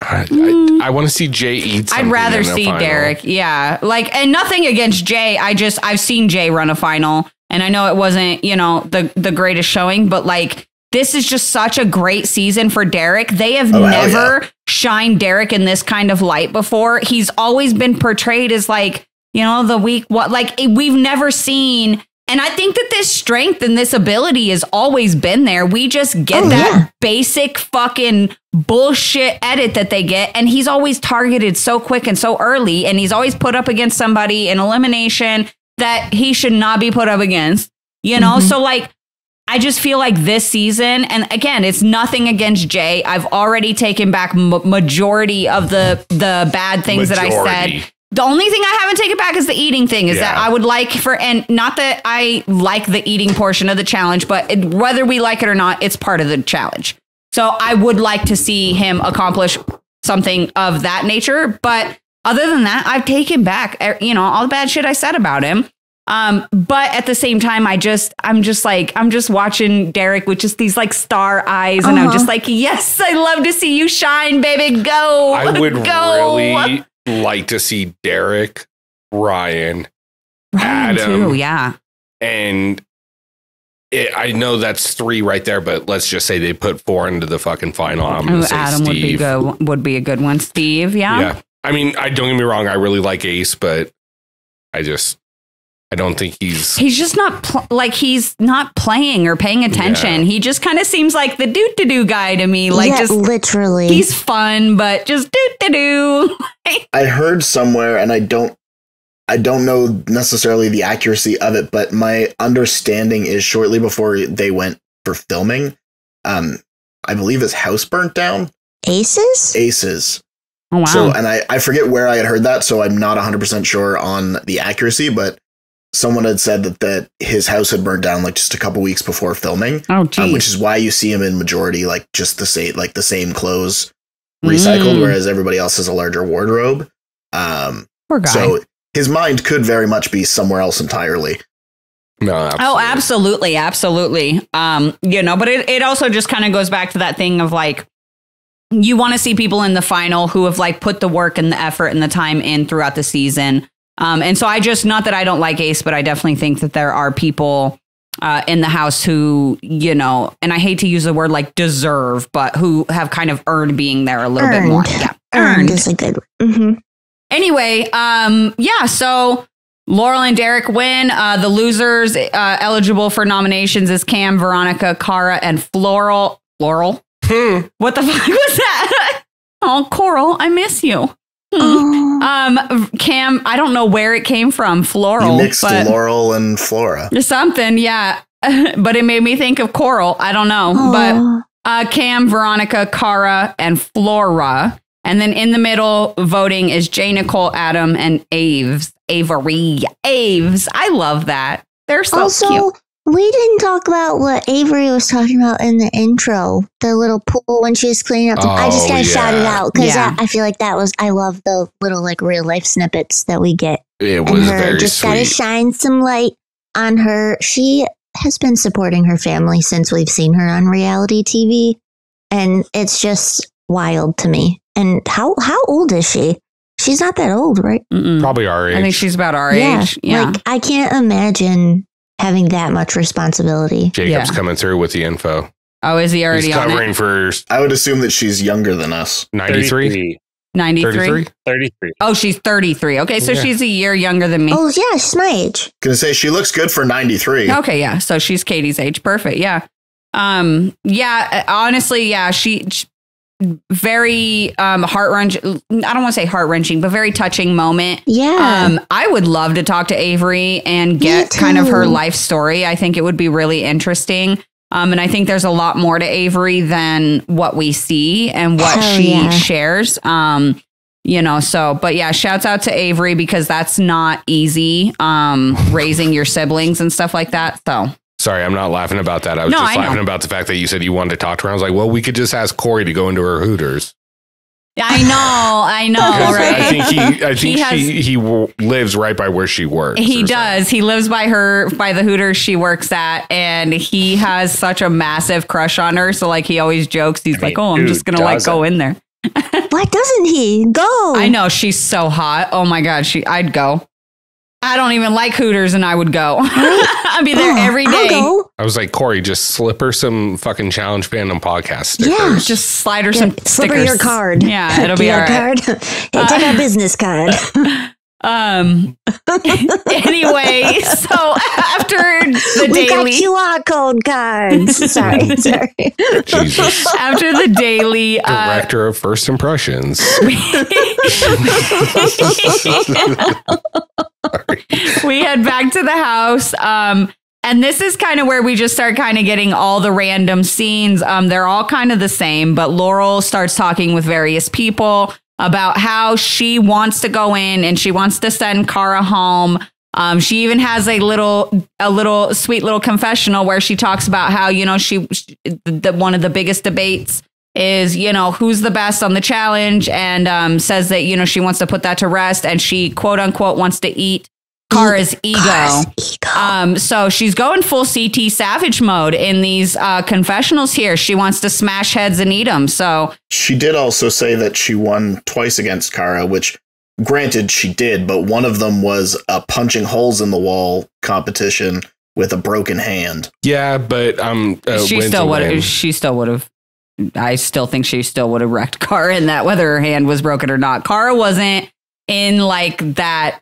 I want to see Jay eat something. I'd rather see Derek. Yeah. Like, and nothing against Jay. I've seen Jay run a final, and I know it wasn't, the greatest showing, but like, this is just such a great season for Derek. They have never shined Derek in this kind of light before. He's always been portrayed as like, the weak, we've never seen. And I think that this strength and this ability has always been there. We just get that basic fucking bullshit edit that they get. And he's always targeted so quick and so early. And he's always put up against somebody in elimination that he should not be put up against, So like, I just feel like this season, and again, it's nothing against Jay. I've already taken back majority of the bad things that I said. The only thing I haven't taken back is the eating thing, is that I would like and not that I like the eating portion of the challenge, but whether we like it or not, it's part of the challenge. So I would like to see him accomplish something of that nature. But other than that, I've taken back, all the bad shit I said about him. But at the same time, I'm just watching Derek with just these like star eyes. And I'm just like, yes, I love to see you shine, baby. Go. I would really like to see Derek, Ryan Adam too, yeah. And I know that's 3 right there, but let's just say they put 4 into the fucking final. Adam would be a good one. Steve, yeah. I mean, don't get me wrong. I really like Ace, but I don't think he's just not he's not playing or paying attention. He just kind of seems like the do guy to me. Like, just literally, he's fun, but just do. I heard somewhere, and I don't know necessarily the accuracy of it, but my understanding is shortly before they went for filming, I believe his house burnt down. Aces. Oh, wow. So, and I forget where I had heard that, so I'm not 100% sure on the accuracy, but someone had said that his house had burned down like just a couple weeks before filming. Oh, geez. Which is why you see him in majority like just the same clothes recycled, whereas everybody else has a larger wardrobe. Poor guy. So his mind could very much be somewhere else entirely. No, absolutely. But it also just kind of goes back to that thing of like, you want to see people in the final who have like put the work and the effort and the time in throughout the season. And so not that I don't like Ace, but I definitely think that there are people in the house who, and I hate to use the word like deserve, but who have kind of earned being there a little bit more. Yeah. Earned is a good one. Mm-hmm. Anyway, so Laurel and Derek win. The losers eligible for nominations is Kam, Veronica, Cara, and Laurel. What the fuck was that? Oh, Coral, I miss you. Kam, I don't know where it came from. Floral. You mixed Laurel and Flora. Something, yeah. But it made me think of Coral. I don't know. But Kam, Veronica, Cara, and Flora. And then in the middle voting is J, Nicole, Adam, and Avery. I love that. They're so also, cute. We didn't talk about what Avery was talking about in the intro. The little pool when she was cleaning up. I just gotta shout it out because I feel like I love the little like real life snippets that we get. It was very just sweet. Gotta shine some light on her. She has been supporting her family since we've seen her on reality TV. And it's just wild to me. And how old is she? She's not that old, right? Probably our age. I think she's about our age. Yeah. Like, I can't imagine having that much responsibility. Jacob's coming through with the info. Oh, is he already He's on covering it? for I would assume that she's younger than us. 93? 93? 33. Oh, she's 33. Okay, so she's a year younger than me. Oh, yeah, she's my age. Gonna say she looks good for 93. Okay, yeah. So she's Katie's age. Perfect. Yeah. Honestly, she very heart-wrenching. I don't want to say heart-wrenching, but very touching moment. Yeah. I would love to talk to Avery and get kind of her life story. I think it would be really interesting. And I think there's a lot more to Avery than what we see and what she shares. But yeah, shouts out to Avery because that's not easy. Raising your siblings and stuff like that. So sorry, I'm not laughing about that. I was just laughing about the fact that you said you wanted to talk to her. I was like, well, we could just ask Corey to go into her Hooters. I know, right? I think he lives right by where she works. He does. He lives by the Hooters she works at, and he has such a massive crush on her. So like he always jokes, he's like, "Oh, I'm just gonna like go in there." Why doesn't he go? I know, she's so hot. Oh my God, I'd go. I don't even like Hooters, and I would go. I'd be there every day. I'll go. I was like, Corey, just slip her some fucking Challenge Fandom Podcast stickers. Yeah, just slide her some stickers. Slip her your card. Yeah, it'll be all right. Card. Hey, take our business card. Anyway, so after the we daily got QR code cards. Sorry. Jesus. After the daily Director of First Impressions. We head back to the house. And this is kind of where we just start kind of getting all the random scenes. They're all kind of the same, but Laurel starts talking with various people about how she wants to go in and she wants to send Cara home. She even has a little sweet little confessional where she talks about how, one of the biggest debates is, who's the best on the challenge, and says that, she wants to put that to rest, and she quote unquote wants to eat Cara's ego. So she's going full CT Savage mode in these confessionals here. She wants to smash heads and eat them. So she did also say that she won twice against Cara, which granted she did, but one of them was a punching holes in the wall competition with a broken hand. Yeah, but she still would have. I still think she still would have wrecked Cara in that, whether her hand was broken or not. Cara wasn't in like that.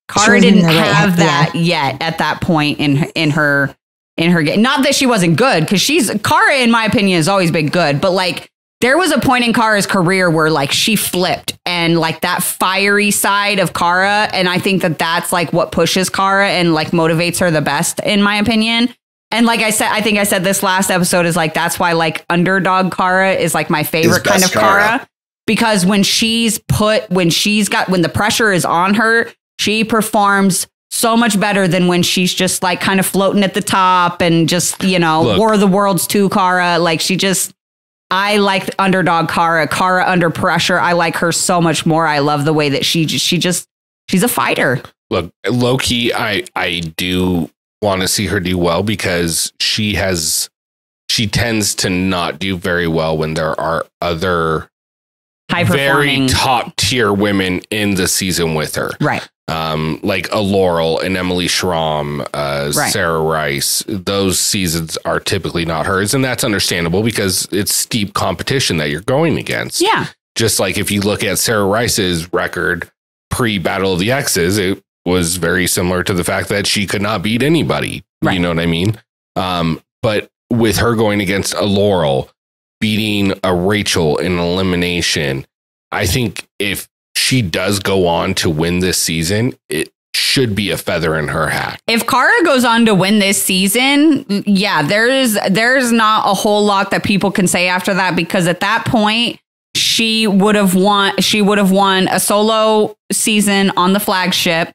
Cara didn't have that yet at that point in her game. Not that she wasn't good, because Cara, in my opinion, has always been good. But like there was a point in Cara's career where like she flipped, and like that fiery side of Cara, and I think that's like what pushes Cara and like motivates her the best, in my opinion. And like I said, I think I said this last episode is like that's why like underdog Cara is like my favorite kind of Cara, because when the pressure is on her, she performs so much better than when she's just like kind of floating at the top and just, War of the Worlds 2 Cara. Like I like underdog Cara under pressure. I like her so much more. I love the way that she's a fighter. Look, low key, I do want to see her do well because she tends to not do very well when there are other very top tier women in the season with her. Right. Like a Laurel and Emily Schramm, Sarah Rice. Those seasons are typically not hers, and that's understandable because it's steep competition that you're going against. Yeah. Just like if you look at Sarah Rice's record pre-Battle of the Exes, it was very similar to the fact that she could not beat anybody. Right. You know what I mean? But with her going against a Laurel, beating a Rachel in elimination, I think if she does go on to win this season, it should be a feather in her hat. If Cara goes on to win this season, yeah, there's not a whole lot that people can say after that, because at that point, she would have won a solo season on the flagship,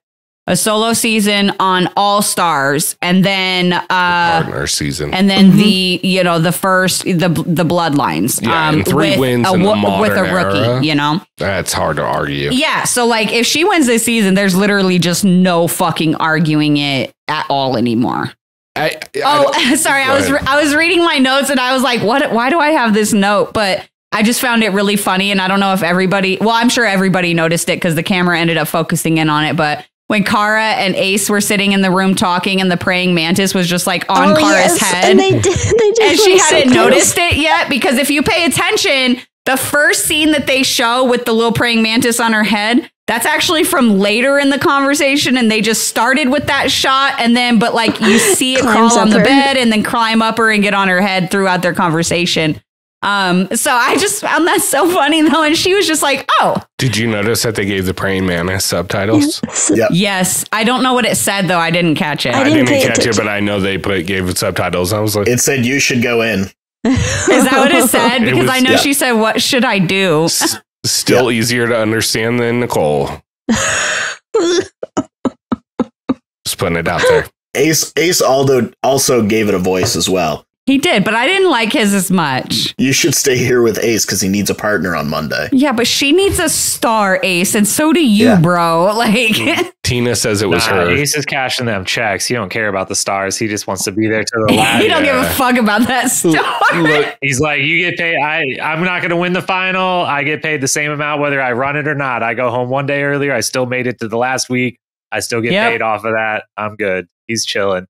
a solo season on All Stars, and then partner season, and then the Bloodlines. Yeah, and 3 wins in the modern with a rookie. Era. You know, that's hard to argue. Yeah, so like if she wins this season, there's literally just no fucking arguing it at all anymore. Sorry, I was reading my notes and I was like, what? Why do I have this note? But I just found it really funny, and I don't know if I'm sure everybody noticed it because the camera ended up focusing in on it, but when Cara and Ace were sitting in the room talking and the praying mantis was just like on Cara's head. And they did and she hadn't noticed it yet, because if you pay attention, the first scene that they show with the little praying mantis on her head, that's actually from later in the conversation. And they just started with that shot. And then, but like you see it crawl on the bed and then climb up her and get on her head throughout their conversation. So I just found that so funny though. And she was just like, oh. Did you notice that they gave the praying mantis subtitles? Yep. Yes. I don't know what it said though. I didn't catch it. I didn't catch it, but I know they gave it subtitles. I was like, it said you should go in. Is that what it said? Because I know she said, what should I do? Still easier to understand than Nicole. Just putting it out there. Ace also gave it a voice as well. He did, but I didn't like his as much. You should stay here with Ace because he needs a partner on Monday. Yeah, but she needs a star, Ace, and so do you, bro. Like Tina says it was her. Ace is cashing them checks. He don't care about the stars. He just wants to be there to the last. He don't give a fuck about that star. Look, he's like, you get paid. I'm not going to win the final. I get paid the same amount whether I run it or not. I go home one day earlier. I still made it to the last week. I still get paid off of that. I'm good. He's chilling.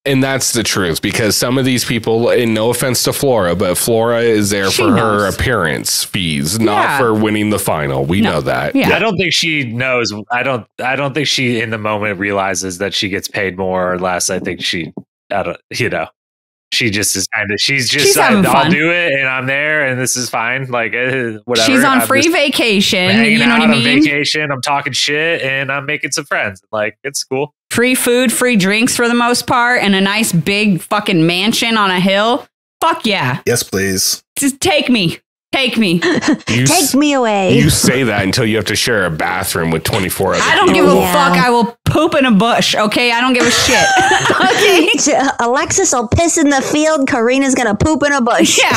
And that's the truth, because some of these people, and no offense to Flora, but Flora is there for her appearance fees, not for winning the final. We know that. Yeah. I don't think she knows. I don't think she in the moment realizes that she gets paid more or less. I think she just is she's having fun. I'll do it and I'm there and this is fine. Like whatever. She's on free vacation. You know what I mean? On vacation. I'm talking shit and I'm making some friends. Like it's cool. Free food, free drinks for the most part, and a nice big fucking mansion on a hill. Fuck yeah. Yes, please. Just take me. Take me. Take me away. You say that until you have to share a bathroom with 24 other people. I don't give a fuck. I will poop in a bush. Okay. I don't give a shit. Okay. Alexis will piss in the field. Corrina's going to poop in a bush. Yeah.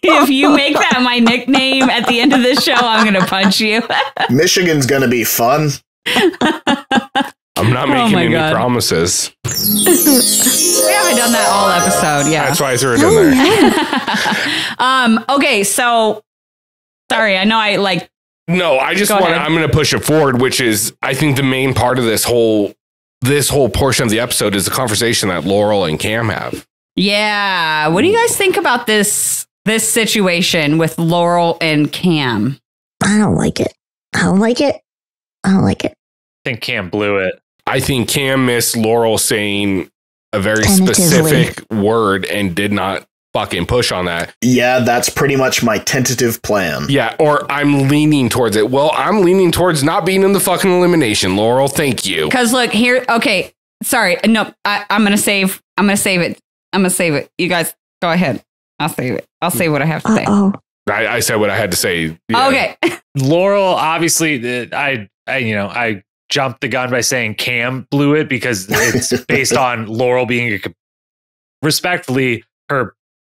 If you make that my nickname at the end of this show, I'm going to punch you. Michigan's going to be fun. I'm not making any promises. We haven't done that all episode. Yeah. That's why I threw it in there. Okay. So sorry. I know No, I just I'm going to push it forward, which is, I think the main part of this whole portion of the episode is the conversation that Laurel and Kam have. Yeah. What do you guys think about this situation with Laurel and Kam? I don't like it. I don't like it. I think Kam blew it. I think Kam missed Laurel saying a very specific word and did not fucking push on that. Yeah, that's pretty much my tentative plan. Yeah, or I'm leaning towards it. Well, I'm leaning towards not being in the fucking elimination, Laurel. Thank you. Because look here. Okay, sorry. No, I'm gonna save it. You guys go ahead. I'll save it. I'll say what I have to say. I said what I had to say. Yeah. Okay. Laurel, obviously, I jumped the gun by saying Kam blew it because it's based on Laurel being respectfully her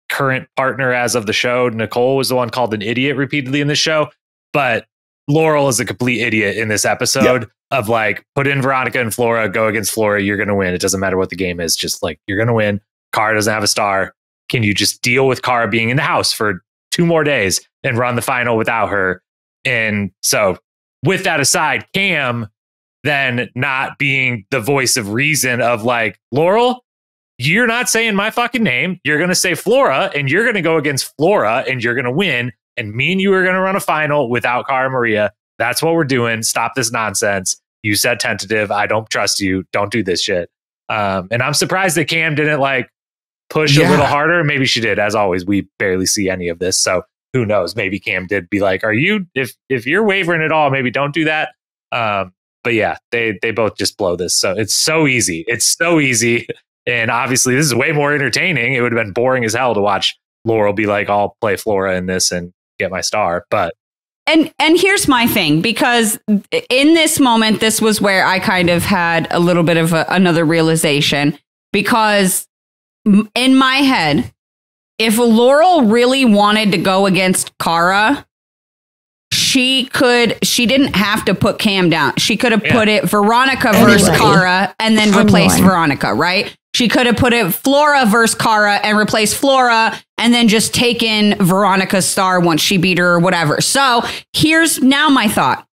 current partner as of the show. Nicole was the one called an idiot repeatedly in the show, but Laurel is a complete idiot in this episode of like, put in Veronica and Flora, go against Flora, you're going to win. It doesn't matter what the game is. Just like, you're going to win. Cara doesn't have a star. Can you just deal with Cara being in the house for 2 more days and run the final without her? And so with that aside, Kam then not being the voice of reason of like, Laurel, you're not saying my fucking name. You're going to say Flora and you're going to go against Flora and you're going to win. And me and you are going to run a final without Cara Maria. That's what we're doing. Stop this nonsense. You said tentative. I don't trust you. Don't do this shit. And I'm surprised that Kam didn't like push a little harder. Maybe she did. As always, we barely see any of this. So who knows? Maybe Kam did be like, if you're wavering at all, maybe don't do that. But yeah, they both just blow this. So it's so easy. It's so easy. And obviously this is way more entertaining. It would have been boring as hell to watch Laurel be like, I'll play Flora in this and get my star. But And here's my thing, because in this moment, this was where I kind of had a little bit of another realization, because in my head, if Laurel really wanted to go against Cara, she didn't have to put Kam down. She could have put it Veronica versus Cara and then replaced Veronica, right? She could have put it Flora versus Cara and replaced Flora and then just taken Veronica's star once she beat her or whatever. So here's now my thought.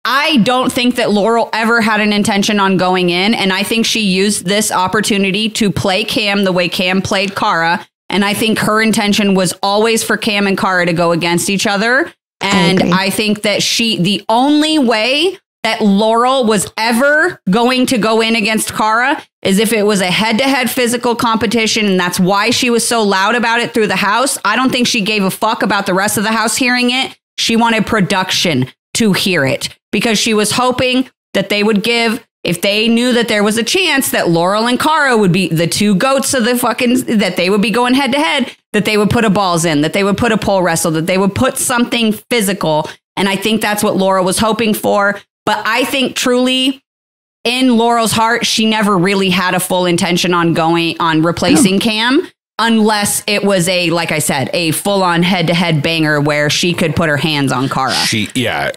I don't think that Laurel ever had an intention on going in. And I think she used this opportunity to play Kam the way Kam played Cara. And I think her intention was always for Kam and Cara to go against each other. And I think that the only way that Laurel was ever going to go in against Cara is if it was a head-to-head physical competition, and that's why she was so loud about it through the house. I don't think she gave a fuck about the rest of the house hearing it. She wanted production to hear it because she was hoping that they would give, if they knew that there was a chance that Laurel and Cara would be the two goats of the fucking, that they would be going head-to-head, that they would put a balls in, that they would put a pole wrestle, that they would put something physical. And I think that's what Laurel was hoping for. But I think truly in Laurel's heart, she never really had a full intention on replacing Kam, unless it was like I said, a full on head to head banger where she could put her hands on Cara.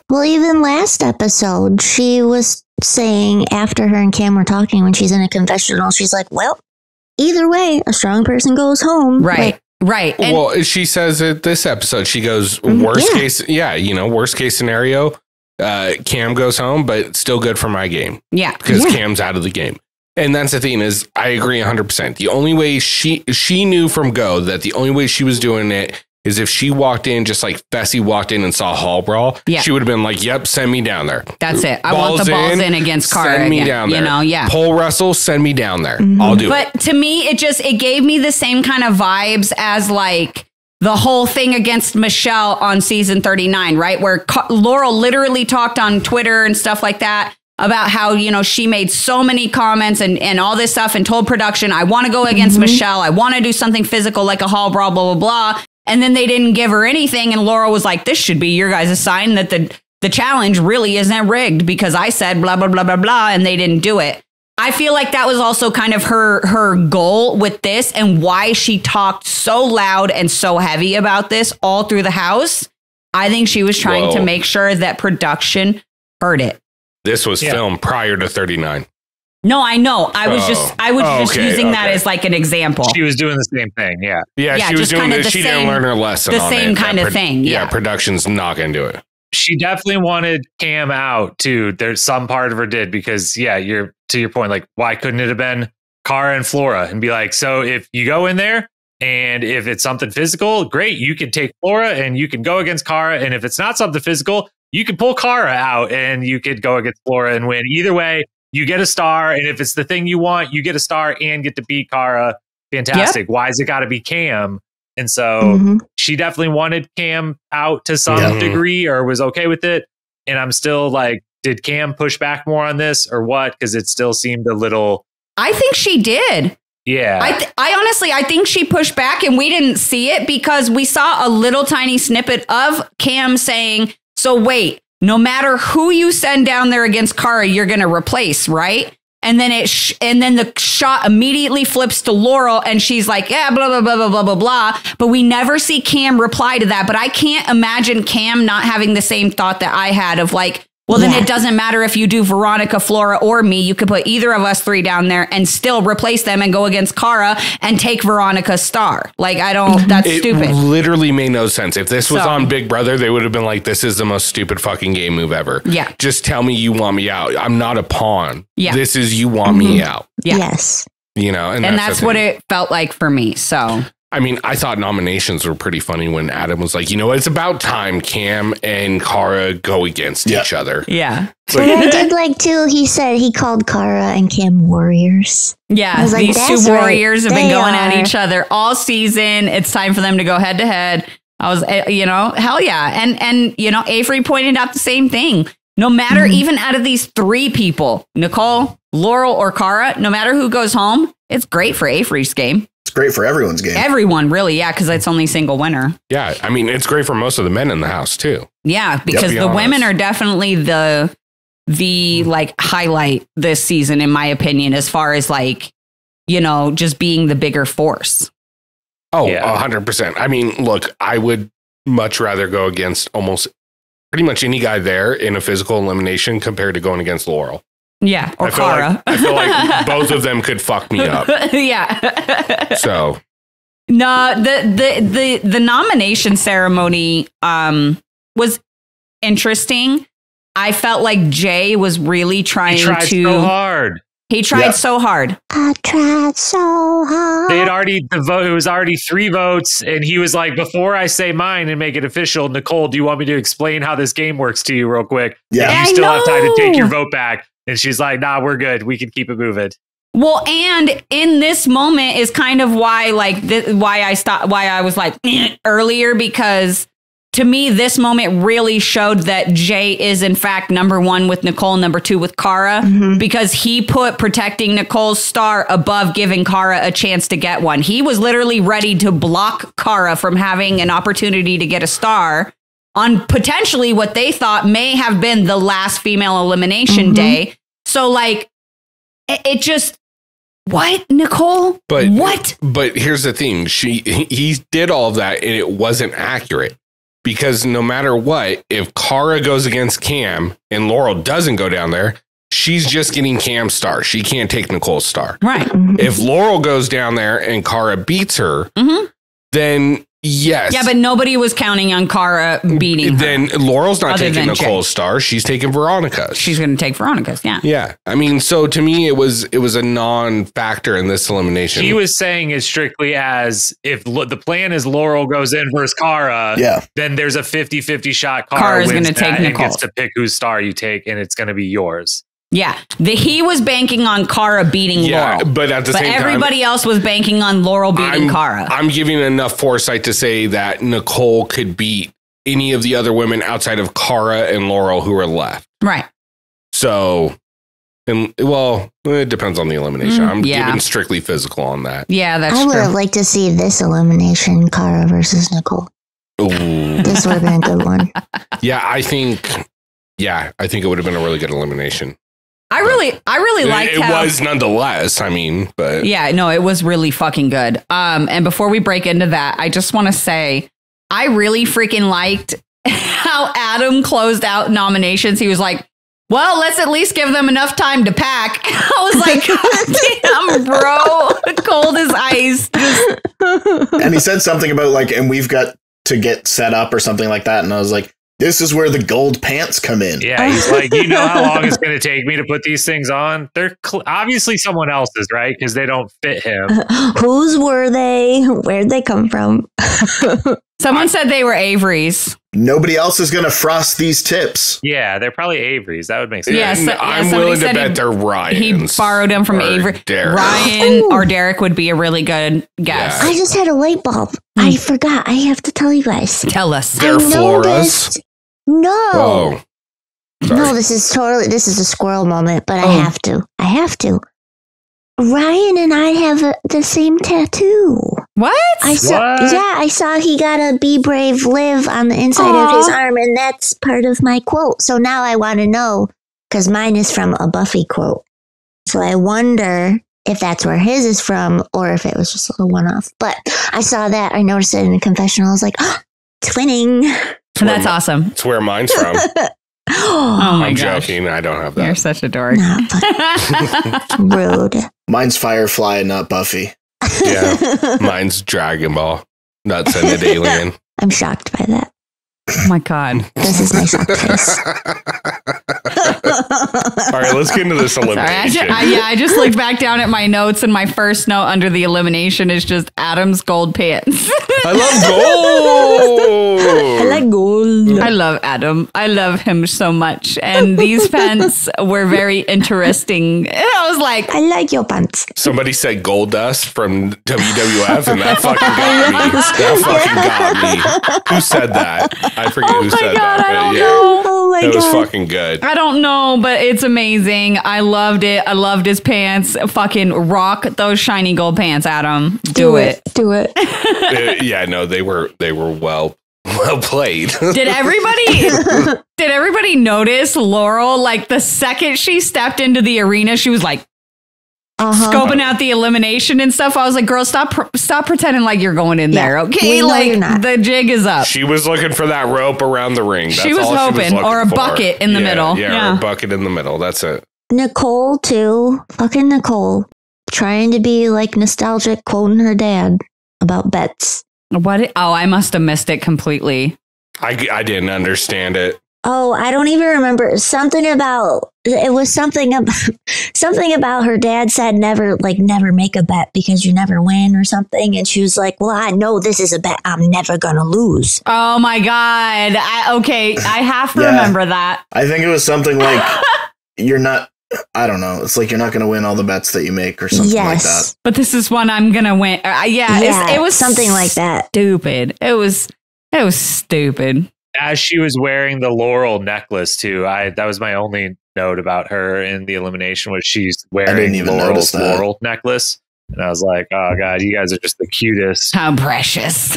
Well, even last episode, she was saying after her and Kam were talking when she's in a confessional, she's like, well, either way, a strong person goes home. Right. Right. And well, she says it this episode, she goes, worst case scenario. Kam goes home, but still good for my game. Yeah. Because Kam's out of the game. And that's the thing is, I agree 100%. The only way she knew from go that the only way she was doing it is if she walked in, just like Fessy walked in and saw Hollabaugh, she would have been like, yep, send me down there. That's it. I want the balls in against Cara. Send me down there. Pole wrestle, send me down there. I'll do it. But to me, it gave me the same kind of vibes as like the whole thing against Michelle on season 39, right? Where Laurel literally talked on Twitter and stuff like that about how, she made so many comments and all this stuff and told production, I want to go against Michelle. I want to do something physical like a Hollabaugh, blah, blah, blah. And then they didn't give her anything. And Laurel was like, this should be your guys' sign that the challenge really isn't rigged because I said blah, blah, blah, blah, blah. And they didn't do it. I feel like that was also kind of her goal with this and why she talked so loud and so heavy about this all through the house. I think she was trying to make sure that production heard it. This was filmed prior to 39. No, I know. I was just using that as like an example. She was doing the same thing. Yeah. Yeah. She was doing this. She didn't learn her lesson. The same kind of thing. Yeah. Production's not going to do it. She definitely wanted Kam out too. There's some part of her did because you're to your point. Like, why couldn't it have been Cara and Flora and be like, so if you go in there and if it's something physical, great, you can take Flora and you can go against Cara. And if it's not something physical, you can pull Cara out and you could go against Flora and win. Either way, you get a star. And if it's the thing you want, you get a star and get to beat Cara. Fantastic. Yep. Why is it got to be Kam? And so she definitely wanted Kam out to some degree or was okay with it. And I'm still like, did Kam push back more on this or what? Because it still seemed a little. I think she did. Yeah. I honestly, I think she pushed back and we didn't see it because we saw a little tiny snippet of Kam saying, so wait, no matter who you send down there against Cara, you're going to replace, right? And then then the shot immediately flips to Laurel and she's like, yeah, blah, blah, blah, blah, blah, blah, blah. But we never see Kam reply to that. But I can't imagine Kam not having the same thought that I had of like, well, then it doesn't matter if you do Veronica, Flora, or me. You could put either of us three down there and still replace them and go against Cara and take Veronica's star. Like, that's stupid. It literally made no sense. If this was on Big Brother, they would have been like, this is the most stupid fucking game move ever. Yeah. Just tell me you want me out. I'm not a pawn. Yeah. This is you want me out. Yeah. Yes. And that's what it felt like for me. So. I mean, I thought nominations were pretty funny when Adam was like, it's about time Kam and Cara go against each other. Yeah. But I did like, too, he said he called Cara and Kam warriors. Yeah, these two warriors have been going at each other all season. It's time for them to go head to head. I was, hell yeah. And Avery pointed out the same thing. No matter even out of these three people, Nicole, Laurel, or Cara, no matter who goes home, it's great for Avery's game. great for everyone's game. Everyone, really, yeah, because it's only single winner. Yeah, I mean, it's great for most of the men in the house, too. Yeah, because the women are definitely the like highlight this season, in my opinion, as far as like, you know, just being the bigger force. Oh, 100%. I mean, look, I would much rather go against almost pretty much any guy there in a physical elimination compared to going against Laurel. Yeah, or Cara. I feel like both of them could fuck me up. Yeah. So. No, the nomination ceremony was interesting. I felt like Jay was really trying to. So hard. He tried so hard. I tried so hard. They had already the vote. It was already 3 votes, and he was like, "Before I say mine and make it official, Nicole, do you want me to explain how this game works to you real quick? Yeah, you still have time to take your vote back." And she's like, "Nah, we're good. We can keep it moving." Well, and in this moment is kind of why, like, why I was like earlier, because to me, this moment really showed that Jay is, in fact, number 1 with Nicole, number 2 with Cara, because he put protecting Nicole's star above giving Cara a chance to get one. He was literally ready to block Cara from having an opportunity to get a star on potentially what they thought may have been the last female elimination day. So, like, it just... What, Nicole? What? But here's the thing. He did all of that, and it wasn't accurate. Because no matter what, if Cara goes against Kam and Laurel doesn't go down there, she's just getting Cam's star. She can't take Nicole's star. Right. If Laurel goes down there and Cara beats her, then yes. Yeah, but nobody was counting on Cara beating her. Then Laurel's not taking Nicole's Jay. star. She's taking Veronica's. She's going to take Veronica's, yeah. Yeah. I mean, so to me, it was a non-factor in this elimination. He was saying it strictly as if the plan is Laurel goes in versus Cara, then there's a 50-50 shot. Cara going to take Nicole. And gets to pick whose star you take, and it's going to be yours. Yeah, he was banking on Cara beating Laurel. But at the same time, everybody else was banking on Laurel beating Cara. I'm giving enough foresight to say that Nicole could beat any of the other women outside of Cara and Laurel who are left. Right. So, it depends on the elimination. I'm giving strictly physical on that. Yeah, that's true. I would have liked to see this elimination, Cara versus Nicole. Ooh. This would have been a good one. I think it would have been a really good elimination. I really liked it. It was nonetheless. I mean, but yeah, no, it was really fucking good. And before we break into that, I just want to say I really freaking liked how Adam closed out nominations. He was like, "Well, let's at least give them enough time to pack." I was like, "Damn, bro, cold as ice." And he said something about like, and we've got to get set up or something like that. And I was like, this is where the gold pants come in. Yeah, he's like, you know how long it's going to take me to put these things on? They're obviously someone else's, right? Because they don't fit him. Whose were they? Where'd they come from? Someone said they were Avery's. Nobody else is going to frost these tips. Yeah, they're probably Avery's. That would make sense. Yeah, I'm willing to bet they're Ryan's. He borrowed them from Avery. Derek. Ryan or Derek would be a really good guess. I just had a light bulb. I forgot. I have to tell you guys. Tell us. They're Flora's? No. Oh. Sorry. No, this is a squirrel moment, but I have to. Ryan and I have the same tattoo. What? I saw he got a Be Brave Live on the inside of his arm, and that's part of my quote. So now I want to know, because mine is from a Buffy quote. So I wonder if that's where his is from, or if it was just a one-off. But I saw that. I noticed it in the confessional. I was like, twinning. That's awesome. It's where mine's from. I'm joking. I don't have that. You're such a dork. Rude. Mine's Firefly, not Buffy. Yeah. Mine's Dragon Ball. Not Sended Alien. I'm shocked by that. Oh my God. This is my shock face. All right, let's get into this elimination. I just looked back down at my notes, and my first note under the elimination is just Adam's gold pants. I love gold. I like gold. I love Adam. I love him so much. And these pants were very interesting. And I was like, I like your pants. Somebody said Gold Dust from WWF, and that fucking got me. That fucking got me. Who said that? I forget who said that. I don't know. Oh my God. It was fucking good. I don't know. No, but it's amazing. I loved it. I loved his pants. Fucking rock those shiny gold pants, Adam. Do it. Do it. Yeah, no, they were well played. Did everybody notice Laurel? Like the second she stepped into the arena, she was like scoping out the elimination and stuff. I was like, girl, stop pretending like you're going in there. Okay. Like the jig is up. She was looking for that rope around the ring. That's she was hoping, or a bucket in the middle. Yeah, or a bucket in the middle. That's it. Nicole too. Fucking Nicole. Trying to be like nostalgic, quoting her dad about bets. What? I must have missed it completely. I didn't understand it. Oh, I don't even remember. It was something about her dad said never make a bet because you never win or something. And she was like, well, I know this is a bet I'm never going to lose. Oh my God. I have to remember that. I think it was something like you're not, I don't know. It's like you're not going to win all the bets that you make or something like that. But this is one I'm going to win. It was something like that. Stupid. It was stupid. As she was wearing the Laurel necklace too, that was my only note about her in the elimination was she's wearing Laurel's Laurel necklace. And I was like, oh God, you guys are just the cutest. How precious.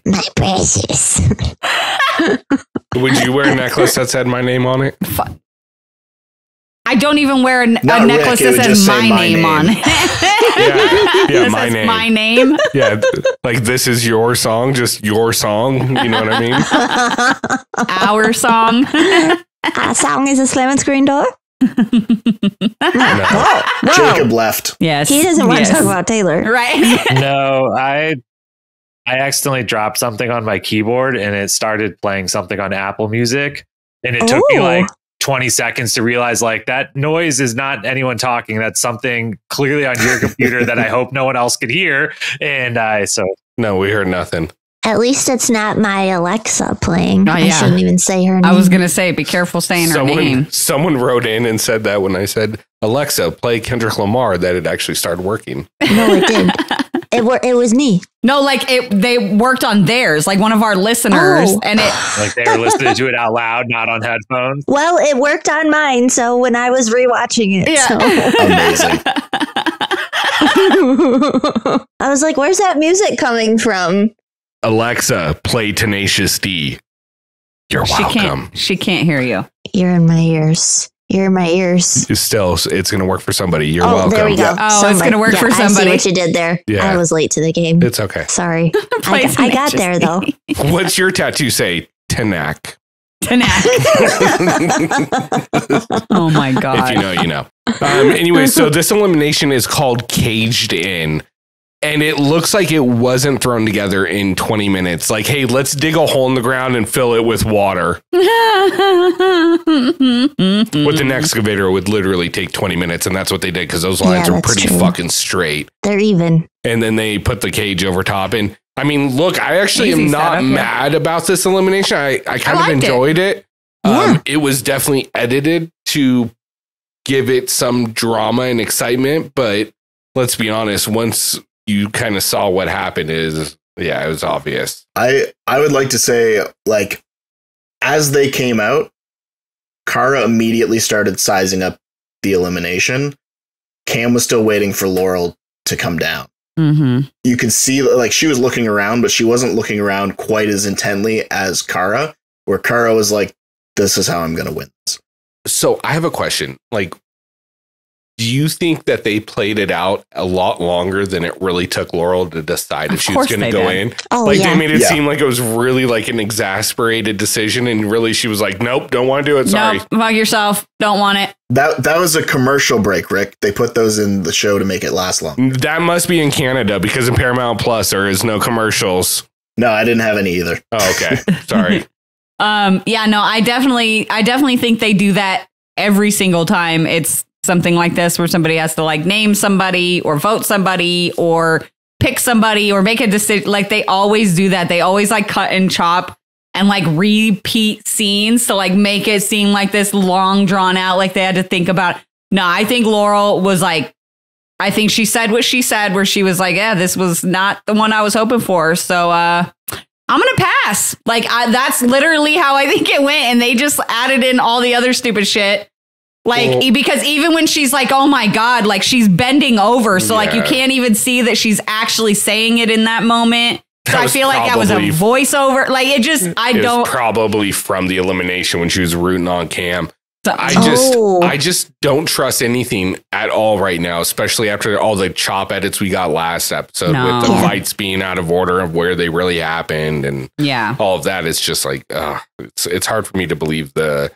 My precious. Would you wear a necklace that said my name on it? I don't even wear a necklace that says my name on it. Yeah, my name. My name. Yeah, like this is your song, just your song. You know what I mean? Our song. Our song is a slamming screen door. No. Jacob left. Yes. He doesn't want to talk about Taylor. Right. No, I accidentally dropped something on my keyboard and it started playing something on Apple Music. And it took me like 20 seconds to realize like that noise is not anyone talking. That's something clearly on your computer that I hope no one else could hear. And no, we heard nothing. At least it's not my Alexa playing. Oh, I shouldn't even say her name. I was going to say, be careful saying her name. Someone wrote in and said that when I said, Alexa, play Kendrick Lamar, that it actually started working. No, it did. It was me. No, like they worked on theirs, like one of our listeners, and it like they were listening to it out loud, not on headphones. Well, it worked on mine, so when I was rewatching it, Amazing. I was like, "Where's that music coming from?" Alexa, play Tenacious D. You're welcome. She can't hear you. You're in my ears. You're in my ears. Still, it's going to work for somebody. You're welcome. There we go. Yeah. Oh, it's going to work for somebody. I see what you did there. Yeah. I was late to the game. It's okay. Sorry. I got there, though. What's your tattoo say? Tanak. Oh, my God. If you know, you know. Anyway, so this elimination is called Caged In. And it looks like it wasn't thrown together in 20 minutes. Like, hey, let's dig a hole in the ground and fill it with water. With an excavator, it would literally take 20 minutes. And that's what they did because those lines were pretty fucking straight. They're even. And then they put the cage over top. And I mean, look, I actually am not mad about this elimination. I kind of enjoyed it. It was definitely edited to give it some drama and excitement. But let's be honest, once you kind of saw what happened it was obvious. I would like to say, like, as they came out, Cara immediately started sizing up the elimination. Kam was still waiting for Laurel to come down. Mm-hmm. You could see, like, she was looking around, but she wasn't looking around quite as intently as Cara, where Cara was like, this is how I'm going to win this. So I have a question. Like, do you think that they played it out a lot longer than it really took Laurel to decide if she was going to go in? Oh, like they made it seem like it was really like an exasperated decision, and really she was like, "Nope, don't want to do it. Sorry, nope, fuck yourself. Don't want it." That was a commercial break, Rick. They put those in the show to make it last long. That must be in Canada because in Paramount Plus there is no commercials. No, I didn't have any either. Oh, okay, sorry. Yeah, no, I definitely think they do that every single time it's something like this where somebody has to like name somebody or vote somebody or pick somebody or make a decision. Like they always do that. They always like cut and chop and like repeat scenes to like make it seem like this long drawn out, like they had to think about. No, I think Laurel was like, I think she said what she said where she was like, yeah, this was not the one I was hoping for. So I'm going to pass. Like that's literally how I think it went. And they just added in all the other stupid shit. Like, because even when she's like, oh my God, like she's bending over. So like you can't even see that she's actually saying it in that moment. So I feel like that was a voiceover. Like it just, it was probably from the elimination when she was rooting on Kam. I just don't trust anything at all right now, especially after all the chop edits we got last episode with the fights being out of order of where they really happened and all of that. It's just like, it's hard for me to believe the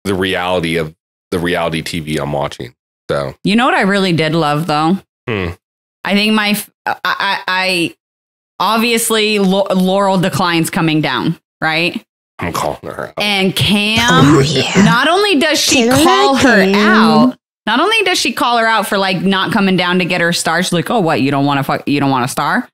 reality of the reality TV I'm watching. So you know what I really did love though? I think I obviously Laurel declines coming down, right? I'm calling her out. And Kam, not only does she call her out for like not coming down to get her star. She's like, oh, what? You don't want a star?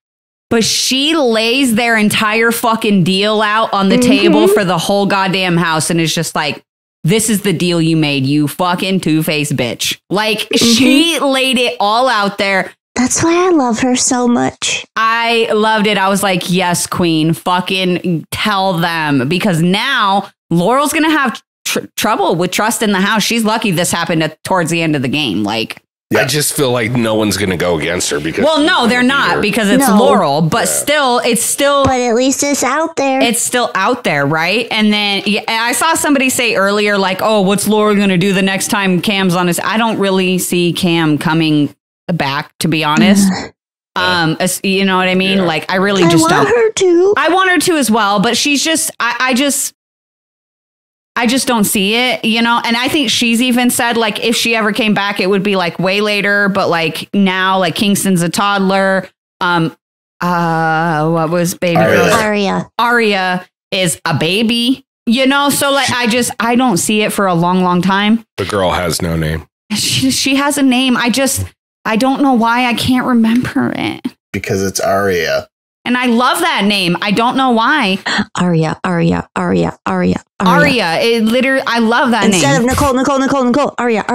But she lays their entire fucking deal out on the table for the whole goddamn house. And it's just like, this is the deal you made, you fucking two-faced bitch. Like she laid it all out there. That's why I love her so much. I loved it. I was like, yes, queen, fucking tell them. Because now Laurel's going to have trouble with trust in the house. She's lucky this happened towards the end of the game. Like, I just feel like no one's going to go against her because. Well, no, they're not because it's Laurel, but still, it's still. But at least it's out there. It's still out there, right? And then I saw somebody say earlier, like, oh, what's Laurel going to do the next time Kam's on his? I don't really see Kam coming back, to be honest. You know what I mean? Like, I really just don't. I want her to. I want her to as well, but she's just, I just don't see it, you know? And I think she's even said, like, if she ever came back, it would be like way later, but like now, like Kingston's a toddler. What was baby girl? Aria is a baby, you know? So like, I don't see it for a long, long time. The girl has no name. She has a name. I don't know why I can't remember it. Because it's Aria. And I love that name. I don't know why. Aria. It literally, I love that Instead name. of Nicole. Aria.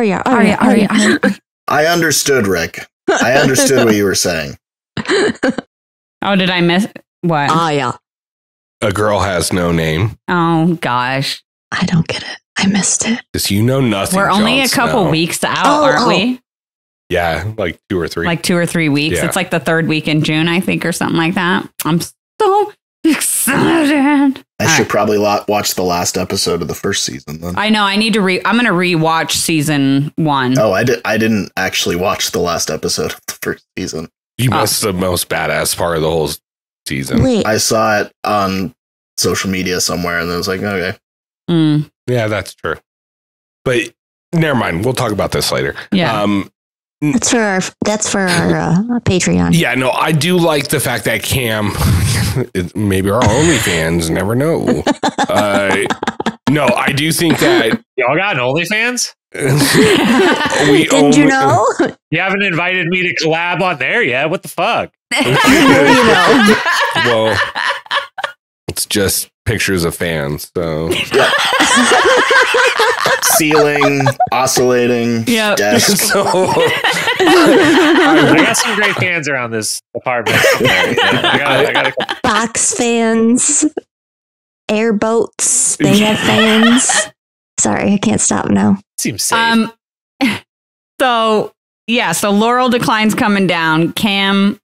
I understood, Rick. I understood what you were saying. Oh, did I miss what? Aria. A girl has no name. Oh, gosh. I don't get it. I missed it. Because you know nothing. We're only a couple weeks out, aren't we? Yeah, like 2 or 3. Like 2 or 3 weeks. Yeah. It's like the 3rd week in June, I think, or something like that. I'm so excited. I should probably watch the last episode of the first season then. I know. I need to I'm going to rewatch season 1. Oh, I didn't actually watch the last episode of the first season. You missed the most badass part of the whole season. Wait. I saw it on social media somewhere and then I was like, okay. Yeah, that's true. But never mind. We'll talk about this later. Yeah. That's for our Patreon. Yeah, no, I do like the fact that Kam, maybe our OnlyFans, never know. No, I do think that y'all got an OnlyFans. Did you know? You haven't invited me to collab on there yet. What the fuck? Well, it's just pictures of fans. So ceiling, oscillating, desk. I got some great fans around this apartment. I got box fans, airboats. They have fans. Sorry, I can't stop now. Seems safe. So Laurel declines coming down. Kam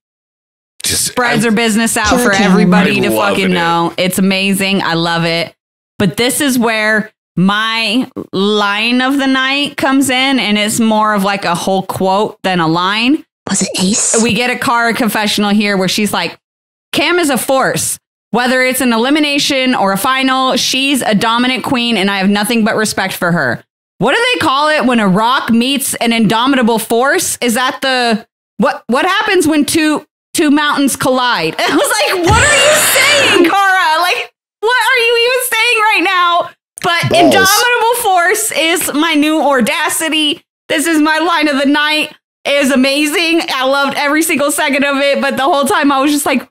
just spreads her business out for everybody to fucking know. It's amazing. I love it. But this is where my line of the night comes in, and it's more of like a whole quote than a line. Was it Ace? We get a Cara confessional here where she's like, Kam is a force. Whether it's an elimination or a final, she's a dominant queen, and I have nothing but respect for her. What do they call it when a rock meets an indomitable force? Is that what happens when two mountains collide? I was like, what are you saying, Cara? Like, what are you even saying right now? But balls. Indomitable force is my new audacity. This is my line of the night. It is amazing. I loved every single second of it. But the whole time I was just like,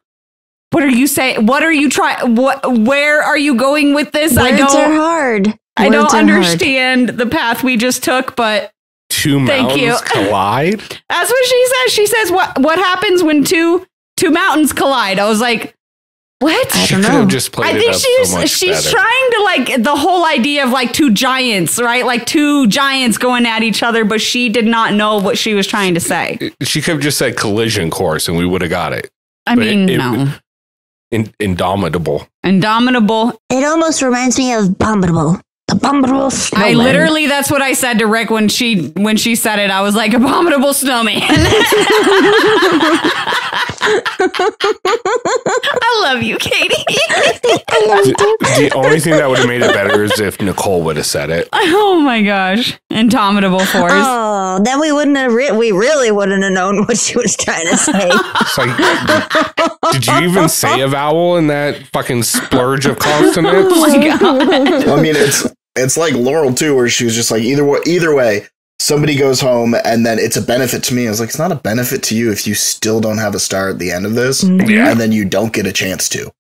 what are you saying? What are you trying? Where are you going with this? Words are hard. I don't understand the path we just took, but two mountains collide. That's what she says. She says, what happens when two mountains collide? I was like, What? I She don't could know. have just played I it think up so much she's better. trying to like the whole idea of like two giants, right? Like two giants going at each other, but she did not know what she was trying to say. She could have just said collision course and we would have got it. I But mean, no. Indomitable. Indomitable. It almost reminds me of Abominable. Abominable Snowman. I literally, that's what I said to Rick when she said it. I was like, abominable snowman. I love you, Katie. I love you too. The only thing that would have made it better is if Nicole would have said it. Oh my gosh. Indomitable force. Oh, then we wouldn't have. We really wouldn't have known what she was trying to say. It's like, did you even say a vowel in that fucking splurge of consonants? Oh my god. I mean, it's like Laurel too, where she was just like, either way, somebody goes home and then it's a benefit to me. I was like, it's not a benefit to you if you still don't have a star at the end of this, Yeah. and then you don't get a chance to.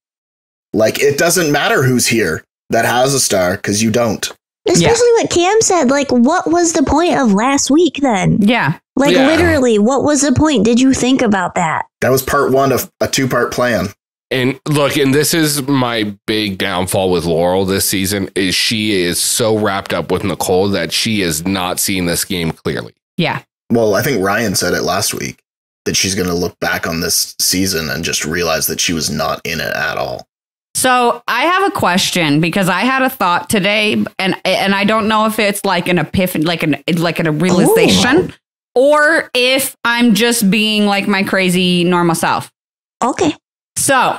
Like, it doesn't matter who's here that has a star because you don't. Especially what Cam said. Like, what was the point of last week then? Yeah. Like, Yeah. literally, what was the point? Did you think about that? That was part one of a 2-part plan. And look, and this is my big downfall with Laurel this season, is she is so wrapped up with Nicole that she is not seeing this game clearly. Yeah. Well, I think Ryan said it last week that she's going to look back on this season and just realize that she was not in it at all. So I have a question because I had a thought today, and I don't know if it's like an epiphany, like a realization, or if I'm just being like my crazy normal self. Okay. So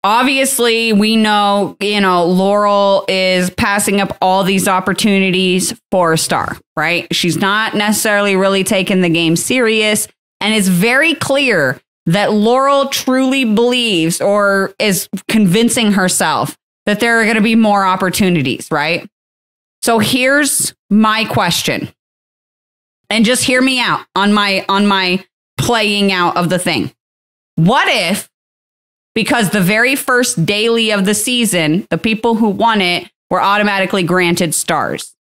obviously we know, Laurel is passing up all these opportunities for a star, right? She's not necessarily really taking the game serious. And it's very clear that Laurel truly believes or is convincing herself that there are going to be more opportunities, right? So here's my question. And just hear me out on my playing out of the thing. What if, because the very first daily of the season, the people who won it were automatically granted stars?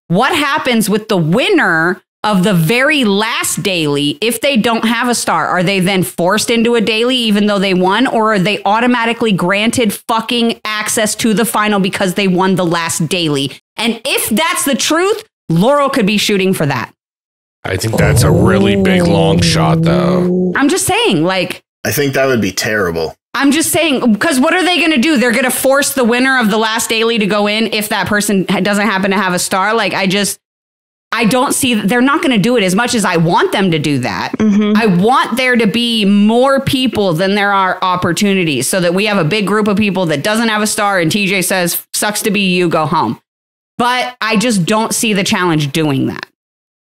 What happens with the winner of the very last daily if they don't have a star? Are they then forced into a daily even though they won? Or are they automatically granted fucking access to the final because they won the last daily? And if that's the truth, Laurel could be shooting for that. I think that's a really big long shot, though. I'm just saying, like, I think that would be terrible. I'm just saying, because what are they going to do? They're going to force the winner of the last daily to go in if that person doesn't happen to have a star. Like, I don't see, they're not going to do it as much as I want them to do that. Mm-hmm. I want there to be more people than there are opportunities so that we have a big group of people that doesn't have a star and TJ says, sucks to be you, go home. But I just don't see the challenge doing that.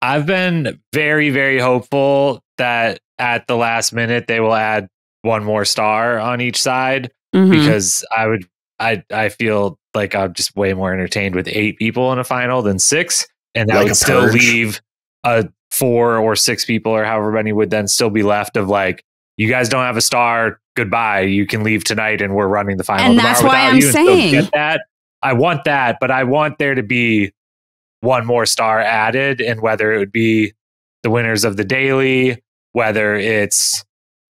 I've been very, very hopeful that at the last minute they will add one more star on each side, because I feel like I'm just way more entertained with 8 people in a final than 6. And that Like would a still purge. leave 4 or 6 people or however many would then still be left of like, you guys don't have a star. Goodbye. You can leave tonight and we're running the final And tomorrow that's why without I'm you. And so saying. get that. I want that, but I want there to be one more star added, and whether it would be the winners of the daily, whether it's,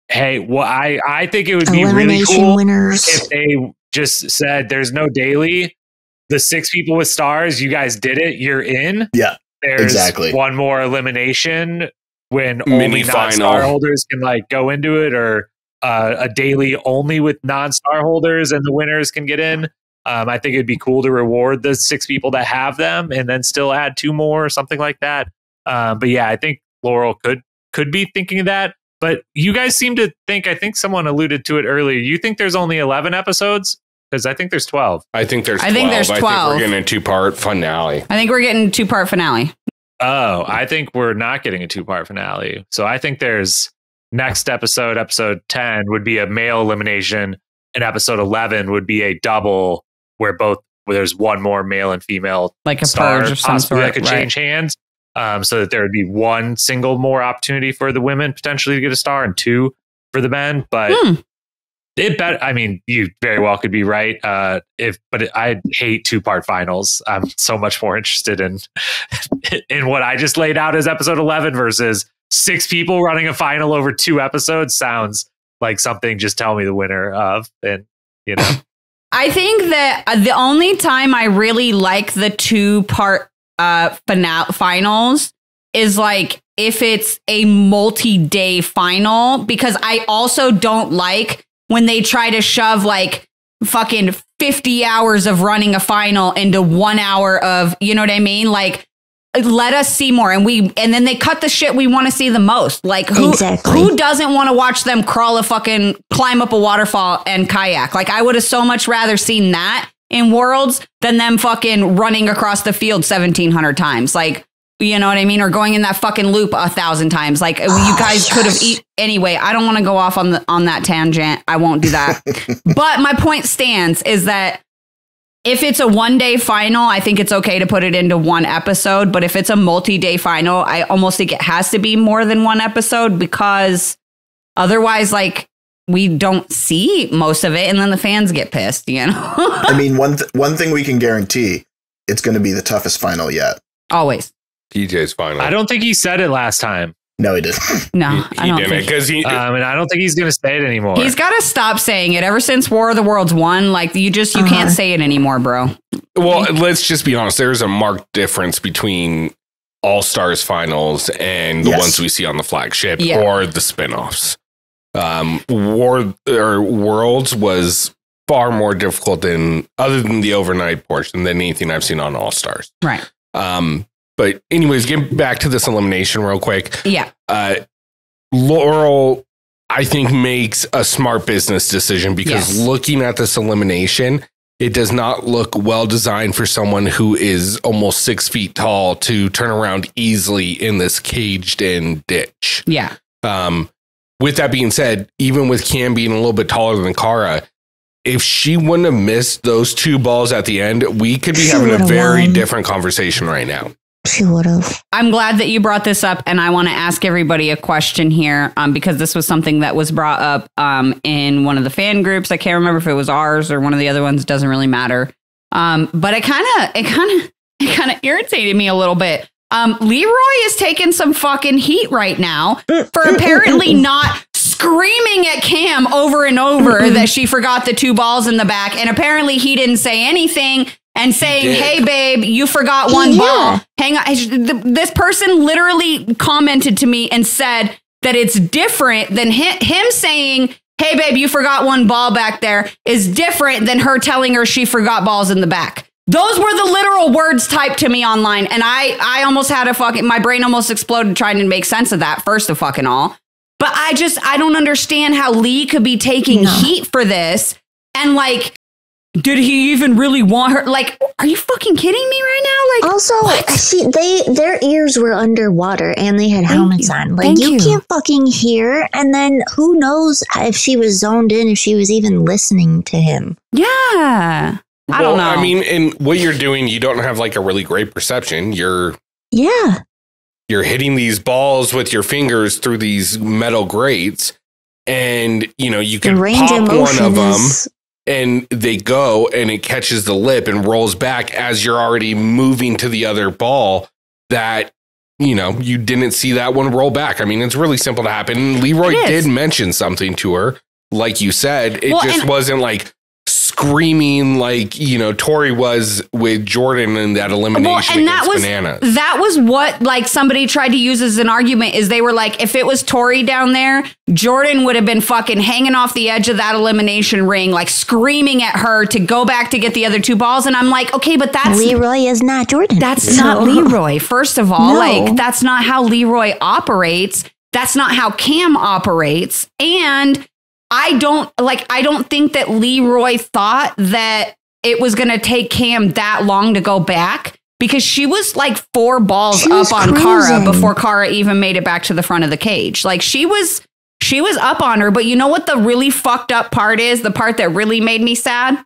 hey, well, I think it would be really Elimination cool winners. if they just said there's no daily. The 6 people with stars, you guys did it. You're in. Yeah, There's exactly. one more elimination when Mini only non-star final. holders can like go into it, or a daily only with non-star holders and the winners can get in. I think it'd be cool to reward the 6 people that have them and then still add 2 more or something like that. But yeah, I think Laurel could be thinking of that. But you guys seem to think, I think someone alluded to it earlier, you think there's only 11 episodes? Because I think there's 12. I think there's 12. I think there's 12. I think we're getting a 2-part finale. I think we're getting a 2-part finale. Oh, I think we're not getting a 2-part finale. So I think there's next episode 10 would be a male elimination, and episode 11 would be a double where there's one more male and female Like a star purge of some possibly sort, that could right. change hands. So that there would be one single more opportunity for the women potentially to get a star and 2 for the men. But you very well could be right. I hate 2-part finals. I'm so much more interested in what I just laid out as episode 11 versus 6 people running a final over 2 episodes. Sounds like something just tell me the winner of, and you know? I think that the only time I really like the 2-part finals is like if it's a multi-day final, because I also don't like when they try to shove like fucking 50 hours of running a final into 1 hour of, you know what I mean? Like, let us see more. And then they cut the shit we want to see the most. Like who doesn't want to watch them climb up a waterfall and kayak? Like I would have so much rather seen that in Worlds than them fucking running across the field 1,700 times. Like, you know what I mean? Or going in that fucking loop 1,000 times. Like you guys could have anyway. I don't want to go off on that tangent. I won't do that. But my point stands is that if it's a 1-day final, I think it's okay to put it into one episode. But if it's a multi-day final, I almost think it has to be more than one episode, because otherwise, like, we don't see most of it and then the fans get pissed, you know? I mean, one thing we can guarantee, it's going to be the toughest final yet. Always. DJ's final. I don't think he said it last time. No, he didn't. No, he didn't, because and I don't think he's going to say it anymore. He's got to stop saying it. Ever since War of the Worlds 1, like you can't say it anymore, bro. Well, let's just be honest. There's a marked difference between All Stars finals and the ones we see on the flagship or the spinoffs. Worlds was far more difficult other than the overnight portion, than anything I've seen on All Stars. Right. But anyways, getting back to this elimination real quick. Yeah. Laurel, I think, makes a smart business decision, because looking at this elimination, it does not look well designed for someone who is almost 6 feet tall to turn around easily in this caged in ditch. Yeah. With that being said, even with Kam being a little bit taller than Cara, if she wouldn't have missed those 2 balls at the end, we could be having a very different conversation right now. She would have. I'm glad that you brought this up, and I want to ask everybody a question here, because this was something that was brought up in one of the fan groups. I can't remember if it was ours or one of the other ones. Doesn't really matter. But it kind of irritated me a little bit. Leroy is taking some fucking heat right now for apparently not screaming at Kam over and over that she forgot the 2 balls in the back, and apparently he didn't say anything. And saying, hey, babe, you forgot one ball. Hang on. This person literally commented to me and said that it's different than him saying, hey, babe, you forgot one ball back there, is different than her telling her she forgot balls in the back. Those were the literal words typed to me online. And I almost had my brain almost exploded trying to make sense of that, first of fucking all. But I don't understand how Lee could be taking heat for this. And like, did he even really want her? Like, are you fucking kidding me right now? Like, also, their ears were underwater and they had helmets on. Like, you can't fucking hear. And then who knows if she was zoned in, if she was even listening to him. Yeah. I don't know. I mean, in what you're doing, you don't have like a really great perception. You're hitting these balls with your fingers through these metal grates, and you can pop one of them. And they go, and it catches the lip and rolls back as you're already moving to the other ball that, you didn't see that one roll back. I mean, it's really simple to happen. Leroy did mention something to her. Like you said, it just wasn't like screaming like, Tori was with Jordan in that elimination against Bananas. That was what like somebody tried to use as an argument, is they were like, if it was Tori down there, Jordan would have been fucking hanging off the edge of that elimination ring, like screaming at her to go back to get the other 2 balls. And I'm like, okay, but Leroy is not Jordan. That's not Leroy. First of all, like, that's not how Leroy operates. That's not how Kam operates. And I don't think that Leroy thought that it was going to take Kam that long to go back, because she was like 4 balls up on Cara before Cara even made it back to the front of the cage. Like she was up on her. But you know what the really fucked up part is? The part that really made me sad?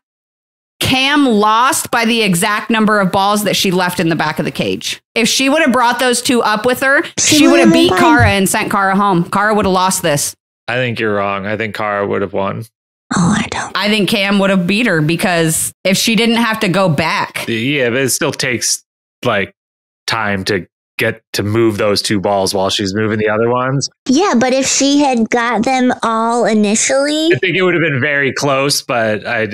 Kam lost by the exact number of balls that she left in the back of the cage. If she would have brought those 2 up with her, she would have beat Cara and sent Cara home. Cara would have lost this. I think you're wrong. I think Cara would have won. Oh, I don't. I think Kam would have beat her, because if she didn't have to go back. Yeah, but it still takes like time to get to move those two balls while she's moving the other ones. Yeah, but if she had got them all initially, I think it would have been very close, but I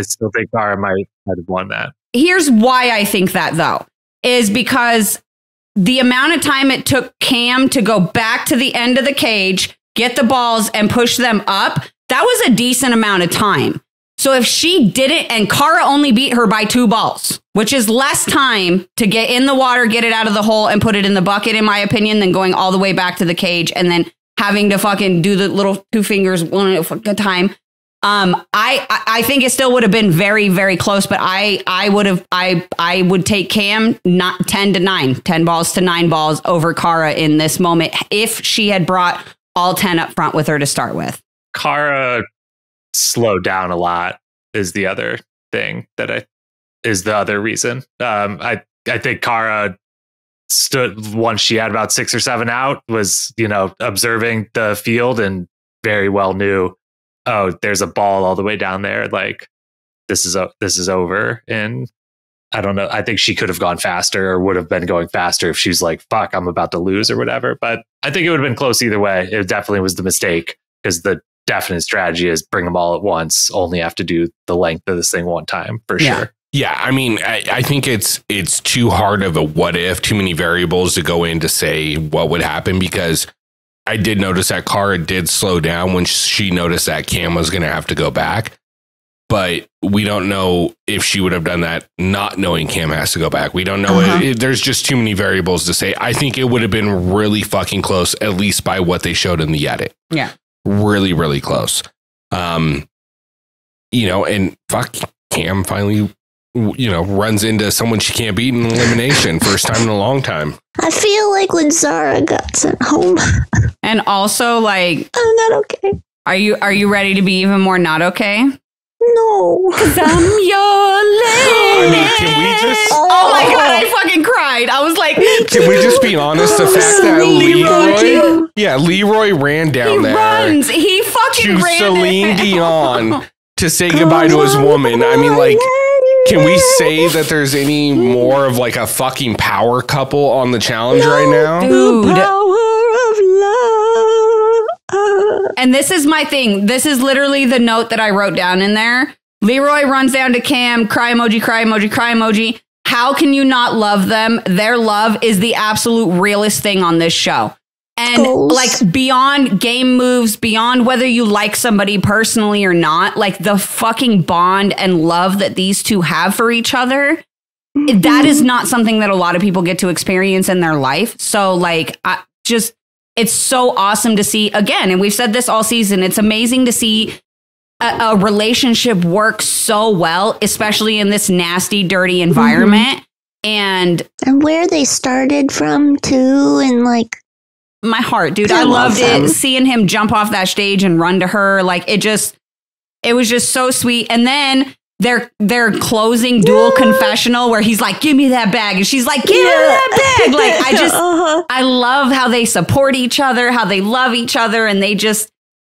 still think Cara might have won that. Here's why I think that, though, is because the amount of time it took Kam to go back to the end of the cage, get the balls and push them up, that was a decent amount of time. So if she did it and Cara only beat her by 2 balls, which is less time to get in the water, get it out of the hole and put it in the bucket, in my opinion, than going all the way back to the cage and then having to fucking do the little 2 fingers one at a time. I think it still would have been very, very close, but I would take Kam not 10 balls to 9 balls over Cara in this moment if she had brought all 10 up front with her to start with. Cara slowed down a lot is the other thing is the other reason. I think Cara stood once she had about 6 or 7 out, was, observing the field and very well knew, oh, there's a ball all the way down there. Like this is over. And I don't know. I think she could have gone faster or would have been going faster if she's like, fuck, I'm about to lose or whatever. But I think it would have been close either way. It definitely was the mistake because the definite strategy is bring them all at once, only have to do the length of this thing one time for sure. Yeah, I mean, I think it's too hard of a what if, too many variables to go in to say what would happen, because I did notice that Cara did slow down when she noticed that Kam was going to have to go back. But we don't know if she would have done that not knowing Kam has to go back. We don't know. There's just too many variables to say. I think it would have been really fucking close, at least by what they showed in the edit. Yeah. Really, really close. And fuck, Kam finally, runs into someone she can't beat in elimination. First time in a long time. I feel like when Zara got sent home. And also, like, I'm not okay. Are you ready to be even more not okay? No. 'Cause I'm your lady. I mean, can we just... Oh my God, I fucking cried. I was like... Can we just be honest? The fact that Leroy ran down there. He fucking to ran Celine Dion to say goodbye to his woman. I mean, like, can we say that there's any more of like a fucking power couple on the challenge right now? Dude. The power of love. And this is my thing. This is literally the note that I wrote down in there. Leroy runs down to Kam, cry emoji, cry emoji, cry emoji. How can you not love them? Their love is the absolute realest thing on this show. And like beyond game moves, beyond whether you like somebody personally or not, like the fucking bond and love that these two have for each other, that is not something that a lot of people get to experience in their life. So like, it's so awesome to see again. And we've said this all season. It's amazing to see a relationship work so well, especially in this nasty, dirty environment. And where they started from too. And like, my heart, dude, I loved it. Seeing him jump off that stage and run to her. Like it was just so sweet. And then their closing dual confessional where he's like, give me that bag. And she's like, give me that bag. Like, I love how they support each other, how they love each other. And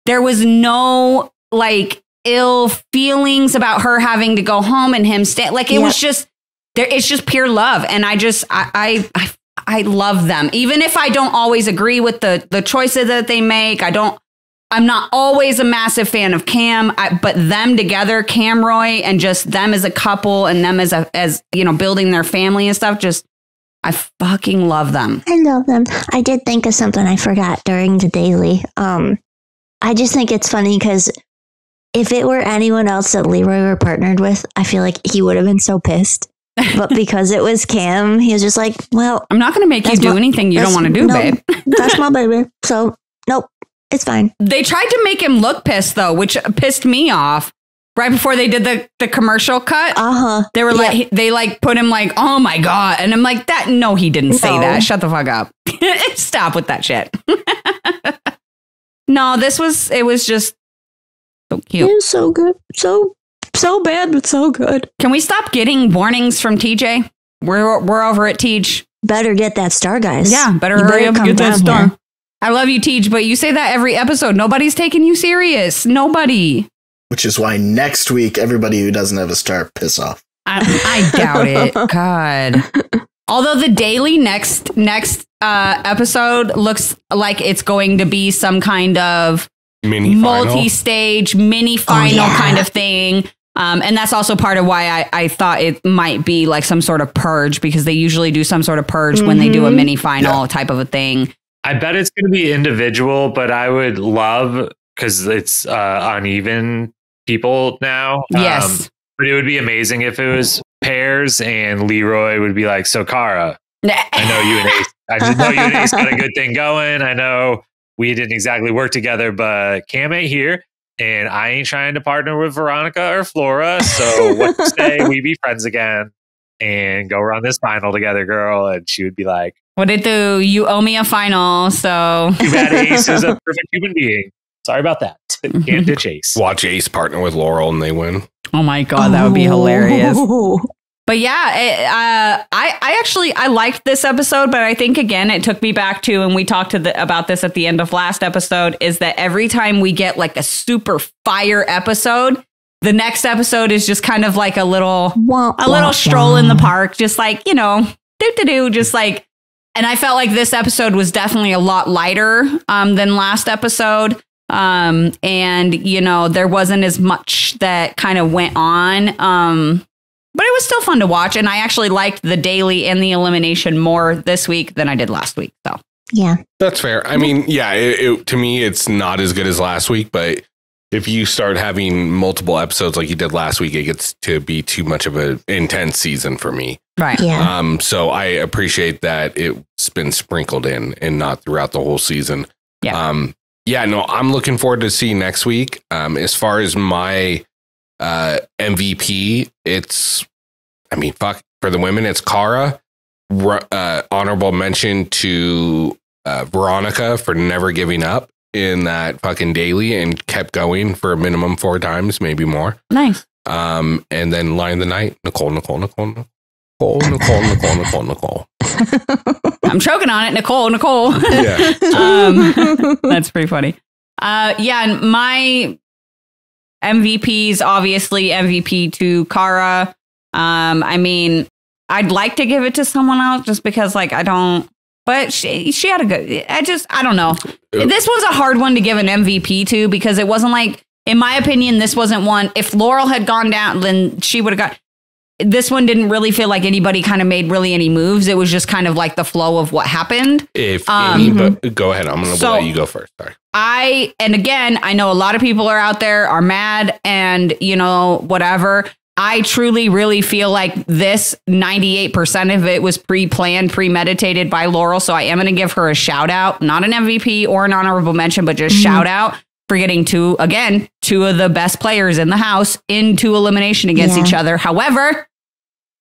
there was no like ill feelings about her having to go home and him stay. Like it was just, it's just pure love. And I love them. Even if I don't always agree with the choices that they make, I'm not always a massive fan of Kam, but them together, Camroy and just them as a couple and them as building their family and stuff, just, I fucking love them. I love them. I did think of something I forgot during the daily. I just think it's funny because if it were anyone else that Leroy were partnered with, I feel like he would have been so pissed. But because it was Kam, he was just like, well, I'm not going to make you do anything you don't want to do, babe. That's my baby. So, nope, it's fine. They tried to make him look pissed, though, which pissed me off. Right before they did the commercial cut, they were like, they like put him like, oh my God. And I'm like, no, he didn't say that. Shut the fuck up. Stop with that shit. No, it was just so cute. It was so good. So bad, but so good. Can we stop getting warnings from TJ? We're over at Teach. Better get that star, guys. Yeah, better hurry up and get that star. Here. I love you, Teach, but you say that every episode. Nobody's taking you serious. Nobody. Which is why next week, everybody who doesn't have a star, piss off. I doubt it. God. Although the daily next episode looks like it's going to be some kind of multi-stage mini final kind of thing. And that's also part of why I thought it might be like some sort of purge, because they usually do some sort of purge when they do a mini final type of a thing. I bet it's going to be individual, but I would love, because it's uneven people now. Yes. But it would be amazing if it was pairs and Leroy would be like, so Cara, I know you and Ace. I just know you and Ace got a good thing going. I know we didn't exactly work together, but Kam ain't here. And I ain't trying to partner with Veronica or Flora. So what you say we be friends again and go run this final together, girl? And she would be like, what it do? You owe me a final. So too bad Ace is a perfect human being. Sorry about that. Can't ditch Ace. Watch Ace partner with Laurel and they win. Oh my God, that would be hilarious. But yeah, I liked this episode, but I think, again, it took me back to, and we talked about this at the end of last episode, is that every time we get like a super fire episode, the next episode is just kind of like a little stroll in the park, just like, just like, and I felt like this episode was definitely a lot lighter than last episode. And, there wasn't as much that kind of went on. But it was still fun to watch. And I actually liked the daily and the elimination more this week than I did last week. So, yeah, that's fair. I mean, to me, it's not as good as last week. But if you start having multiple episodes like you did last week, it gets to be too much of an intense season for me. Right. Yeah. So I appreciate that it's been sprinkled in and not throughout the whole season. Yeah. I'm looking forward to see next week. As far as my MVP, for the women, it's Cara. Honorable mention to Veronica for never giving up in that fucking daily and kept going for a minimum 4 times, maybe more. Nice. And then line of the night, Nicole. I'm choking on it, Nicole. Yeah. That's pretty funny. And my MVPs, obviously MVP to Cara. I mean, I'd like to give it to someone else just because, like, I don't. But she had a good. I don't know. This one's a hard one to give an MVP to because it wasn't like, in my opinion, this wasn't one. If Laurel had gone down, then she would have got. This one didn't really feel like anybody kind of made really any moves. It was just kind of like the flow of what happened. But go ahead. I'm going to let you go first. Sorry. And again, I know a lot of people are mad and, whatever. I truly, really feel like this 98% of it was pre-planned, premeditated by Laurel. So I am going to give her a shout out, not an MVP or an honorable mention, but just shout out for getting two of the best players in the house into elimination against each other. However,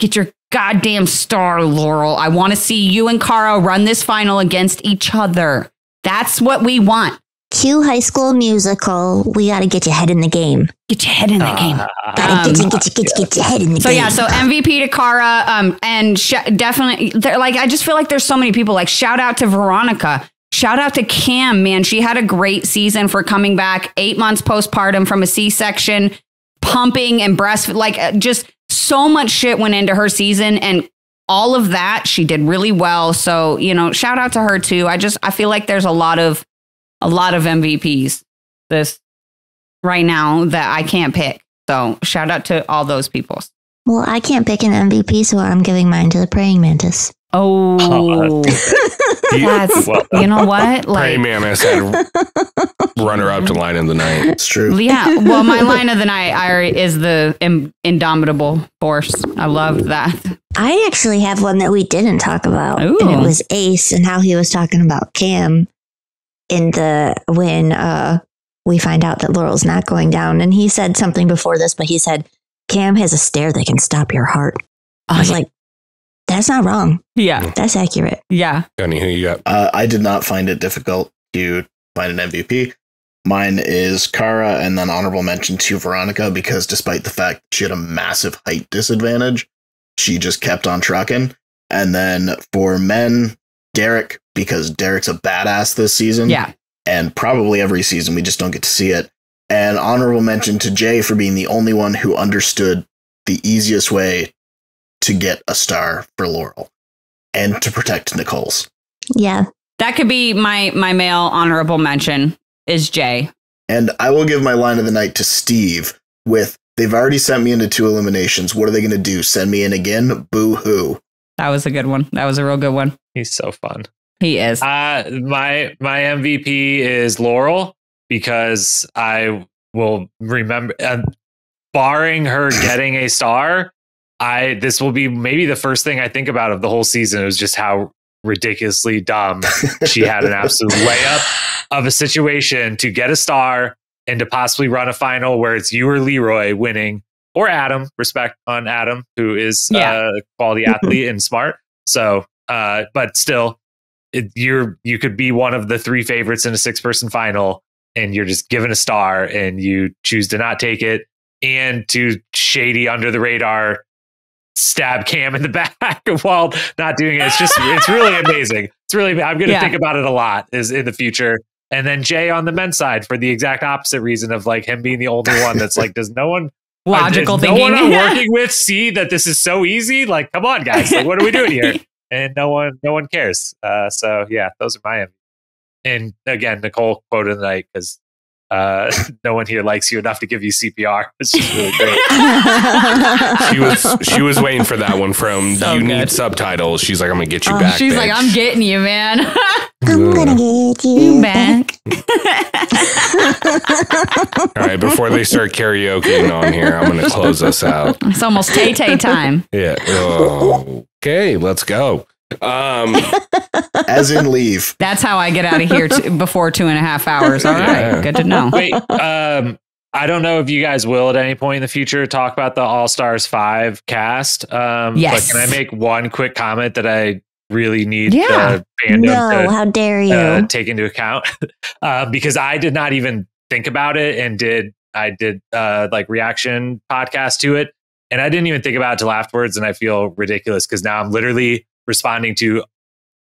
get your goddamn star, Laurel. I want to see you and Cara run this final against each other. That's what we want. Cue High School Musical. We got to get your head in the game. Get your head in the game. Get your head in the game. So MVP to Cara, and definitely, I just feel like there's so many people. Like, shout out to Veronica. Shout out to Kam, man. She had a great season for coming back 8 months postpartum from a C-section, pumping and just so much shit went into her season, and all of that she did really well. So, shout out to her too. I feel like there's a lot of MVPs this right now that I can't pick. So shout out to all those people. Well, I can't pick an MVP, so I'm giving mine to the praying mantis. Oh, that's, you know what? Praying mantis had runner up to line of the night. It's true. Yeah. Well, my line of the night is the Indomitable force. I love that. I actually have one that we didn't talk about. Ooh. And it was Ace and how he was talking about Kam when we find out that Laurel's not going down. And he said something before this, but he said, Kam has a stare that can stop your heart. I was like, that's not wrong. Yeah. That's accurate. Yeah. Johnny, who you got? I did not find it difficult to find an MVP. Mine is Cara, and then honorable mention to Veronica, because despite the fact that she had a massive height disadvantage, she just kept on trucking. And then for men, Derek, because Derek's a badass this season. Yeah. And probably every season, we just don't get to see it. And honorable mention to Jay for being the only one who understood the easiest way to get a star for Laurel. and to protect Nicole's. Yeah. That could be my male honorable mention is Jay. And I will give my line of the night to Steve with, they've already sent me into 2 eliminations. What are they going to do? Send me in again? Boo-hoo. That was a good one. That was a real good one. He's so fun. He is. My MVP is Laurel, because I will remember, barring her getting a star, this will be maybe the first thing I think about of the whole season. It was just how ridiculously dumb she had an absolute layup of a situation to get a star and to possibly run a final where it's you or Leroy winning, or Adam. Respect on Adam, who is a quality athlete and smart. So, but still, you could be one of the 3 favorites in a 6-person final, and you're just given a star, and you choose to not take it, and to shady under the radar stab Cam in the back while not doing it. It's really amazing. It's really, I'm going to think about it a lot is in the future. And then Jay on the men's side for the exact opposite reason of like him being the only one that's like, does no one logical does thinking? No one I'm working with see that this is so easy? Like, come on, guys. Like, what are we doing here? And no one cares. So yeah, those are my MVPs. And again, Nicole quote of the night, because no one here likes you enough to give you CPR. It's just really great. She was waiting for that one from So you good. need subtitles. She's like, I'm gonna get you back. She's bitch. like, I'm getting you, man. I'm gonna get you back. All right, before they start karaokeing on here, I'm gonna close us out. It's almost Tay-Tay time. Yeah. Okay, let's go. As in leave. That's how I get out of here before 2.5 hours. All Yeah. right, good to know. Wait, I don't know if you guys will at any point in the future talk about the All-Stars 5 cast. Yes. But can I make one quick comment that I really need Yeah. the fandom No, how dare you? take into account? Because I did not even think about it, and I did like reaction podcast to it, and I didn't even think about it till afterwards, and I feel ridiculous because now I'm literally responding to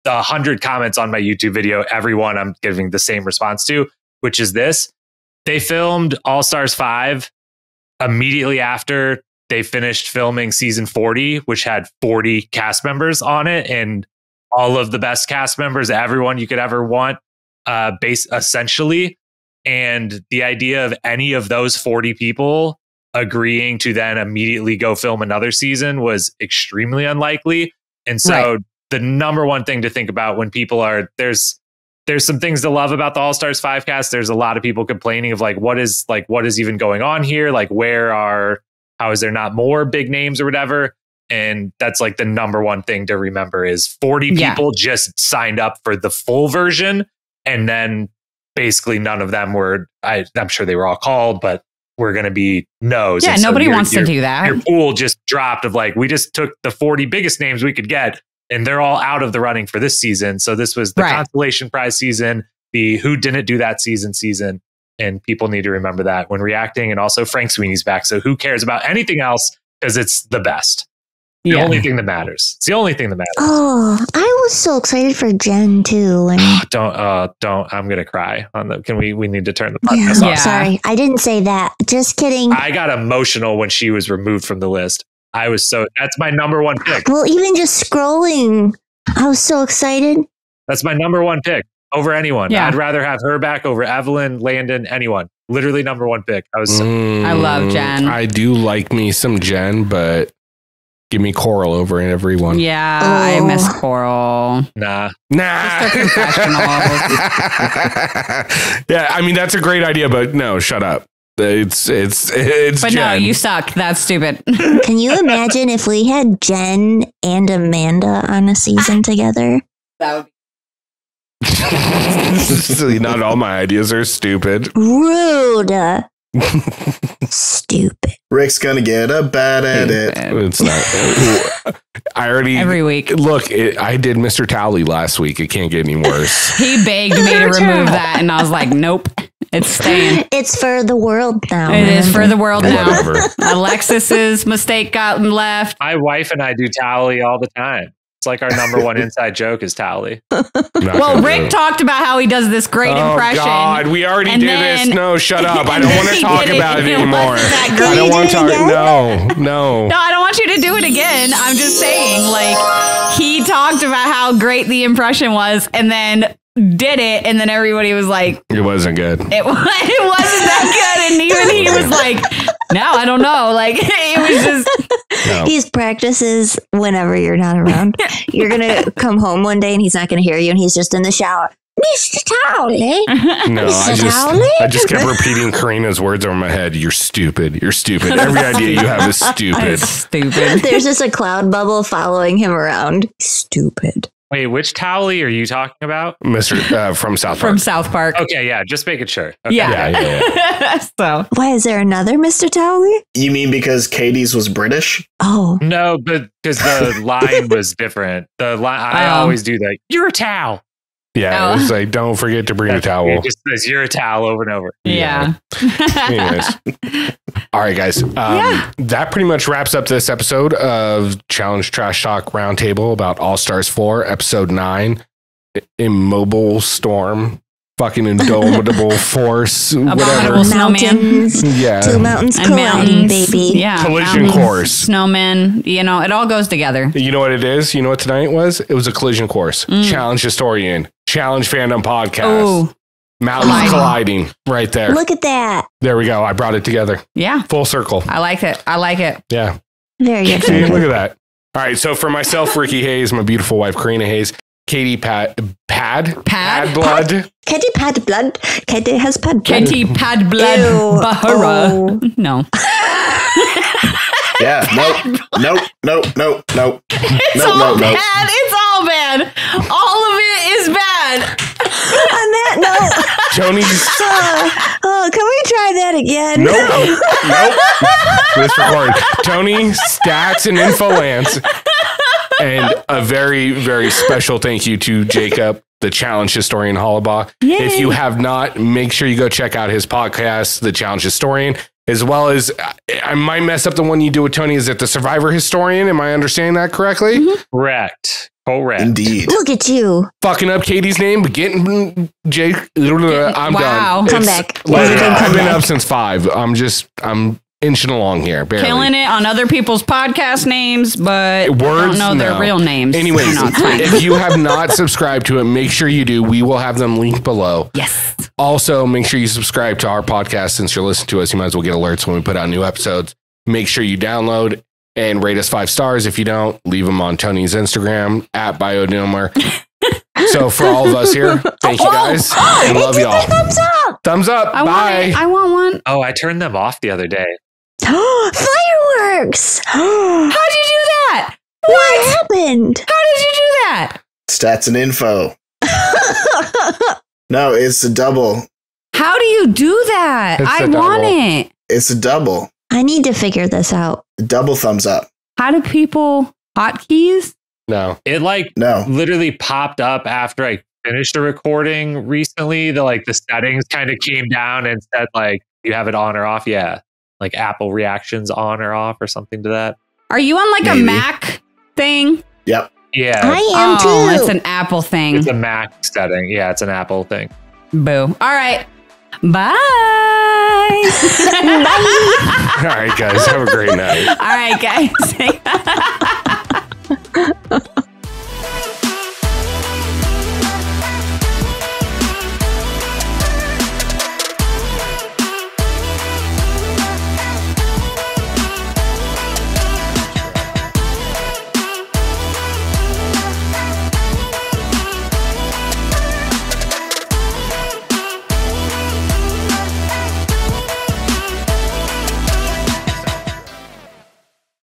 the 100 comments on my YouTube video. Everyone I'm giving the same response to, which is this. They filmed All-Stars 5 immediately after they finished filming season 40, which had 40 cast members on it, and all of the best cast members, everyone you could ever want, essentially. And the idea of any of those 40 people agreeing to then immediately go film another season was extremely unlikely. And so the number one thing to think about when people are, there's some things to love about the All-Stars 5 cast. There's a lot of people complaining of like, what is even going on here? Like, how is there not more big names or whatever? And that's like the number one thing to remember is 40 people just signed up for the full version. And then basically none of them were, I'm sure they were all called, but we're going to be no's. Yeah, and so nobody wants to do that. Your pool just dropped of like, we just took the 40 biggest names we could get, and they're all out of the running for this season. So this was the consolation prize season, the who didn't do that season. And people need to remember that when reacting. And also Frank Sweeney's back. So who cares about anything else? Because it's the best. The only thing that matters. It's the only thing that matters. Oh, I was so excited for Jen too. And Don't. I'm gonna cry. We need to turn the podcast off. Sorry, I didn't say that. Just kidding. I got emotional when she was removed from the list. That's my number one pick. Well, even just scrolling, I was so excited. That's my number one pick over anyone. Yeah. I'd rather have her back over Evelyn, Landon, anyone. Literally number one pick. I love Jen. I do like me some Jen, but give me Coral over everyone. Yeah, I miss Coral. Nah. Just a confessional. Yeah, I mean that's a great idea, but no, shut up. It's But Jen. no, you suck. That's stupid. Can you imagine if we had Jen and Amanda on a season together? That would be Not all my ideas are stupid. Rude. Stupid. Rick's gonna get a bad edit. It's not. I already every week. Look, I did Mr. Tally last week. It can't get any worse. He begged me to remove that, and I was like, nope, it's staying. It's for the world now. It is for the world now. Whatever. Alexis's mistake got left. My wife and I do tally all the time. It's like our number one inside joke is Towley. Well, Rick talked about how he does this great impression. Oh God, we already did this. No, shut up. I don't want to talk about it anymore. I don't want to talk. No, I don't want you to do it again. I'm just saying, like, he talked about how great the impression was, and then did it, and then everybody was like, it wasn't good. It wasn't that good, and even he was like, no, I don't know. Like, it was just. No. He practices whenever you're not around. You're gonna come home one day and he's not gonna hear you, and he's just in the shower. Mr. Towley. No, I just kept repeating Corrina's words over my head. You're stupid. You're stupid. Every idea you have is stupid. Stupid. There's just a cloud bubble following him around. Stupid. Wait, which Towley are you talking about? Mr. From South Park. From South Park. Okay, yeah, just making sure. Okay. Yeah. So, why is there another Mr. Towley? You mean because Katie's was British? Oh. No, but because the line was different. The line I always do that. You're a towel. Yeah, it was like, don't forget to bring a towel. It just says you're a towel over and over. Yeah. Anyways. All right, guys. That pretty much wraps up this episode of Challenge Trash Talk Roundtable about All Stars 4, episode 9, Immobile Storm, fucking Indomitable Force, whatever. Mountains. Yeah. Two mountains and colliding, baby. Yeah. Collision course. Snowmen. You know, it all goes together. You know what it is? You know what tonight was? It was a collision course. Challenge Historian. Challenge Fandom Podcast. Ooh. Mountains colliding right there. Look at that. There we go. I brought it together. Yeah. Full circle. I like it. Yeah. Very good. See, look at that. All right. So for myself, Ricky Hayes, my beautiful wife, Corrina Hayes, Katie Pad Blood. Katie Pad Blood. Katie has pad blood. Katie Pad Blood. Bahura. Oh. No. Yeah. Nope. It's all bad. It's all bad. All of it is bad. On that note, Tony's. Can we try that again? Nope. Let's record. Tony, stats and info Lantz. And a very, very special thank you to Jacob, the challenge historian Hollabaugh. Yay. If you have not, make sure you go check out his podcast, The Challenge Historian, as well as, I might mess up the one you do with Tony. Is it The Survivor Historian? Am I understanding that correctly? Mm-hmm. Correct. Indeed. Look at you. Fucking up Katie's name, but getting Jake. I'm done. Come back. I've been up since 5. I'm inching along here. Barely. Killing it on other people's podcast names, but I don't know their real names. Anyways, if you have not subscribed to it, make sure you do. We will have them linked below. Yes. Also, make sure you subscribe to our podcast. Since you're listening to us, you might as well get alerts when we put out new episodes. Make sure you download and rate us 5 stars. If you don't, leave them on Tony's Instagram at Biodilmer. So for all of us here, thank you guys. And love y'all. Thumbs up. Thumbs up. Bye. I want one. Oh, I turned them off the other day. Fireworks. How'd you do that? What happened? How did you do that? Stats and info. No, it's a double. How do you do that? I want it. It's a double. I need to figure this out. Double thumbs up. How do people hotkeys? No. It literally popped up after I finished the recording recently. The settings kind of came down and said you have it on or off. Yeah. Like Apple reactions on or off or something to that. Are you on a Mac thing? Yep. Yeah. I am too. It's an Apple thing. It's a Mac setting. Yeah, it's an Apple thing. Boo. All right. Bye. Bye. All right, guys. Have a great night. All right, guys.